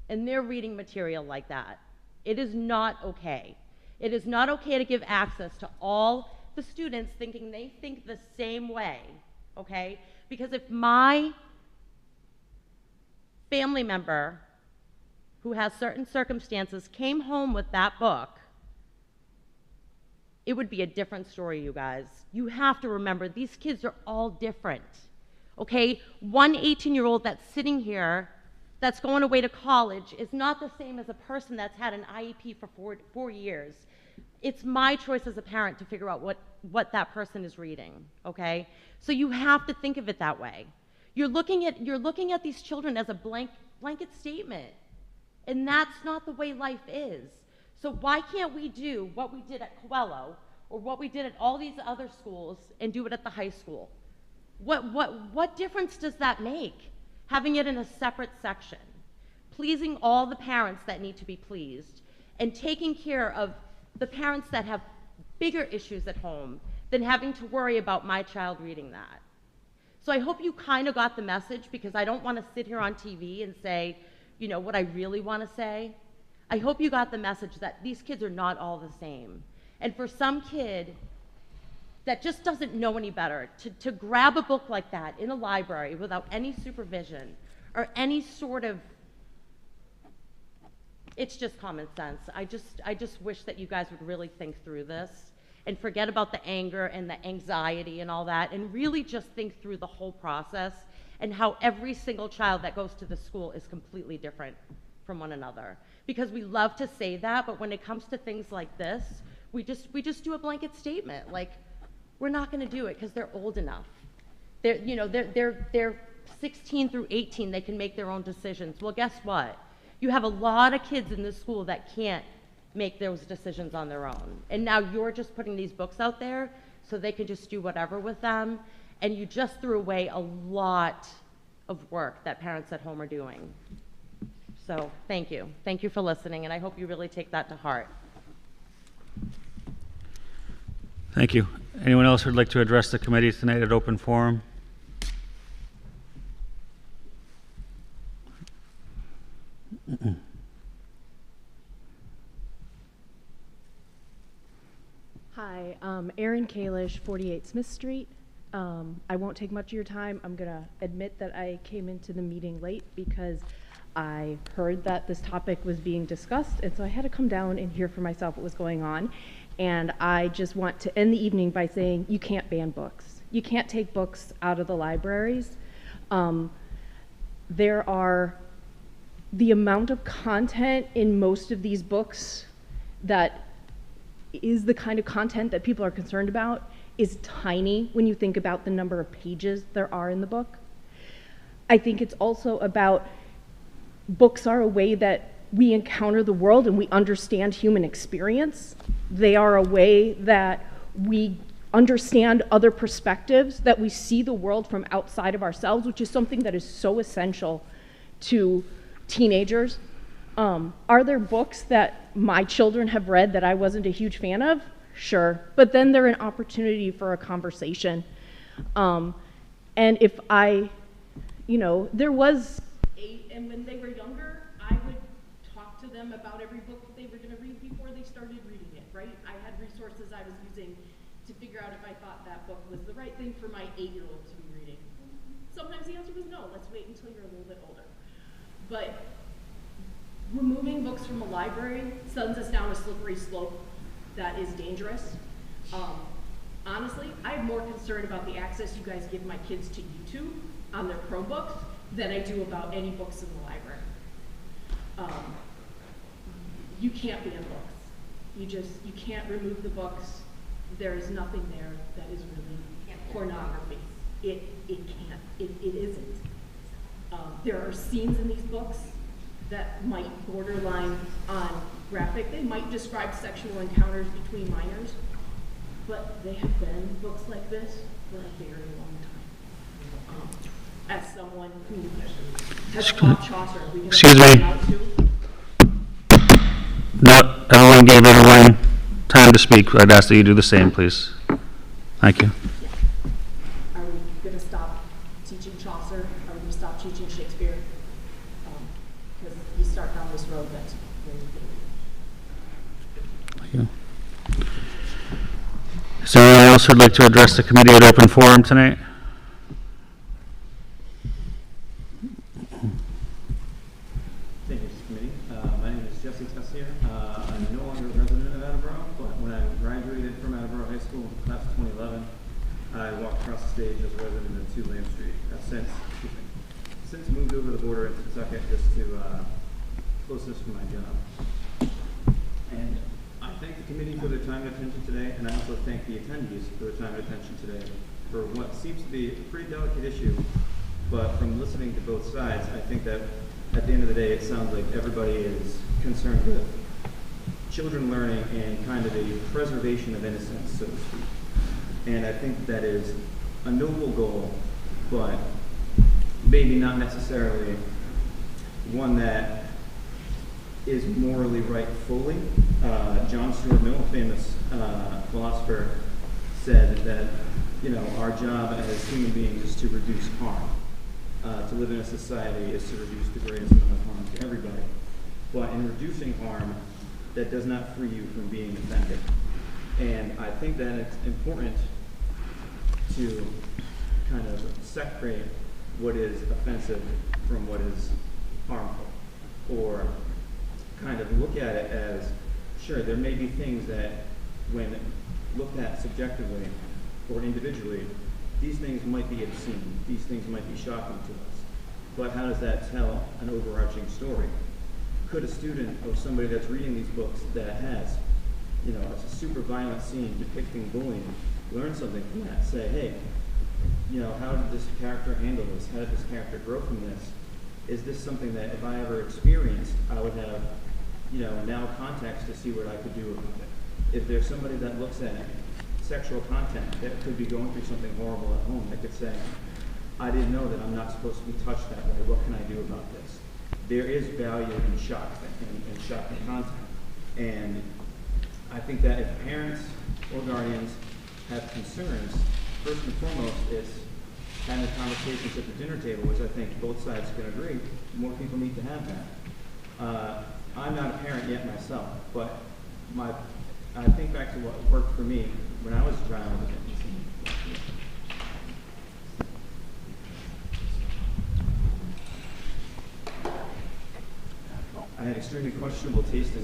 And they're reading material like that. It is not okay. It is not okay to give access to all the students thinking they think the same way, okay? Because if my family member who has certain circumstances came home with that book, it would be a different story, you guys. You have to remember, these kids are all different, okay? One 18-year-old that's sitting here that's going away to college is not the same as a person that's had an IEP for four years. It's my choice as a parent to figure out what that person is reading, okay? So you have to think of it that way. You're looking at these children as a blanket statement, and that's not the way life is. So why can't we do what we did at Coelho or what we did at all these other schools and do it at the high school? What difference does that make, having it in a separate section? Pleasing all the parents that need to be pleased and taking care of the parents that have bigger issues at home than having to worry about my child reading that. So I hope you kind of got the message, because I don't want to sit here on TV and say, what I really want to say. I hope you got the message that these kids are not all the same. And for some kid that just doesn't know any better, to grab a book like that in a library without any supervision or any sort of, it's just common sense. I just wish that you guys would really think through this and forget about the anger and the anxiety and all that, and really just think through the whole process and how every single child that goes to the school is completely different from one another. Because we love to say that, but when it comes to things like this, we just do a blanket statement, like, we're not going to do it because they're old enough. They're 16 through 18, they can make their own decisions. Well, guess what? You have a lot of kids in this school that can't make those decisions on their own. And now you're just putting these books out there so they can just do whatever with them, and you just threw away a lot of work that parents at home are doing. So thank you. Thank you for listening, and I hope you really take that to heart. Thank you. Anyone else who'd like to address the committee tonight at open forum? Hi, Erin Kalish, 48 Smith Street. I won't take much of your time. I'm going to admit that I came into the meeting late because I heard that this topic was being discussed, and so I had to come down and hear for myself what was going on. And I just want to end the evening by saying you can't ban books. You can't take books out of the libraries. There are the amount of content in most of these books that is the kind of content that people are concerned about is tiny when you think about the number of pages there are in the book. I think it's also about books are a way that we encounter the world and we understand human experience. They are a way that we understand other perspectives, that we see the world from outside of ourselves, which is something that is so essential to teenagers. Are there books that my children have read that I wasn't a huge fan of? Sure, but then they're an opportunity for a conversation. And if I, there was and when they were younger, I would talk to them about every book that they were going to read before they started reading it, right? I had resources I was using to figure out if I thought that book was the right thing for my 8-year-old to be reading. Sometimes the answer was no, let's wait until you're a little bit older. But removing books from a library sends us down a slippery slope that is dangerous. Honestly, I have more concern about the access you guys give my kids to YouTube on their Chromebooks than I do about any books in the library. You can't ban books. You can't remove the books. There is nothing there that is really pornography. It can't. It isn't. There are scenes in these books that might borderline on graphic. They might describe sexual encounters between minors, but they have been books like this for a very long time. As someone who has taught Chaucer, Excuse me. No, everyone gave everyone time to speak. I'd ask that you do the same, please. Thank you. Are we going to stop teaching Chaucer? Are we going to stop teaching Shakespeare? Because you start down this road that's really Thank you. Is there anyone else who'd like to address the committee at open forum tonight? Thank you, Committee. My name is Jesse Tessier. I'm no longer a resident of Attleboro, but when I graduated from Attleboro High School, class of 2011, I walked across the stage as a resident of 2 Lamb Street. I've since moved over the border into Kentucky just to closeness for my job. And I thank the committee for their time and attention today, and I also thank the attendees for their time and attention today for what seems to be a pretty delicate issue, but from listening to both sides, I think that at the end of the day, it sounds like everybody is concerned with children learning and kind of a preservation of innocence, so to speak. And I think that is a noble goal, but maybe not necessarily one that is morally right fully. John Stuart Mill, a famous philosopher, said that our job as human beings is to reduce harm. To live in a society is to reduce the greatest amount of harm to everybody. But in reducing harm, that does not free you from being offended. And I think that it's important to kind of separate what is offensive from what is harmful, or kind of look at it as, sure, there may be things that when looked at subjectively or individually, these things might be obscene, these things might be shocking to us, but how does that tell an overarching story? Could a student or somebody that's reading these books that has, a super violent scene depicting bullying, learn something from that, say, hey, how did this character handle this? How did this character grow from this? Is this something that if I ever experienced, I would have, now context to see what I could do about it? If there's somebody that looks at sexual content that could be going through something horrible at home, that could say, I didn't know that I'm not supposed to be touched that way. What can I do about this? There is value in shocking content. And I think that if parents or guardians have concerns, first and foremost is having conversations at the dinner table, which I think both sides can agree, more people need to have that. I'm not a parent yet myself, but I think back to what worked for me when I was a child. I had extremely questionable taste in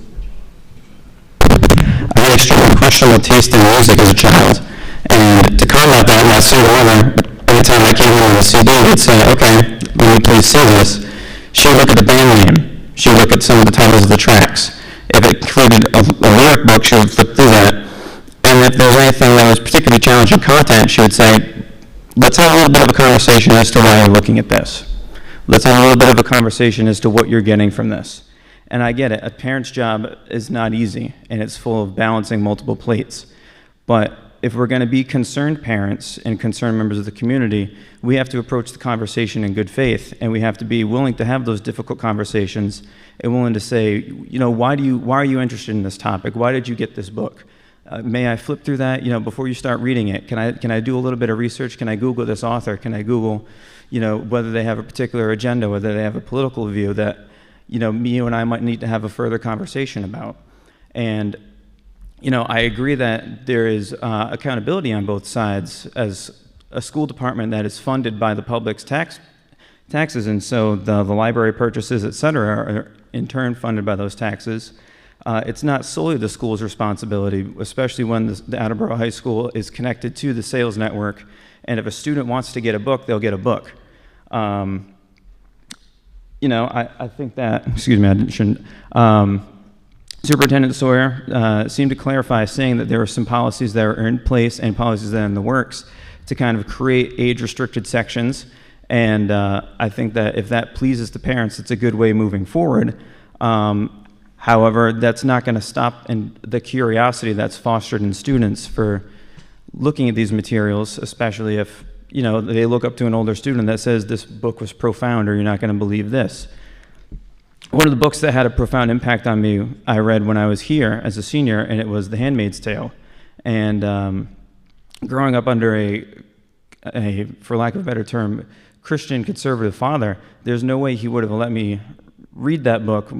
music as a child, and to combat that, my single mother, every time I came home with a CD, would say, okay, let me please see this. She would look at the band name. She would look at some of the titles of the tracks. If it included a lyric book, she would flip through that. And if there was anything that was particularly challenging content, she would say, let's have a little bit of a conversation as to why you're looking at this. Let's have a little bit of a conversation as to what you're getting from this. And I get it, a parent's job is not easy, and it's full of balancing multiple plates. But if we're going to be concerned parents and concerned members of the community, we have to approach the conversation in good faith, and we have to be willing to have those difficult conversations and willing to say, you know, why are you interested in this topic? Why did you get this book? May I flip through that, you know, before you start reading it? Can I do a little bit of research? Can I Google this author? Can I Google, you know, whether they have a particular agenda, whether they have a political view that, you know, you and I might need to have a further conversation about? And, you know, I agree that there is accountability on both sides as a school department that is funded by the public's taxes, and so the library purchases, et cetera, are in turn funded by those taxes. It's not solely the school's responsibility, especially when the Attleboro High School is connected to the sales network, and if a student wants to get a book, they'll get a book. You know, I think that, excuse me, I shouldn't. Superintendent Sawyer seemed to clarify, saying that there were some policies that are in place and policies that are in the works to kind of create age-restricted sections, and I think that if that pleases the parents, it's a good way moving forward. However, that's not going to stop the curiosity that's fostered in students for looking at these materials, especially if, you know, they look up to an older student that says this book was profound, or you're not going to believe this. One of the books that had a profound impact on me, I read when I was here as a senior, and it was The Handmaid's Tale. And growing up under a, for lack of a better term, Christian conservative father, there's no way he would have let me read that book.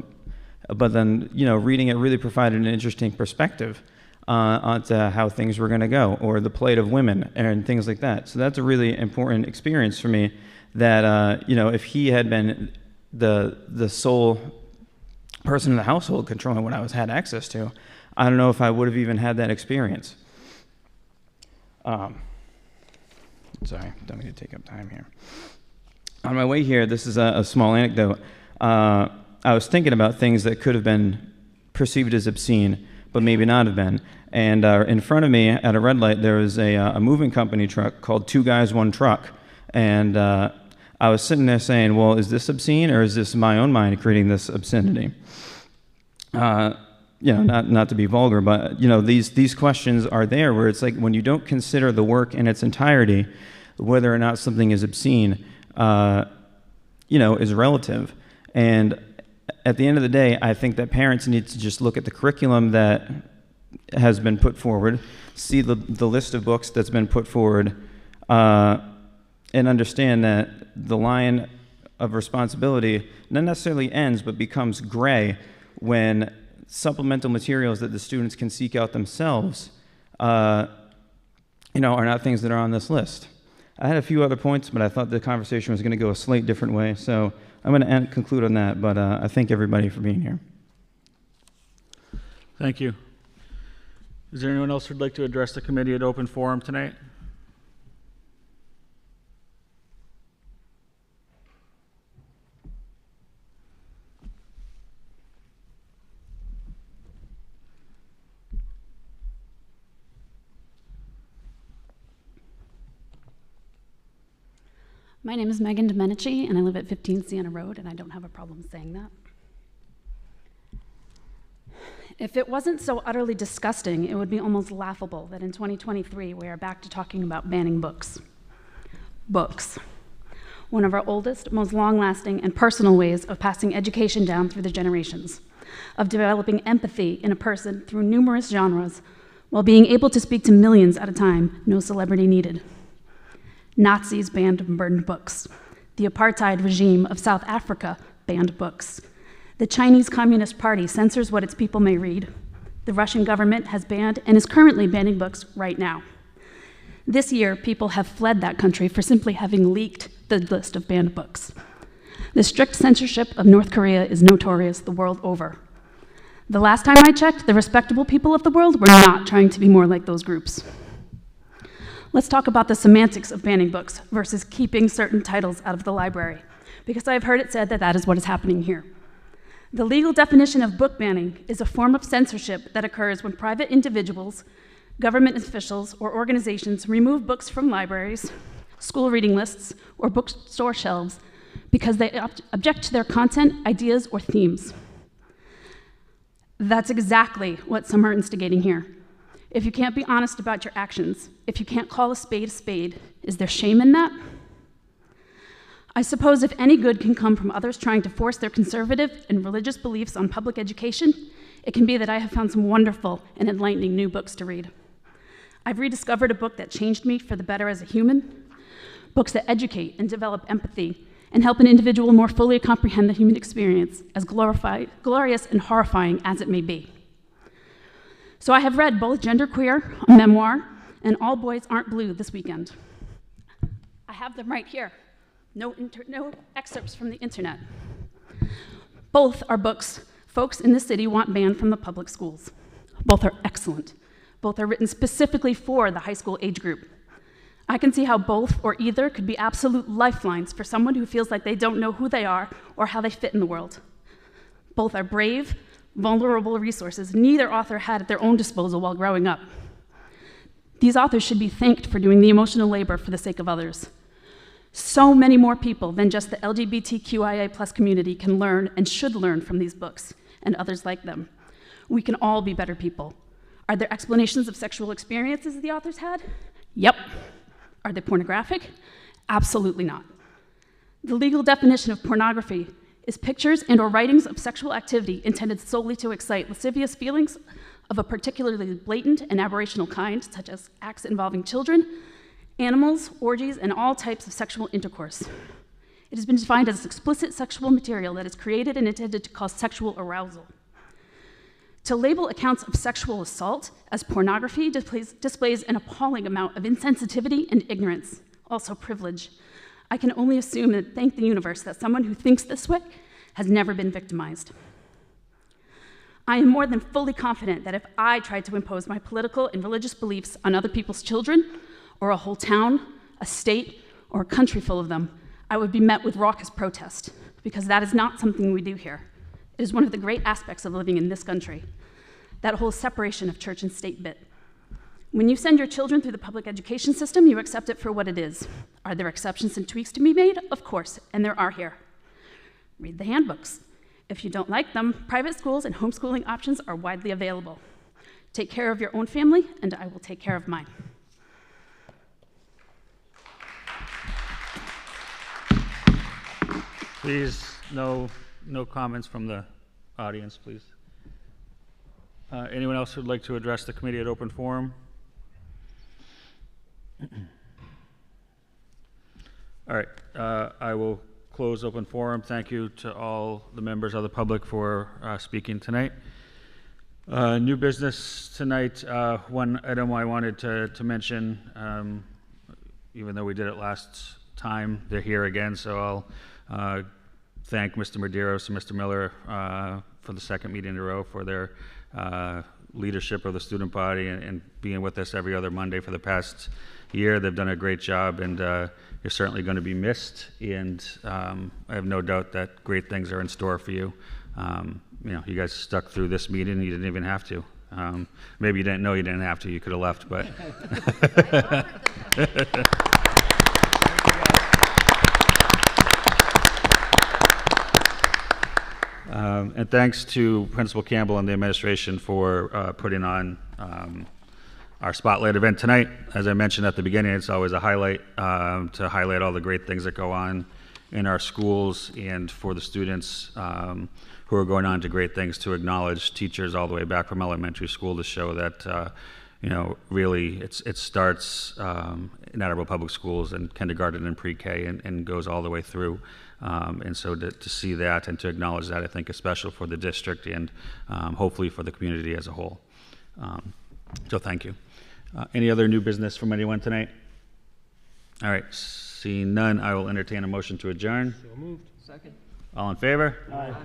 But then, you know, reading it really provided an interesting perspective onto how things were going to go, or the plight of women and things like that. So that's a really important experience for me that, you know, if he had been the sole person in the household controlling what I had access to, I don't know if I would have even had that experience. Sorry, don't mean to take up time here. On my way here, this is a small anecdote. I was thinking about things that could have been perceived as obscene, but maybe not have been. And in front of me at a red light, there was a moving company truck called Two Guys, One Truck. And I was sitting there saying, well, is this obscene, or is this my own mind creating this obscenity? You know, not to be vulgar, but, you know, these questions are there where it's like when you don't consider the work in its entirety, whether or not something is obscene, you know, is relative. And at the end of the day, I think that parents need to just look at the curriculum that has been put forward, see the list of books that's been put forward, and understand that the line of responsibility not necessarily ends, but becomes gray when supplemental materials that the students can seek out themselves, you know, are not things that are on this list. I had a few other points, but I thought the conversation was going to go a slight different way, so I'm going to conclude on that, but I thank everybody for being here. Thank you. Is there anyone else who'd like to address the committee at open forum tonight? My name is Megan Domenici, and I live at 15 Sienna Road, and I don't have a problem saying that. If it wasn't so utterly disgusting, it would be almost laughable that in 2023 we are back to talking about banning books. Books. One of our oldest, most long-lasting, and personal ways of passing education down through the generations, of developing empathy in a person through numerous genres, while being able to speak to millions at a time, no celebrity needed. Nazis banned and burned books. The apartheid regime of South Africa banned books. The Chinese Communist Party censors what its people may read. The Russian government has banned and is currently banning books right now. This year, people have fled that country for simply having leaked the list of banned books. The strict censorship of North Korea is notorious the world over. The last time I checked, the respectable people of the world were not trying to be more like those groups. Let's talk about the semantics of banning books versus keeping certain titles out of the library, because I've heard it said that that is what is happening here. The legal definition of book banning is a form of censorship that occurs when private individuals, government officials, or organizations remove books from libraries, school reading lists, or bookstore shelves because they object to their content, ideas, or themes. That's exactly what some are instigating here. If you can't be honest about your actions, if you can't call a spade, is there shame in that? I suppose if any good can come from others trying to force their conservative and religious beliefs on public education, it can be that I have found some wonderful and enlightening new books to read. I've rediscovered a book that changed me for the better as a human, books that educate and develop empathy and help an individual more fully comprehend the human experience, as glorious and horrifying as it may be. So I have read both Genderqueer, a memoir, and All Boys Aren't Blue this weekend. I have them right here. No excerpts from the internet. Both are books folks in the city want banned from the public schools. Both are excellent. Both are written specifically for the high school age group. I can see how both or either could be absolute lifelines for someone who feels like they don't know who they are or how they fit in the world. Both are brave, vulnerable resources neither author had at their own disposal while growing up. These authors should be thanked for doing the emotional labor for the sake of others. So many more people than just the LGBTQIA+ community can learn and should learn from these books and others like them. We can all be better people. Are there explanations of sexual experiences the authors had? Yep. Are they pornographic? Absolutely not. The legal definition of pornography is pictures and or writings of sexual activity intended solely to excite lascivious feelings of a particularly blatant and aberrational kind, such as acts involving children, animals, orgies, and all types of sexual intercourse. It has been defined as explicit sexual material that is created and intended to cause sexual arousal. To label accounts of sexual assault as pornography displays an appalling amount of insensitivity and ignorance, also privilege. I can only assume and thank the universe that someone who thinks this way has never been victimized. I am more than fully confident that if I tried to impose my political and religious beliefs on other people's children, or a whole town, a state, or a country full of them, I would be met with raucous protest, because that is not something we do here. It is one of the great aspects of living in this country, that whole separation of church and state bit. When you send your children through the public education system, you accept it for what it is. Are there exceptions and tweaks to be made? Of course, and there are here. Read the handbooks. If you don't like them, private schools and homeschooling options are widely available. Take care of your own family, and I will take care of mine. Please, no comments from the audience, please. Anyone else who'd like to address the committee at open forum? All right, I will close open forum. Thank you to all the members of the public for speaking tonight. New business tonight, one item I wanted to mention, even though we did it last time, they're here again, so I'll thank Mr. Medeiros and Mr. Miller for the second meeting in a row for their leadership of the student body and being with us every other Monday for the past year. They've done a great job, and you're certainly going to be missed, and I have no doubt that great things are in store for you. You know, you guys stuck through this meeting. You didn't even have to. Maybe you didn't know you didn't have to. You could have left, but. And thanks to Principal Campbell and the administration for putting on our spotlight event tonight. As I mentioned at the beginning, it's always a highlight to highlight all the great things that go on in our schools, and for the students who are going on to great things, to acknowledge teachers all the way back from elementary school to show that you know, really it starts in Attleboro Public Schools and kindergarten and pre-K and goes all the way through. And so to see that and to acknowledge that, I think is special for the district and hopefully for the community as a whole. So thank you. Any other new business from anyone tonight? All right, seeing none, I will entertain a motion to adjourn. So moved. Second. All in favor? Aye.